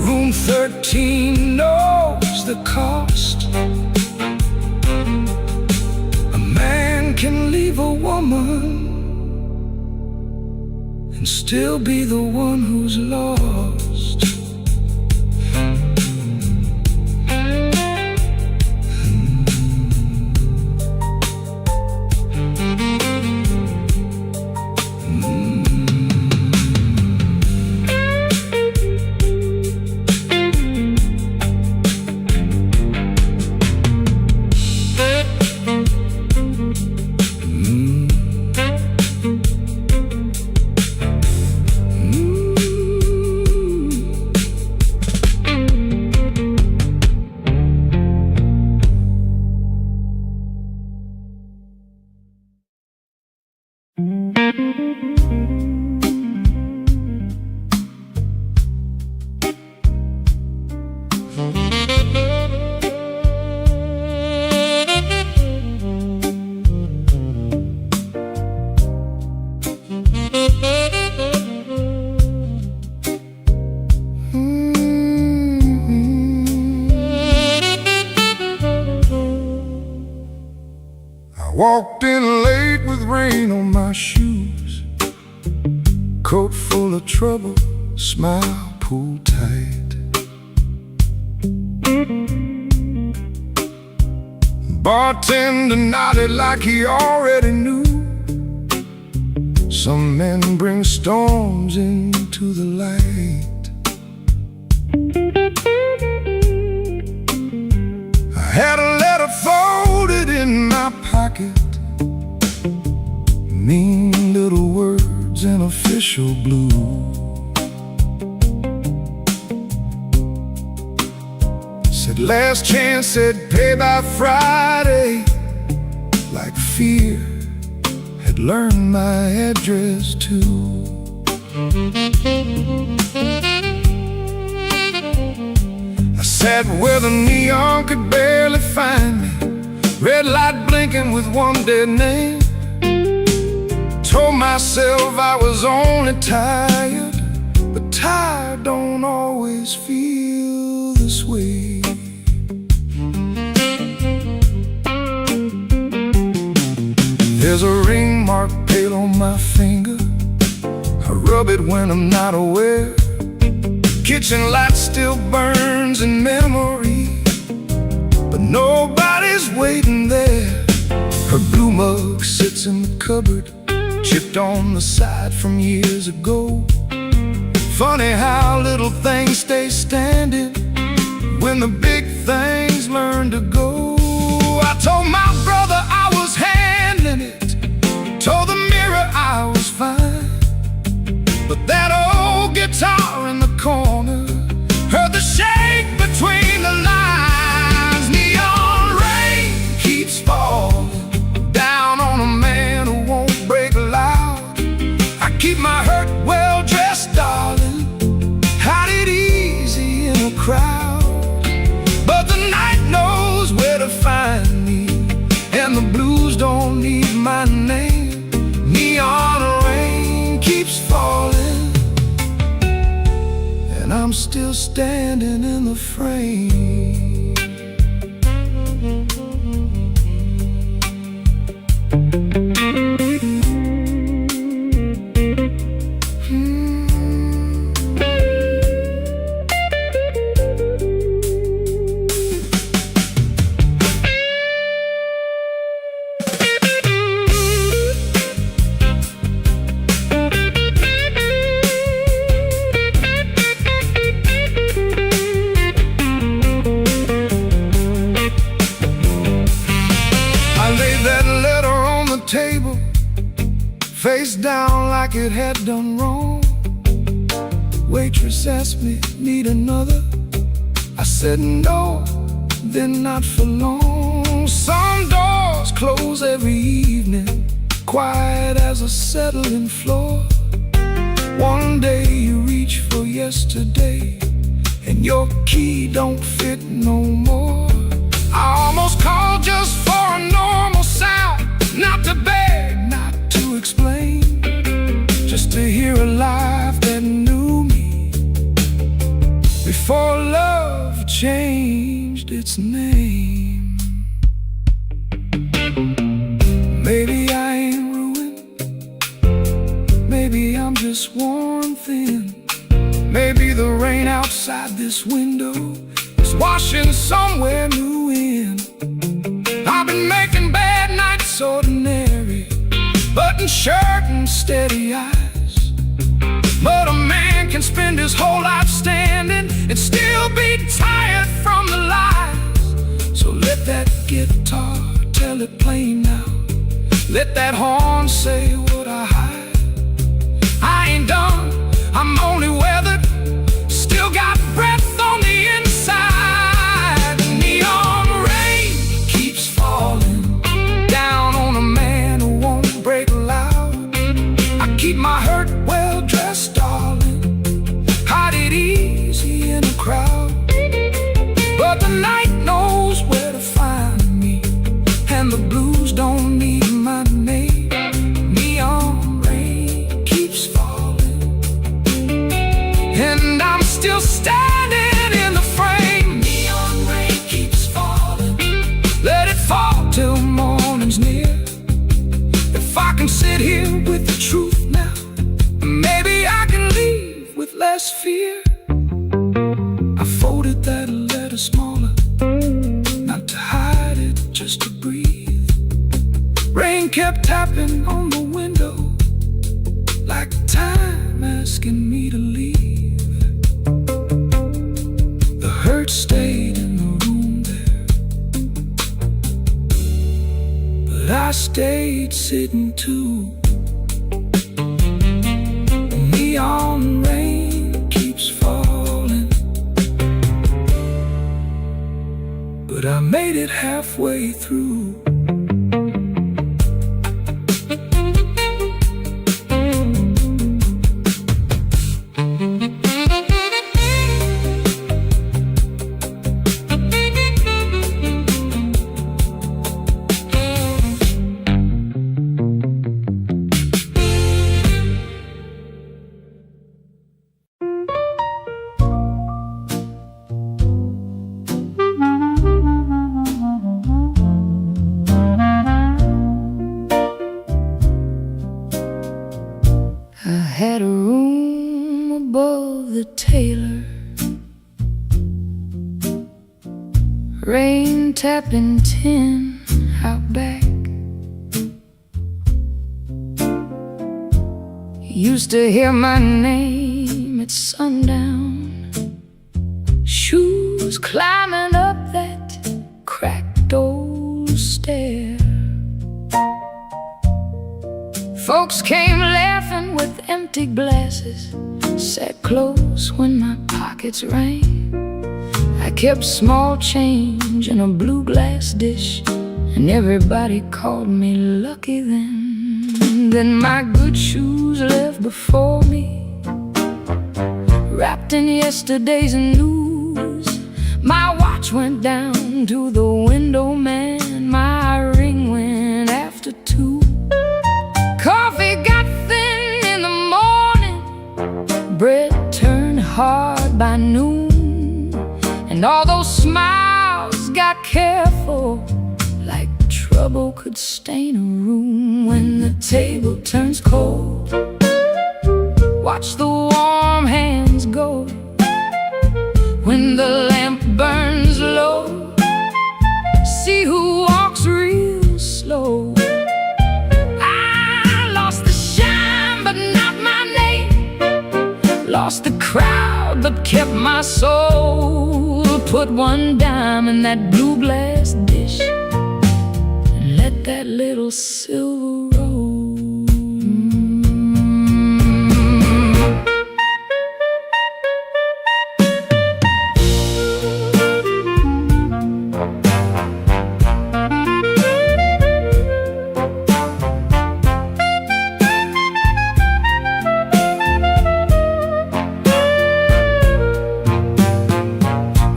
Room 13 knows the cost. A man can leave a woman and still be the one who's lost. Walked in late with rain on my shoes, coat full of trouble, smile pulled tight. Bartender nodded like he already knew. Some men bring storms into the light. I had a letter folded in my pocket, mean little words in official blue. Said last chance, said pay by Friday. Like fear had learned my address too. I sat where the neon could barely find me, red light blinking with one dead name. Told myself I was only tired, but tired don't always feel this way. There's a ring mark pale on my finger. I rub it when I'm not aware. Kitchen light still burns in memory, but nobody's waiting there. Her blue mug sits in the cupboard, chipped on the side from years ago. Funny how little things stay standing when the big things learn to go. I told my brother I was handling it, told the mirror I was fine, but that old guitar in the corner heard the shake between the lines. Neon rain keeps falling down on a man who won't break loud. I keep my hurt well dressed, darling, hide it easy in a crowd. But the night knows where to find me, and the blues don't need my name. Neon rain keeps falling, and I'm still standing in the frame. Table, face down like it had done wrong. Waitress asked me, need another? I said no, then not for long. Some doors close every evening, quiet as a settling floor. One day you reach for yesterday, and your key don't fit no more. its name. Maybe I ain't ruined, maybe I'm just worn thin. Maybe the rain outside this window is washing somewhere new in. I've been making bad nights ordinary, button shirt and steady eyes. But a man can spend his whole life standing and still be tired from the lies. So let that guitar tell it plain now, let that horn say what I hide. I ain't done, I'm only weathered, still got breath on the inside. The neon rain keeps falling down on a man who won't break loud. I keep my hurt well dressed, darling, hide it easy in a crowd. But the night knows where to find me, and the blues don't need my name. Neon rain keeps falling, and I'm still standing in the frame. Neon rain keeps falling, let it fall till morning's near. If I can sit here with the truth now, maybe I can leave with less fear. I folded that letter smaller, not to hide it, just to breathe. Rain kept tapping on the window, like time asking me to leave. The hurt stayed in the room there, but I stayed sitting too. Neon rain keeps falling, but I made it halfway through. Had a room above the tailor, rain tapping tin out back. Used to hear my name at sundown, shoes climbing up that cracked old stair. Folks came laughing with empty glasses, sat close when my pockets rang. I kept small change in a blue glass dish, and everybody called me lucky then. Then my good shoes left before me, wrapped in yesterday's news. My watch went down to the window man, my ring went after 2. Coffee got thin in the morning, bread turned hard by noon, and all those smiles got careful, like trouble could stain a room. When the table turns cold, watch the warm hands go. When the lamp burns low, see who walks real slow. Lost the crowd but kept my soul. Put one dime in that blue glass dish and let that little silver roll.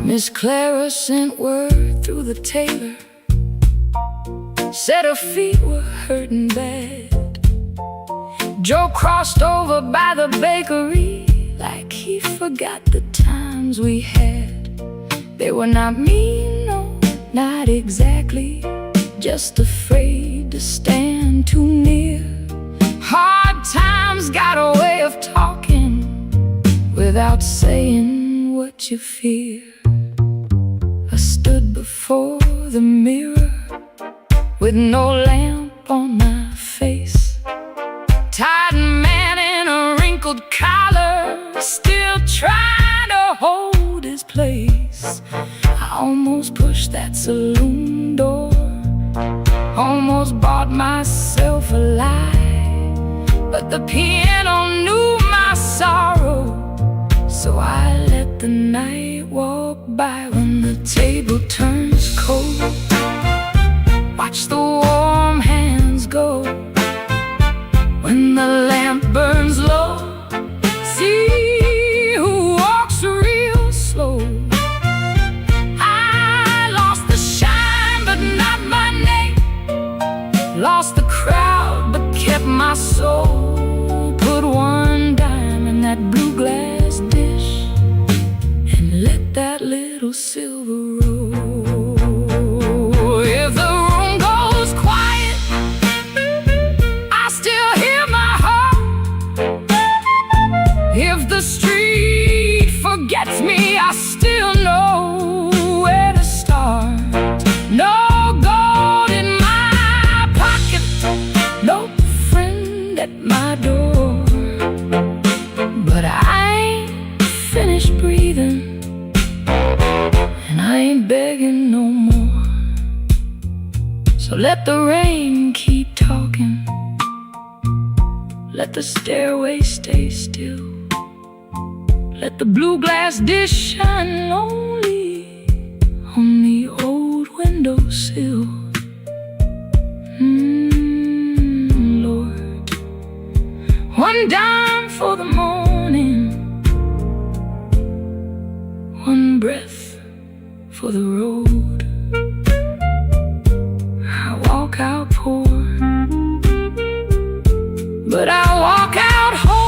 Miss Clara sent word through the tailor, said her feet were hurting bad. Joe crossed over by the bakery like he forgot the times we had. They were not mean, no, not exactly, just afraid to stand too near. Hard times got a way of talking without saying what you fear. I stood before the mirror with no lamp on my face, tired man in a wrinkled collar, still trying to hold his place. I almost pushed that saloon door, almost bought myself a lie, but the piano knew my sorrow, so I let the night walk by. When the table turns cold, watch the warm hands go. When the lamp burns low, see who walks real slow. I lost the shine, but not my name. Lost the crowd, but kept my soul. Put one dime in that blue glass dish and let that little silver roll. If the room goes quiet, I still hear my heart. If the street forgets me, I still know where to start. No gold in my pocket, no friend at my door, but I ain't finished breathing, and I ain't begging no more. So let the rain keep talking, let the stairway stay still, let the blue glass dish shine lonely on the old windowsill. Lord, one dime for the morning, one breath for the road. I walk out poor, but I walk out whole.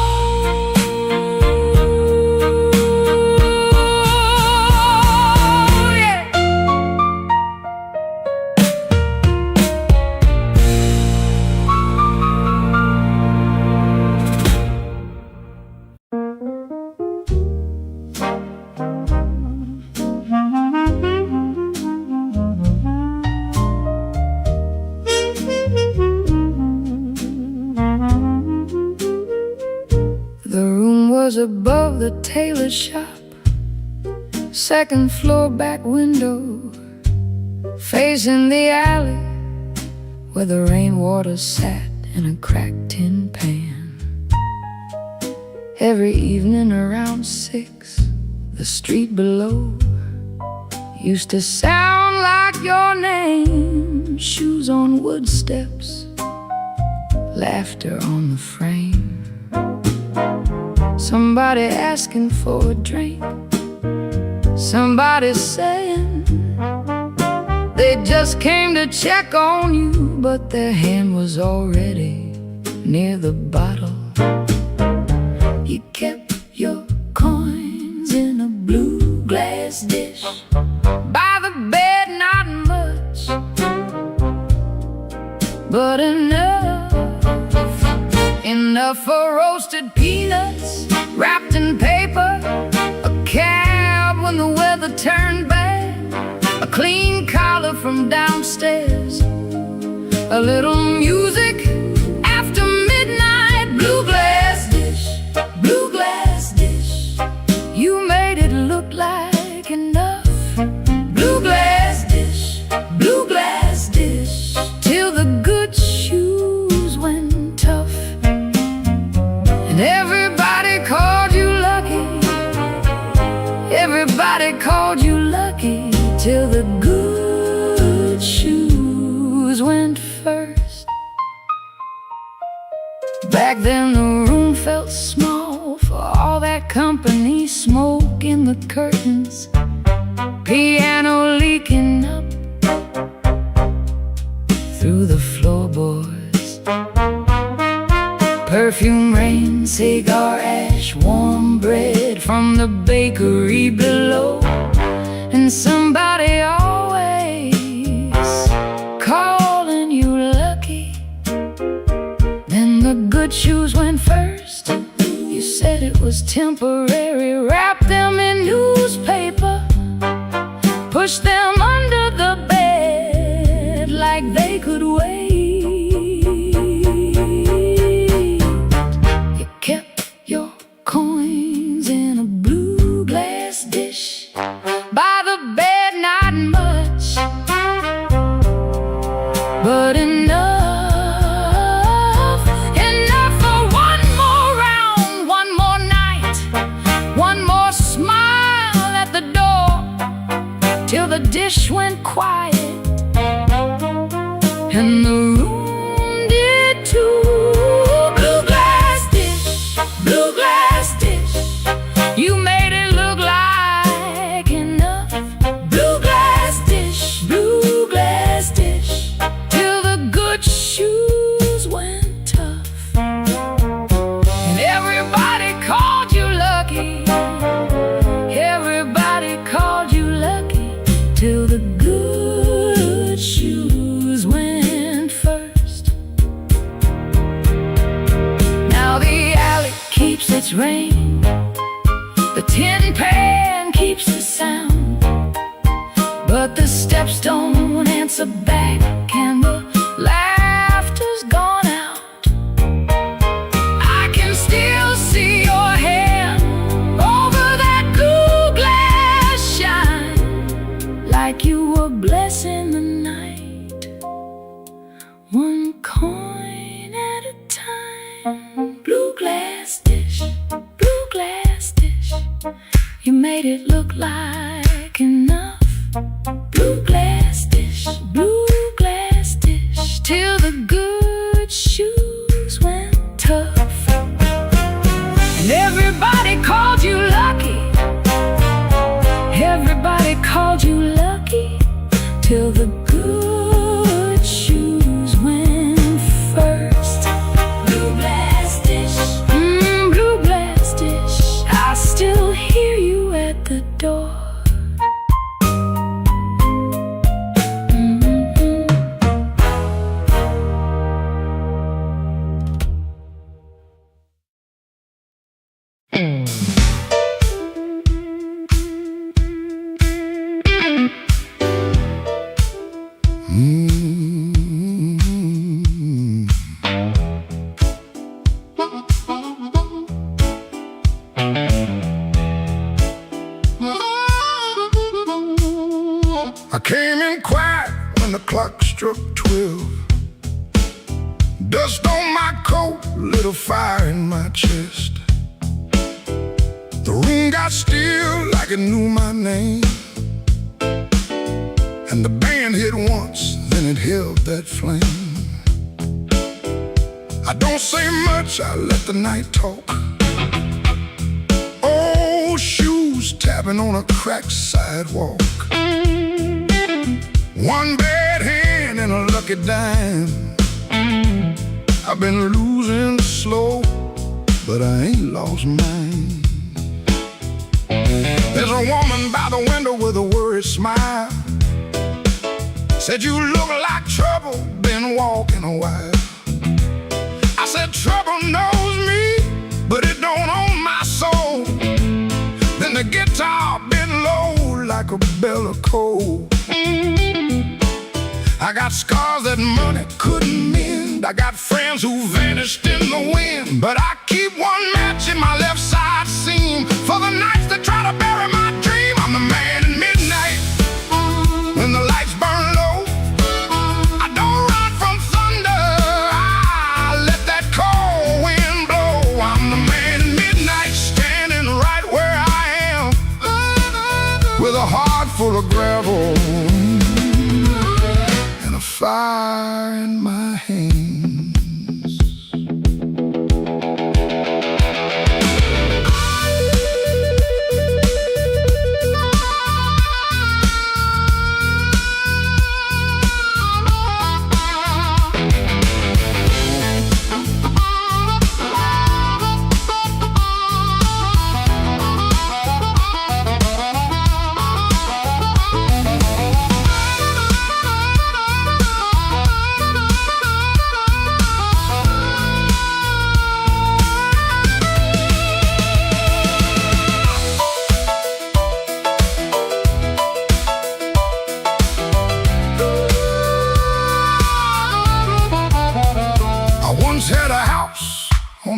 Yeah. The room was above the tailor shop, second floor back window, facing the alley where the rainwater sat in a cracked tin pan. Every evening around 6, the street below used to sound like your name. Shoes on wood steps, laughter on the frame, somebody asking for a drink, somebody saying they just came to check on you, but their hand was already near the bottle. You kept your coins in a blue glass dish by the bed, not much, but enough for roasted peanuts wrapped in paper, a cab when the weather turned bad, a clean collar from downstairs, a little music after midnight. Blue glass dish, blue glass dish, you made it look like enough. Blue glass dish, blue glass dish, till the good shoes went tough, and everybody called you lucky. Everybody called you lucky, till the good shoes went first. Back then the room felt small for all that company, smoke in the curtains, piano leaking up through the floorboards, perfume rain, cigar ash, warm bread from the bakery below, and somebody always good shoes went first. You said it was temporary. Wrap them in newspaper, push them under the bed like they could wait. You kept your coins in a blue glass dish by the bed, not much, but enough for one more round, one more night, one more smile at the door, till the dish went quiet and the room did too. Blue glass dish, blue glass dish, you made it look like enough. Blue glass dish, till the good shoes went tough. And everybody called you lucky, everybody called you lucky, till the good shoes went first. Now the alley keeps its rain, the tin pan keeps the sound, but the steps don't answer back and the laughter's gone out. I can still see your hand over that blue glass shine, like you were blessing the night, one coin at a time. Blue glass dish, you made it look like enough. Blue glass dish, till the good shoes went tough. And everybody called you lucky, everybody called you lucky, till the good shoes went first. Blue glass dish, blue glass dish, I still hear you at the door. I came in quiet when the clock struck 12. Dust on my coat, lit a fire in my chest. The room got still like it knew my name, and the band hit once, then it held that flame. I don't say much, I let the night talk. Old shoes tapping on a cracked sidewalk. One bad hand and a lucky dime. I've been losing slow, but I ain't lost mine. There's a woman by the window with a worried smile. Said you look like trouble, been walking a while. I said trouble knows me, but it don't own my soul. Then the guitar bent low like a bell of coal. I got scars that money couldn't mend. I got friends who vanished in the wind, but I keep one match in my left side seam for the nights that try to bury my dream. I'm the man in midnight when the lights burn low. I don't run from thunder, I let that cold wind blow. I'm the man in midnight, standing right where I am, with a heart full of gravel and a fire in my hands.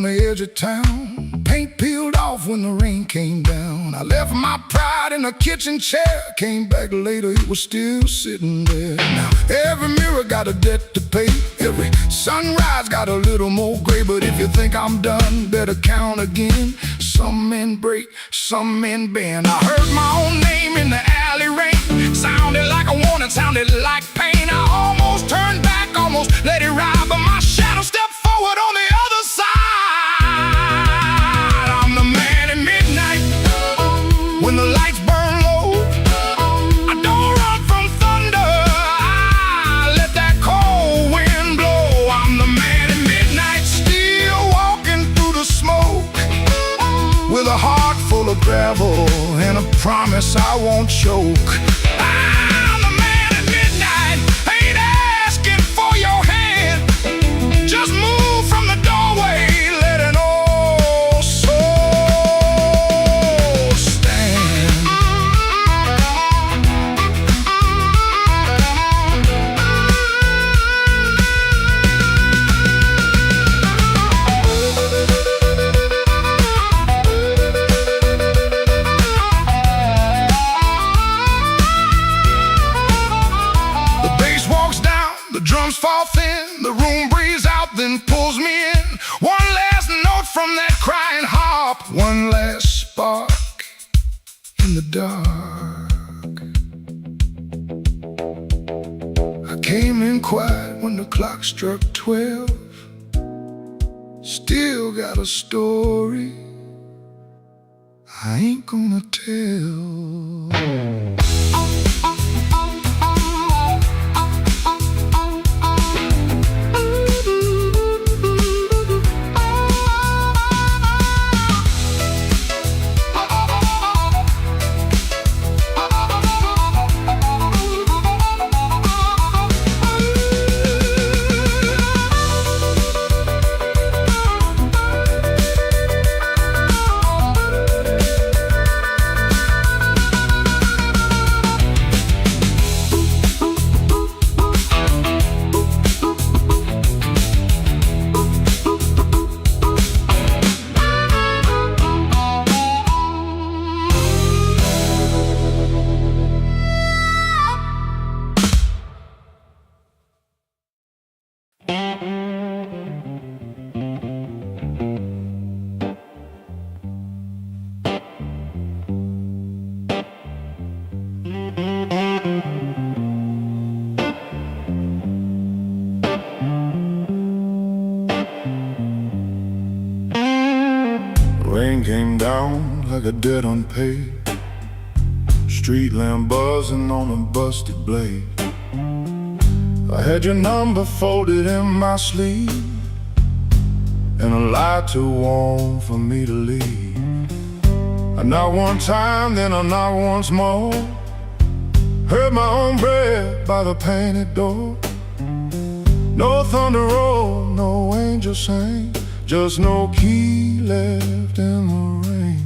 on the edge of town. Paint peeled off when the rain came down. I left my pride in a kitchen chair. Came back later, it was still sitting there. Now every mirror got a debt to pay. Every sunrise got a little more gray. But if you think I'm done, better count again. Some men break, some men bend. I heard my own name in the alley rain. Sounded like a warning, sounded like pain. I almost turned back, almost let it ride, but my shadow stepped forward on the other side. I'm the man at midnight, when the lights burn low. I don't run from thunder, I let that cold wind blow. I'm the man at midnight, still walking through the smoke, with a heart full of gravel and a promise I won't choke. I'm the man at midnight, ain't asking for your hand. Just move from the doorway, let an old soul stand. The bass walks down, the drums fall thin, the room breathes out, then pulls me in. One last note from that crying harp, one last spark in the dark. I came in quiet when the clock struck 12. Still got a story I ain't gonna tell. Rain came down like a debt unpaid. Street lamp buzzing on a busted blade. I had your number folded in my sleeve, and a lie too warm for me to leave. I knocked one time, then I knocked once more. Heard my own breath by the painted door. No thunder roll, no angel sang, just no key left in the rain.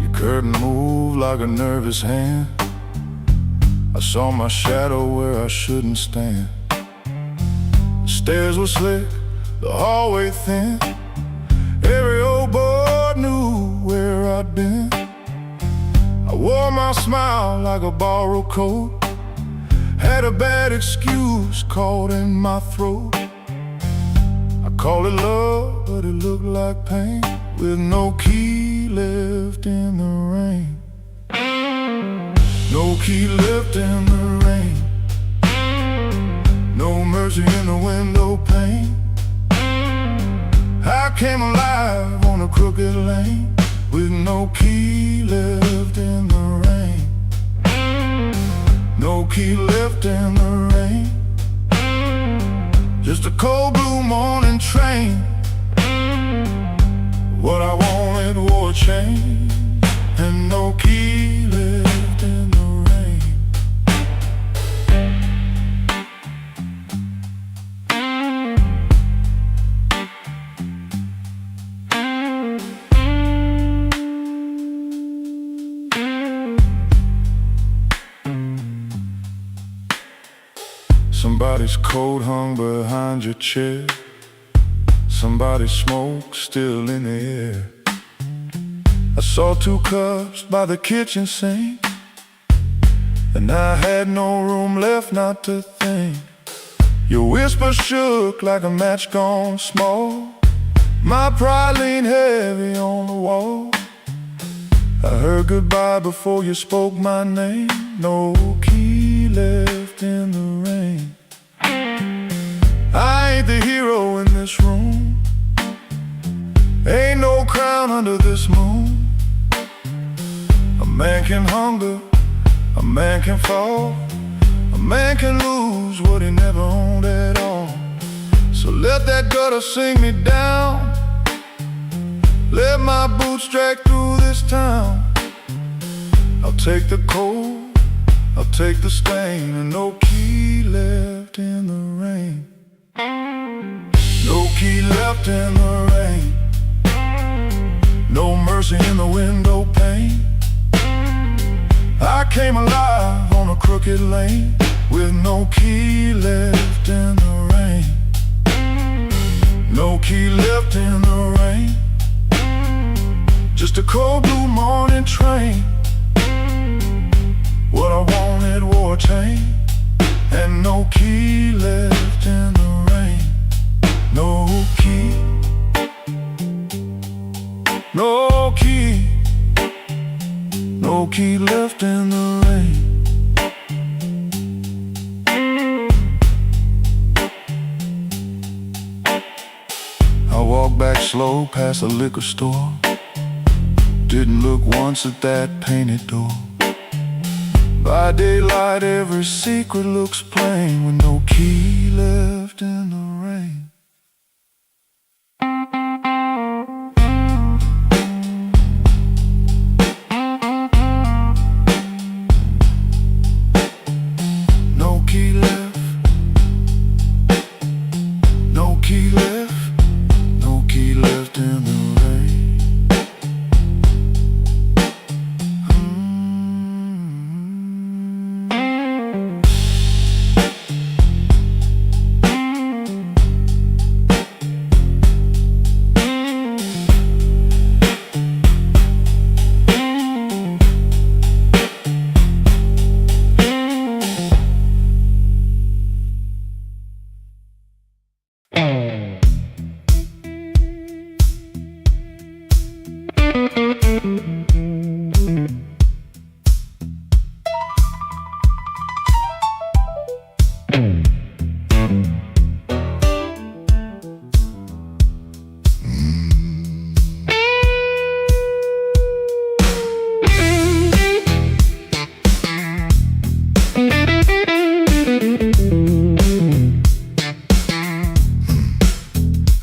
Your curtain moved like a nervous hand. I saw my shadow where I shouldn't stand. The stairs were slick, the hallway thin. Every old boy knew where I'd been. I wore my smile like a borrowed coat. Had a bad excuse caught in my throat. I called it love, but it looked like pain, with no key left in the rain. No key left in the rain. No mercy in the window pane. I came alive on a crooked lane, with no key left in the rain. No key left in the rain. Just a cold blue morning train. What I wanted wore a chain, and no key left in the rain. Somebody's coat hung behind your chair. Somebody's smoke still in the air. I saw 2 cups by the kitchen sink, and I had no room left not to think. Your whisper shook like a match gone small. My pride leaned heavy on the wall. I heard goodbye before you spoke my name. No key left in the rain. I ain't the hero in this room. Ain't no crown under this moon. A man can hunger, a man can fall, a man can lose what he never owned at all. So let that gutter sing me down. Let my boots drag through this town. I'll take the cold, I'll take the stain, and no key left in the rain. No key left in the rain. No mercy in the window pane. I came alive on a crooked lane with no key left in the rain. No key left in the rain. Just a cold blue morning train. What I wanted wore a chain, and no key left in the rain. No key. No key. No key left in the rain. I walked back slow past the liquor store. Didn't look once at that painted door. By daylight every secret looks plain, with no key left in the rain. No key left. No key left. No key left in the rain.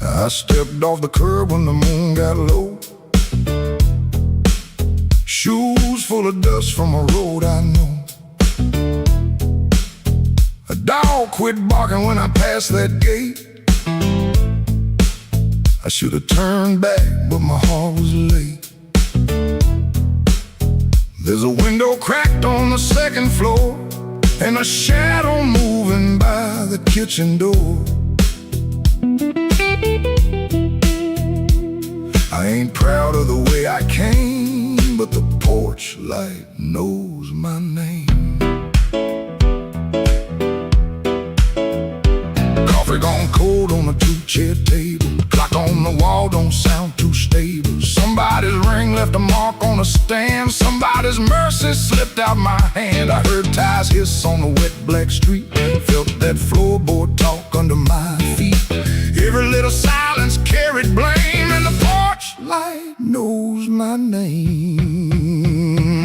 I stepped off the curb when the moon got low. Shoes full of dust from a road I know. A dog quit barking when I passed that gate. I should have turned back, but my heart was late. There's a window cracked on the 2nd floor, and a shadow moving by the kitchen door. I ain't proud of the way I came, but the porch light knows my name. Coffee gone cold on a 2-chair table. Clock on the wall don't sound too stable. Somebody's ring left a mark on a stand. Somebody's mercy slipped out my hand. I heard tires hiss on the wet black street. Felt that floorboard talk under my feet. Every little silence carried blame, and the porch light knows my name.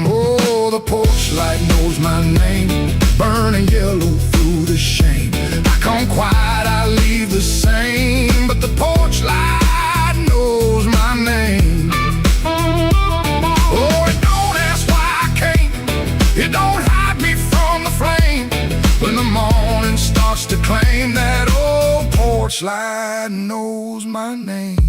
Oh, the porch light knows my name. Burning yellow through the shame. I come quiet, I leave the same, but the porch light knows my name. Oh, it don't ask why I came. It don't hide me from the flame. When the morning starts to claim, that old porch light knows my name.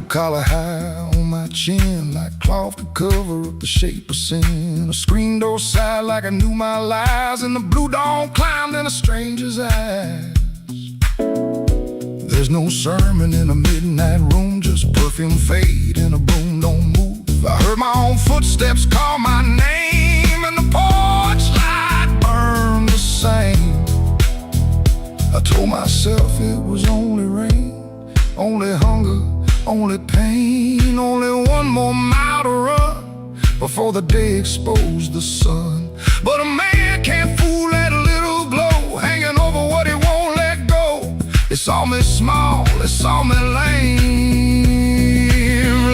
collar high on my chin, like cloth to cover up the shape of sin. A screen door side like I knew my lies, and the blue dawn climbed in a stranger's eyes. There's no sermon in a midnight room, just perfume fade and a broom don't move. I heard my own footsteps call my name, and the porch light burned the same. I told myself it was only rain, only hunger, only pain, only one more mile to run before the day exposed the sun. But a man can't fool that little glow hanging over what he won't let go. It saw me small, it saw me lame.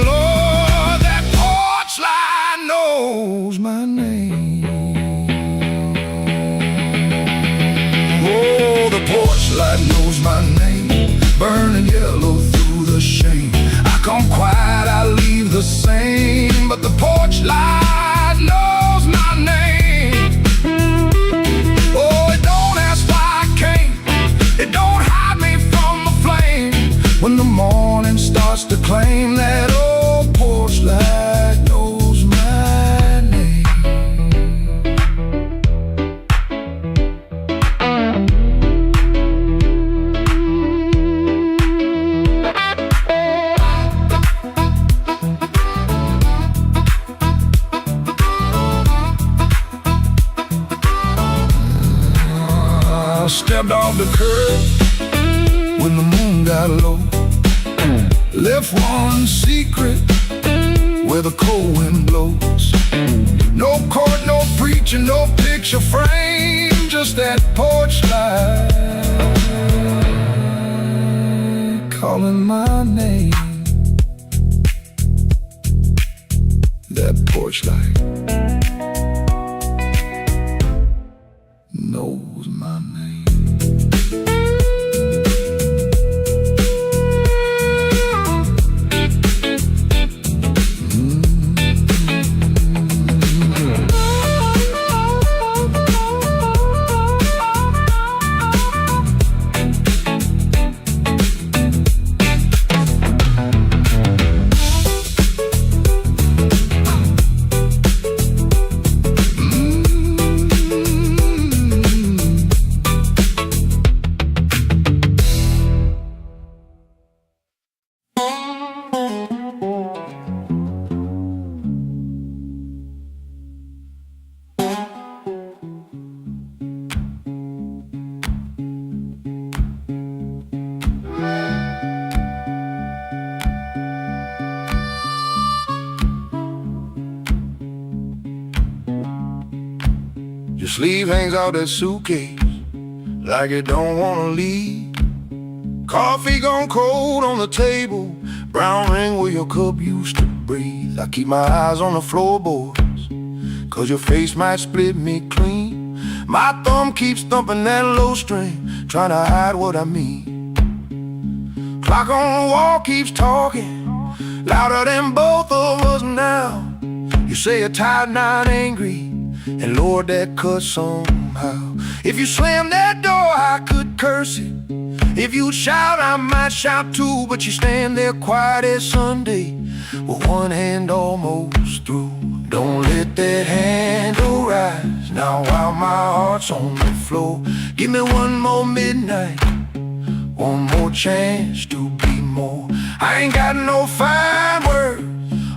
Lord, that porch light knows my name. Oh, the porch light knows my name, burning yellow through the shame. I come quiet, I leave the same, but the porch light knows my name. Oh, it don't ask why I came, it don't hide me from the flame. When the morning starts to claim, that old porch light knows my name. I stepped off the curb when the moon got low, left one secret where the cold wind blows. No court, no preacher, no picture frame, just that porch light calling my name. That porch light knows my name. Your sleeve hangs out that suitcase like it don't wanna leave. Coffee gone cold on the table, brown ring where your cup used to breathe. I keep my eyes on the floorboards, cause your face might split me clean. My thumb keeps thumping that low string, trying to hide what I mean. Clock on the wall keeps talking, louder than both of us now. You say you're tired, not angry, and Lord, that cuts somehow. If you slam that door, I could curse it. If you'd shout, I might shout too. But you stand there quiet as Sunday, with one hand almost through. Don't let that handle rise now while my heart's on the floor. Give me one more midnight, one more chance to be more. I ain't got no fine words,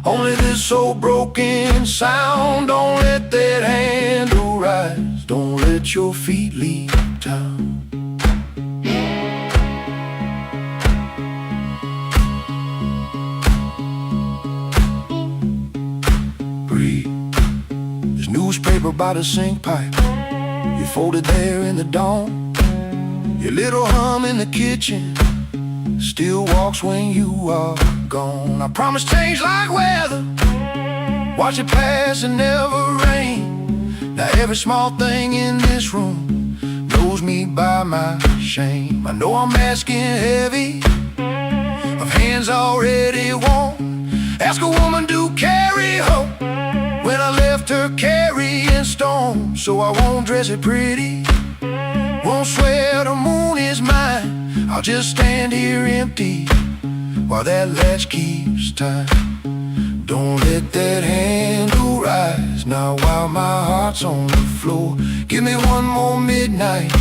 only this old broken sound. Don't let that handle rise, don't let your feet leave town. Breathe. There's newspaper by the sink pipe, you folded there in the dawn. Your little hum in the kitchen still walks when you are gone. I promise change like weather, watch it pass and never rain. Now every small thing in this room knows me by my shame. I know I'm asking heavy of hands already warm. Ask a woman to carry home when I left her carrying storm. So I won't dress it pretty, won't swear the moon is mine. I'll just stand here empty, while that latch keeps time. Don't let that handle rise now while my heart's on the floor. Give me one more midnight,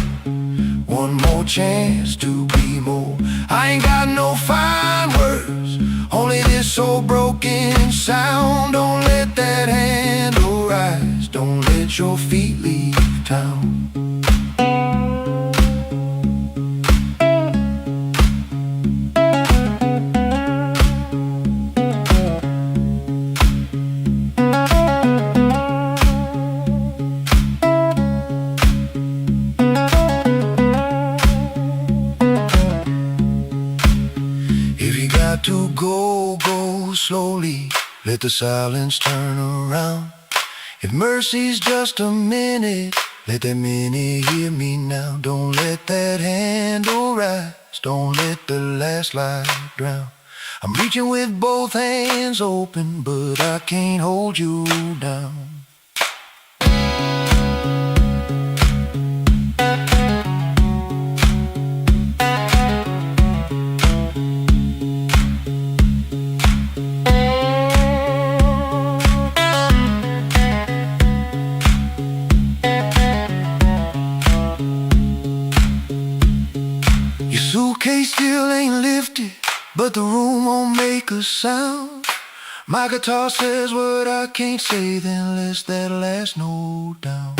one more chance to be more. I ain't got no fine words, only this old broken sound. Don't let that handle rise, don't let your feet leave town. To go, go slowly, let the silence turn around. If mercy's just a minute, let that minute hear me now. Don't let that handle rise, don't let the last light drown. I'm reaching with both hands open, but I can't hold you down. Suitcase still ain't lifted, but the room won't make a sound. My guitar says what I can't say, then let's that last note down.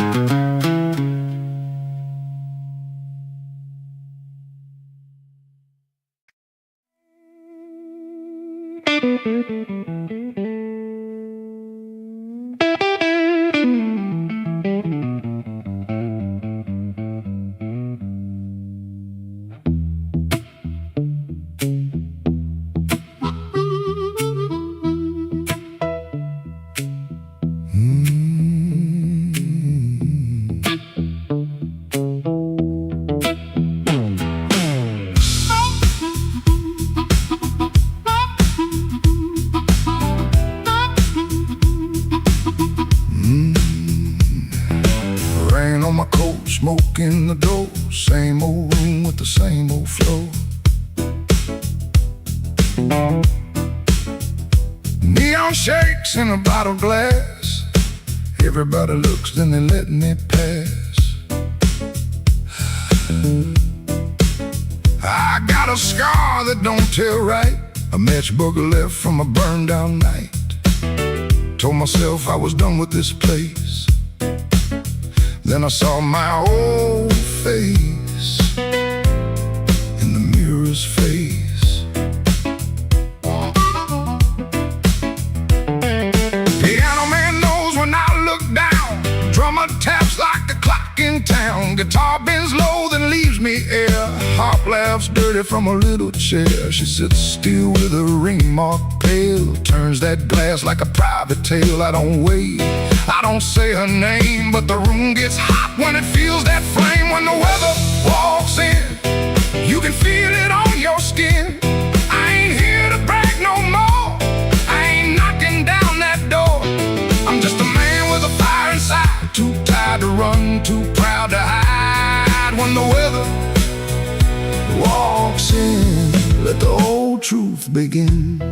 Smoke in the door, same old room with the same old flow. Neon shakes in a bottle glass. Everybody looks, then they let me pass. I got a scar that don't tell right, a matchbook left from a burned down night. Told myself I was done with this place. Then I saw my old face in the mirror's face. Piano man knows when I look down. Drummer taps like the clock in town. Guitar bends low, then leaves me air. Harp laughs dirty from a little chair. She sits still with a ring mark pale. Turns that glass like a private tale. I don't wait, I don't say her name, but the room gets hot when it feels that flame. When the weather walks in, you can feel it on your skin. I ain't here to brag no more, I ain't knocking down that door. I'm just a man with a fire inside, too tired to run, too proud to hide. When the weather walks in, let the old truth begin.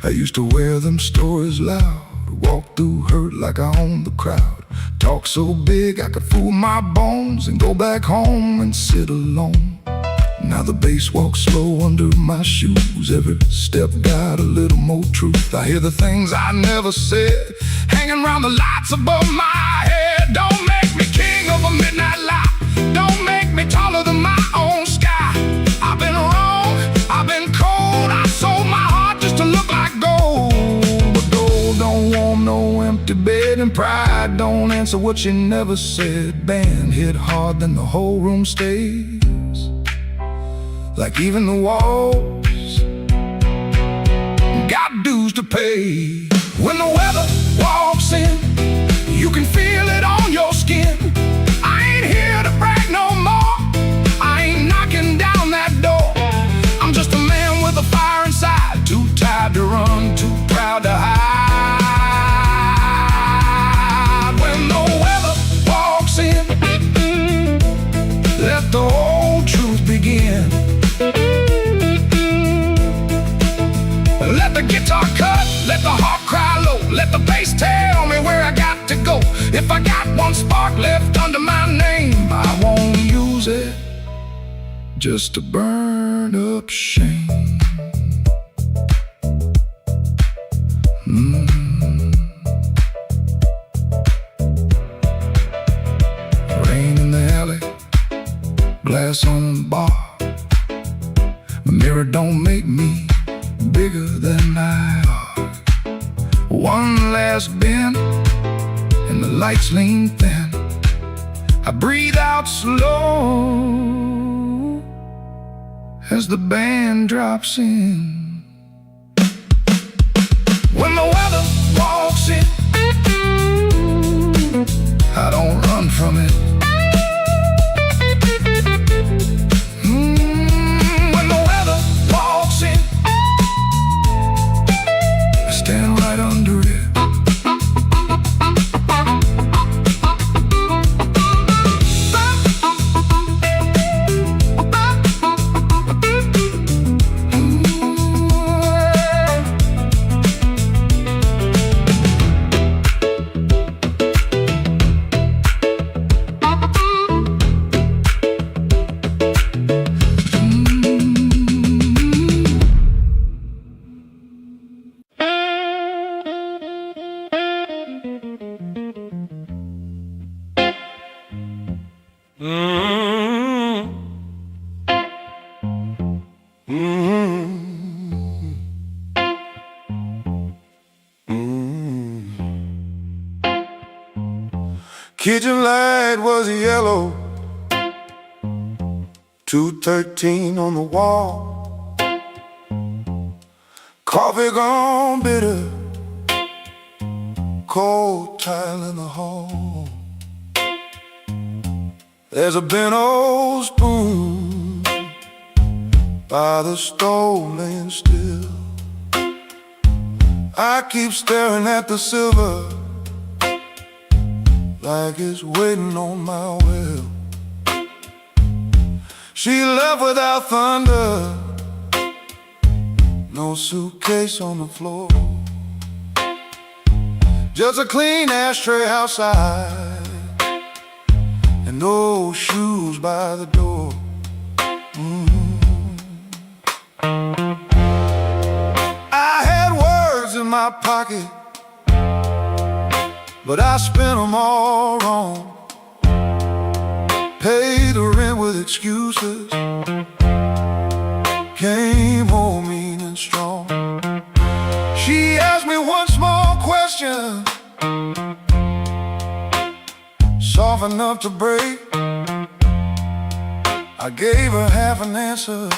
I used to wear them stories loud, walk through hurt like I owned the crowd. Talk so big I could fool my bones and go back home and sit alone. Now the bass walks slow under my shoes. Every step got a little more truth. I hear the things I never said hanging around the lights above my head. Don't make me king of a midnight light, don't make me taller than my own sky. I've been wrong, I've been cold, I sold my heart just to look like gold. But gold don't want no empty bed and pride answer what she never said. Band hit hard, then the whole room stays, like even the walls got dues to pay. When the weather walks in, you can feel it on your skin. I ain't here to brag no more, I ain't knocking down that door. I'm just a man with a fire inside, too tired to run, too proud to hide. When the weather walks in, let the whole truth begin. Let the guitar cut, let the heart cry low, let the bass tell me where I got to go. If I got one spark left under my name, I won't use it just to burn up shame. Rain in the alley, glass on the bar. My mirror don't make me bigger than I are. One last bend, and the lights lean thin. I breathe out slow as the band drops in. When the weather walks in, I don't run from it. When the weather walks in, I stand right under it. Kitchen light was yellow, 213 on the wall. Coffee gone bitter, cold tile in the hall. There's a bent old spoon by the stove laying still. I keep staring at the silver like it's waiting on my will. She left without thunder, no suitcase on the floor, just a clean ashtray outside and no shoes by the door. I had words in my pocket, but I spent them all wrong. Paid the rent with excuses, came home mean and strong. She asked me one small question, soft enough to break. I gave her half an answer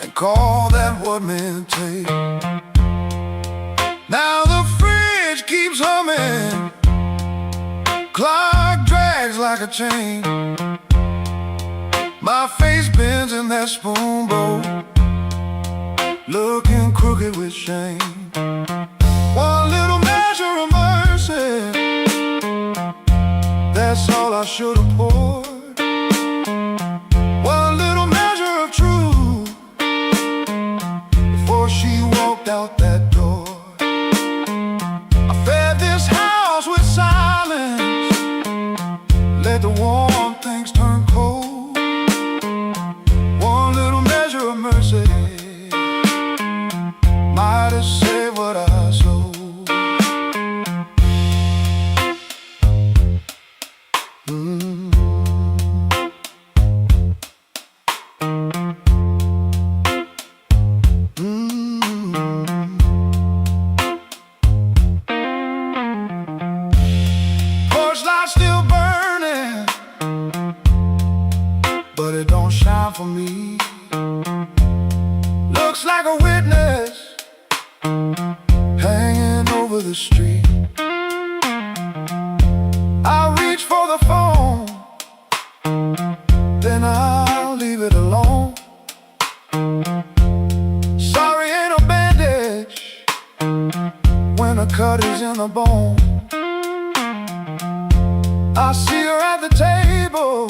and called that what men take. Now the fridge keeps humming, clock drags like a chain. My face bends in that spoon bowl, looking crooked with shame. One little measure of mercy, that's all I should have poured. One little measure of truth before she walked out that door. I fed this house with silence, let the warm things turn cold. One little measure of mercy might have saved what I sold. but it don't shine for me. Looks like a witness hanging over the street. I reach for the phone, then I'll leave it alone. Sorry ain't a bandage when a cut is in the bone. I see her at the table,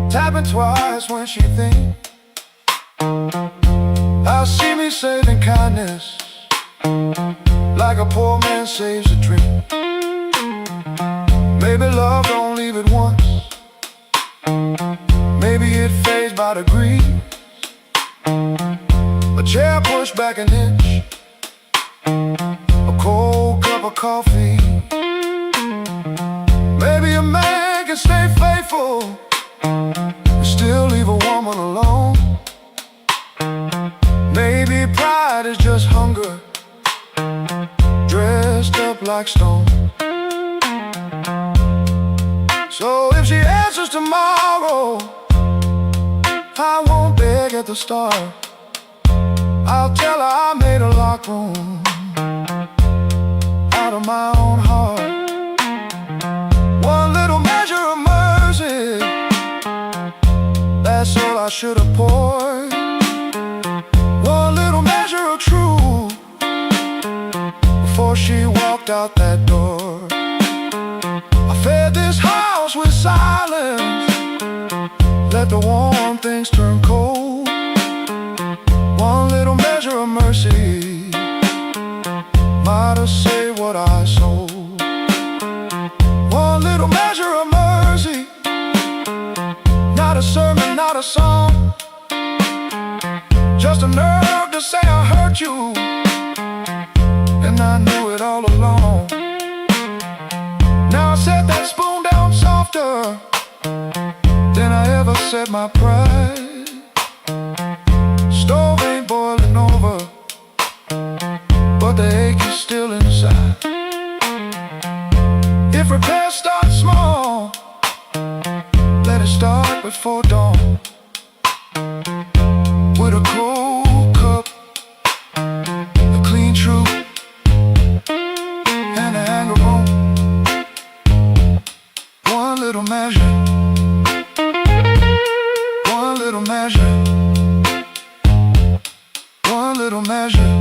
tapping twice when she thinks. I see me saving kindness, like a poor man saves a drink. Maybe love don't leave it once, maybe it fades by degrees. A chair pushed back an inch, a cold cup of coffee. Maybe a man can stay faithful and still leave a woman alone. Maybe pride is just hunger dressed up like stone. So if she answers tomorrow, I won't beg at the start. I'll tell her I made a locked room out of my own heart. One little measure of mercy, that's all I should have poured. One little measure of truth before she walked out that door. I fed this house with silence, let the warm things turn cold. One little measure of mercy might have saved what I sold. One little measure of mercy, not a sermon, not a song, just a nerve to say I hurt you, and I knew it all along. Now I set that spoon down softer than I ever set my pride. Stove ain't boiling over, but the ache is still inside. If repairs start small, let it start before dawn. With a cold cup, a clean truth, and a anger room. One little measure, one little measure, one little measure.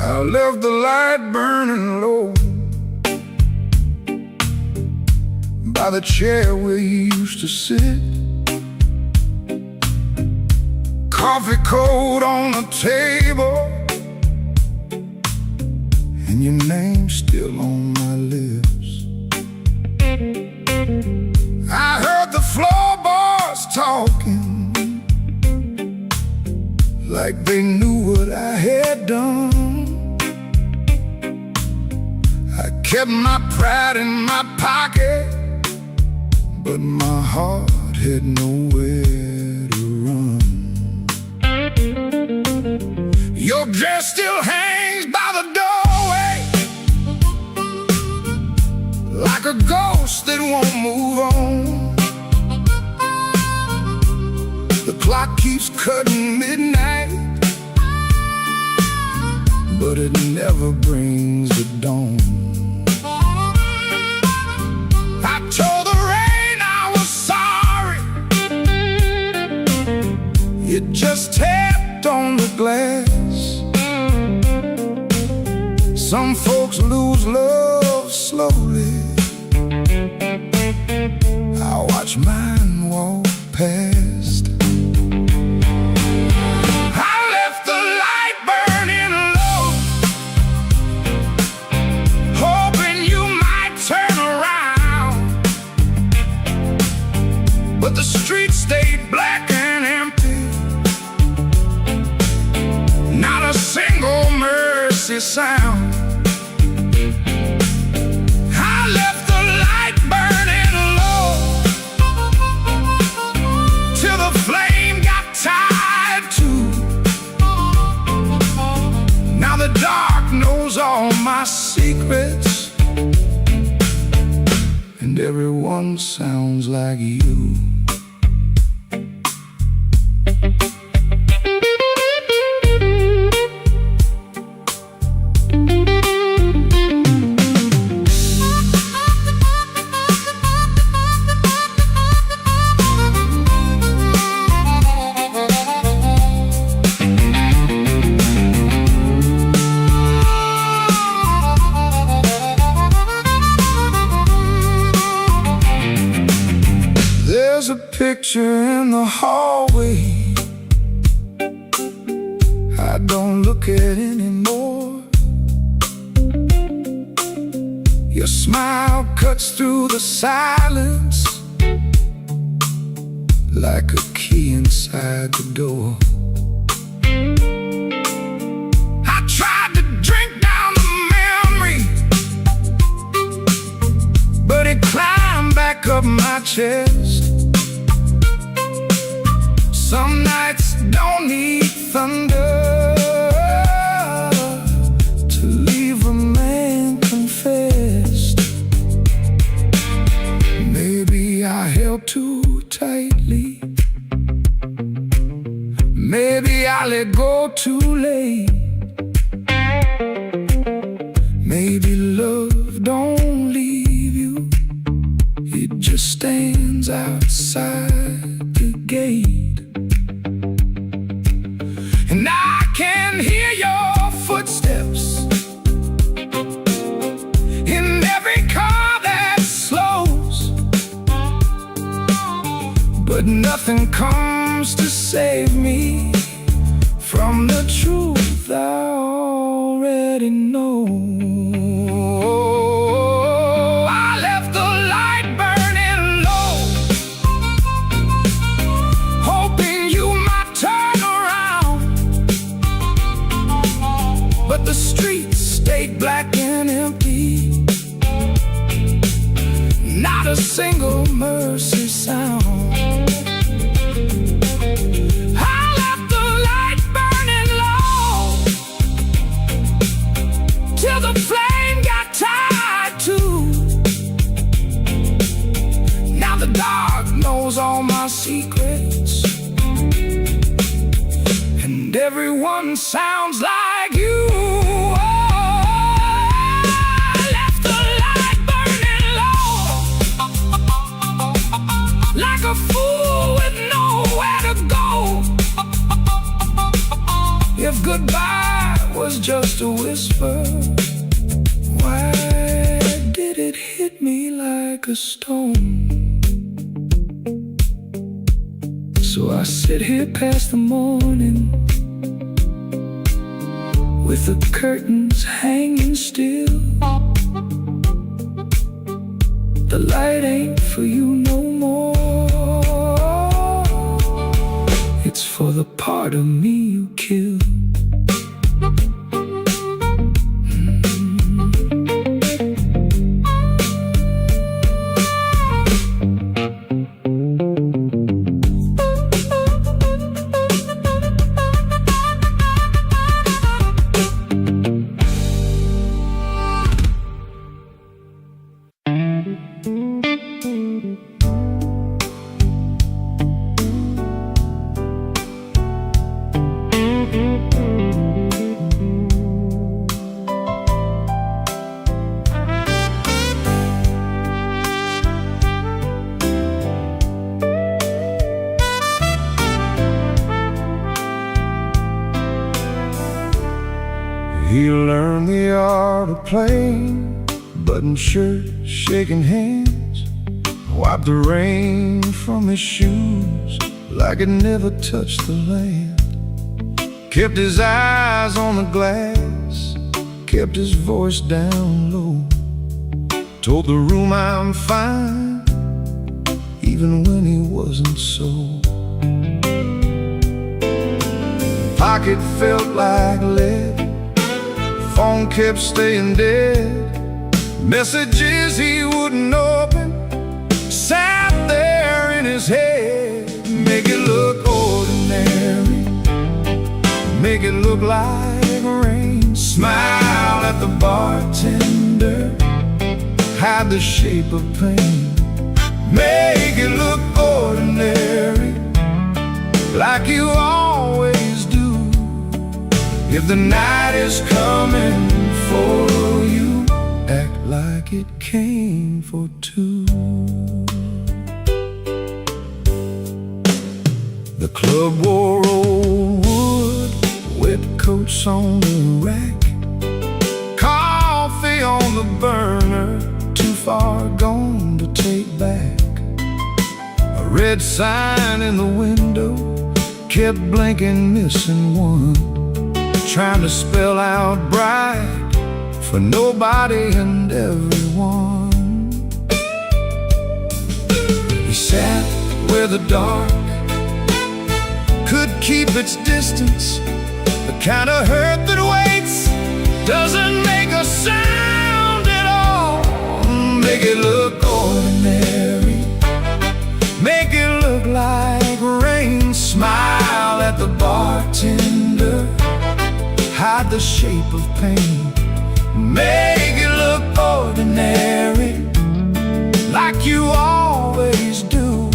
I left the light burning low by the chair where you used to sit. Coffee cold on the table, and your name's still on my lips. I heard the floorboards talking like they knew what I had done. I kept my pride in my pocket, but my heart had nowhere to run. Your dress still hangs by the doorway, like a ghost that won't move on. The clock keeps cutting midnight, but it never brings the dawn. I told the rain I was sorry. It just tapped on the glass. Some folks lose love slowly. I watch mine walk past. I left the light burning low, hoping you might turn around. But the street stayed black and empty. Not a single mercy sound. I left the light burning low till the flame got tired too. Now the dark knows all my secrets, and everyone sounds like you. There's a picture in the hallway I don't look at anymore. Your smile cuts through the silence like a key inside the door. I tried to drink down the memory, but it climbed back up my chest. Some nights don't need thunder to leave a man confessed. Maybe I held too tightly. Maybe I let go too late. Maybe love don't leave you, it just stands outside the gate. And I can hear your footsteps in every car that slows, but nothing comes to save me from the truth I already know. I left the light burning low, hoping you might turn around. But the streets stayed black and empty. Not a single mercy sound. I left the light burning low till the flame got tired too. Now the dark knows all my secrets, and everyone sounds like you. Like a fool with nowhere to go. If goodbye was just a whisper, why did it hit me like a stone? So I sit here past the morning, with the curtains hanging still. The light ain't for you no more. It's for the part of me you killed. a plain button shirt, shaking hands, wiped the rain from his shoes like it never touched the land. Kept his eyes on the glass, kept his voice down low, told the room I'm fine, even when he wasn't so. Pocket felt like lead, phone kept staying dead, messages he wouldn't open sat there in his head. Make it look ordinary, make it look like rain. Smile at the bartender, hide the shape of pain. Make it look ordinary, like you always do. If the night is coming for you, act like it came for two. The club wore old wood, wet coats on the rack, coffee on the burner, too far gone to take back. A red sign in the window kept blinking, missing one, trying to spell out bright for nobody and everyone. He sat where the dark could keep its distance, the kind of hurt that waits, doesn't make a sound at all. Make it look ordinary, make it look like rain. Smile at the bartender, hide the shape of pain. Make it look ordinary, like you always do.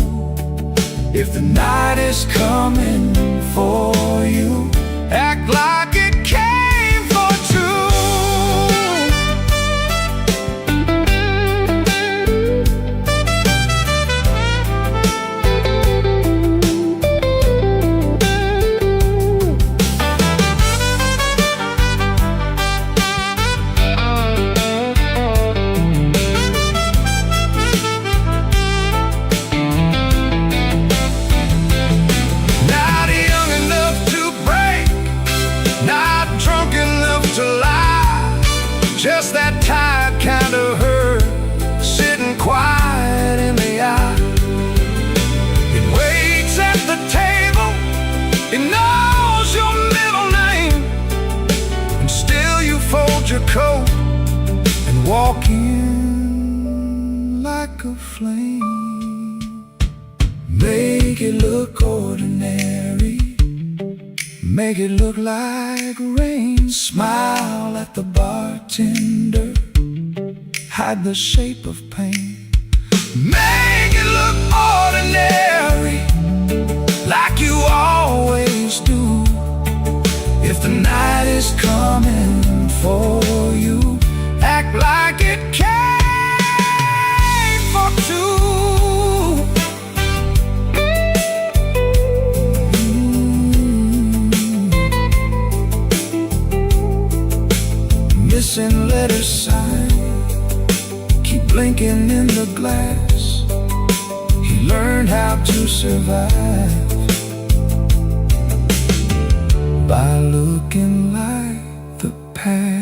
If the night is coming for you, act like it came for two. Just that tired kind of hurt, sitting quiet in the eye. It waits at the table, it knows your middle name, and still you fold your coat and walk in like a flame. Make it look ordinary, make it look like rain. Smile at the bartender, hide the shape of pain. Make it look ordinary, like you always do. If the night is coming for you, act like it came for two. Missing letter sign, keep blinking in the glass. He learned how to survive by looking like the past.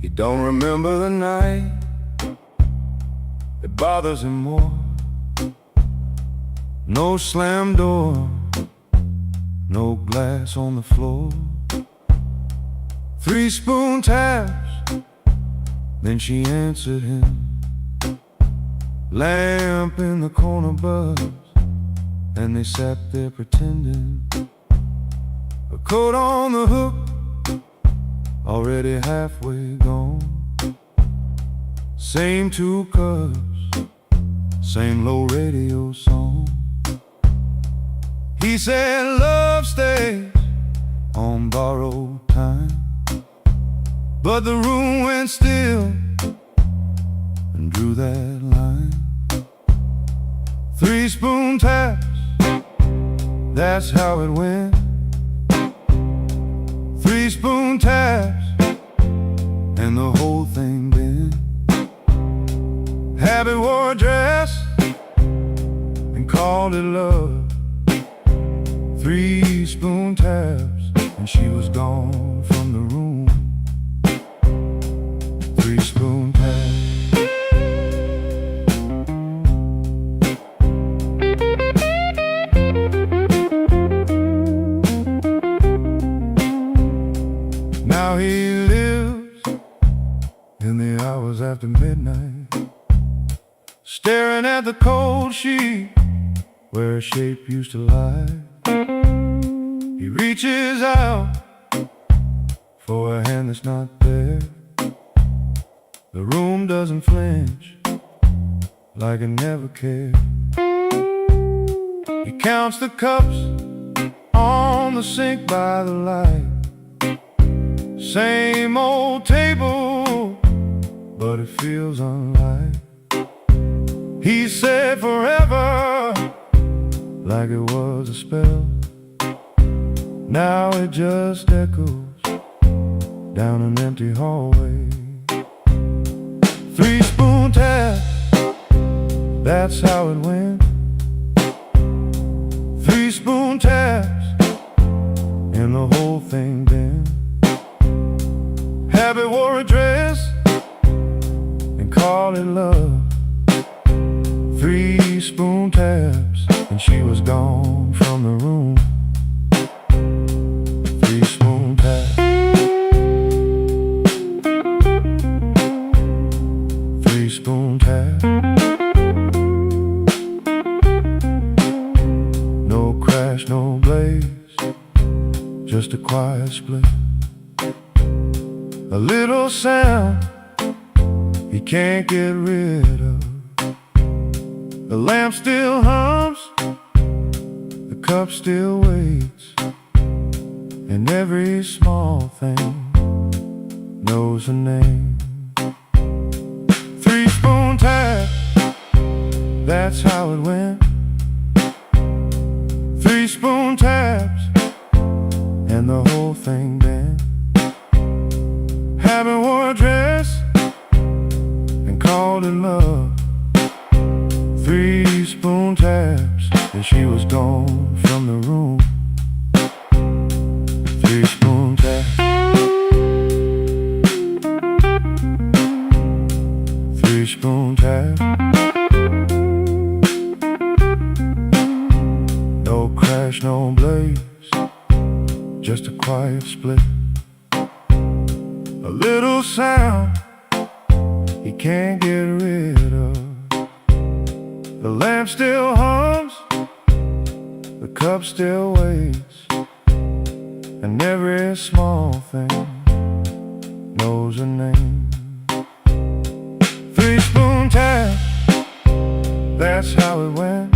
He don't remember the night, it bothers him more. No slam door, no glass on the floor. 3 spoon taps, then she answered him. Lamp in the corner buzzed, and they sat there pretending. A coat on the hook, already halfway gone. Same 2 cups, same low radio song. He said love stays on borrowed time, but the room went still and drew that line. 3 spoon taps, that's how it went. 3 spoon taps, and the whole thing bent. Habit wore a dress and called it love. 3 spoon taps, and she was gone from the room. 3 spoon taps. Now he lives in the hours after midnight, staring at the cold sheet where a shape used to lie. He reaches out for a hand that's not there. The room doesn't flinch, like it never cared. He counts the cups on the sink by the light. Same old table, but it feels unlike. He said forever, like it was a spell. Now it just echoes down an empty hallway. 3 spoon tap, that's how it went. 3 spoon taps, and the whole thing bent. Habit wore a dress and called it love. 3 spoon taps, and she was gone from the room. 3 spoon taps. 3 spoon taps. No crash, no blaze, just a quiet split. A little sound he can't get rid of. The lamp still hums, the cup still waits, and every small thing knows a name. 3 spoon tap, that's how it went. 3 spoon taps, and the whole thing bent. Habit wore a dress and called it love. 3 spoon taps, and she was gone from the room. 3 spoon taps. 3 spoon taps. No crash, no blaze, just a quiet split. A little sound he can't get rid of. The lamp still hums, the cup still waits, and every small thing knows a name. 3 spoon tap, that's how it went.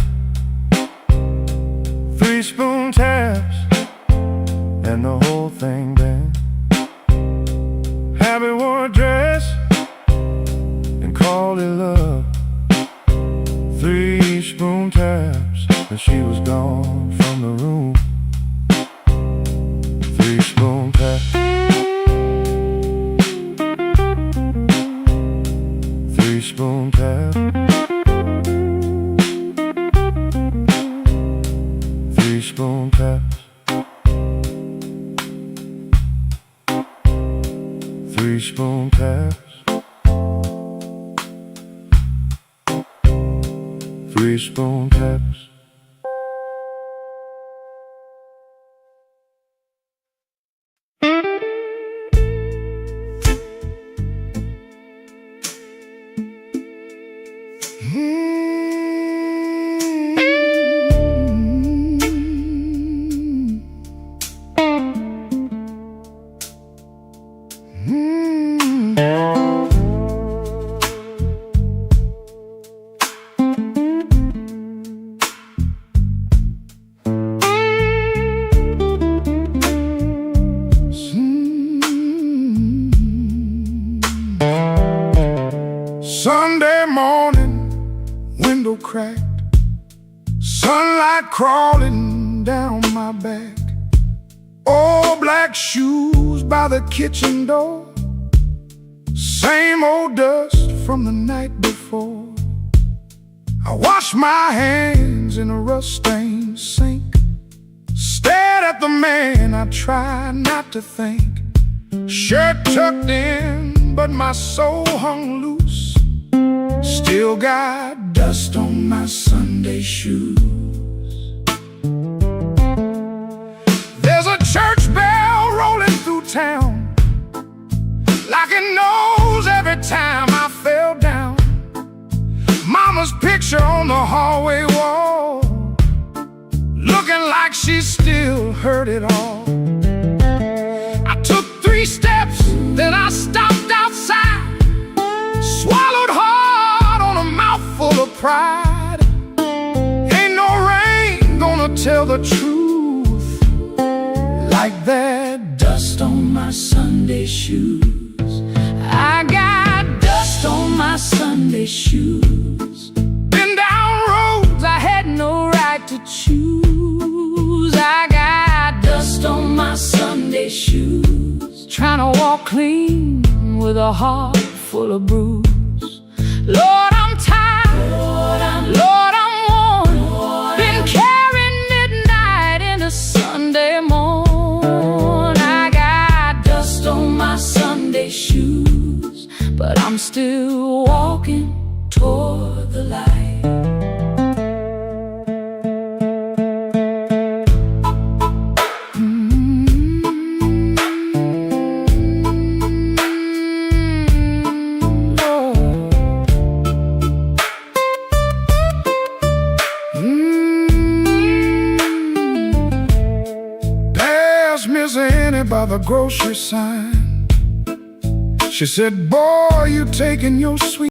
3 spoon taps, and the whole thing bent. Habit wore a dress and called it love. 3 spoon taps, and she was gone from the room. 3 spoon taps. 3 spoon taps. 3 spoon taps. 3 spoon taps. 3 spoon taps. Sunday morning, window cracked, sunlight crawling down my back. Old black shoes by the kitchen door, same old dust from the night before. I washed my hands in a rust-stained sink, stared at the man I tried not to think. Shirt tucked in, but my soul hung loose. Still got dust on my Sunday shoes. There's a church bell rolling through town, like it knows every time I fell down. Mama's picture on the hallway wall, looking like she still heard it all. I took 3 steps, then I stopped outside, swallowed hard on a mouthful of pride. Ain't no rain gonna tell the truth like that dust on my Sunday shoes. I got dust on my Sunday shoes. Been down roads I had no right to choose. I got dust on my Sunday shoes, trying to walk clean with a heart full of bruise. Lord, I'm tired, Lord, I'm worn, been carrying midnight into Sunday morn. I got dust on my Sunday shoes, but I'm still walking toward the light. Miss Annie by the grocery sign, she said, boy, you taking your sweet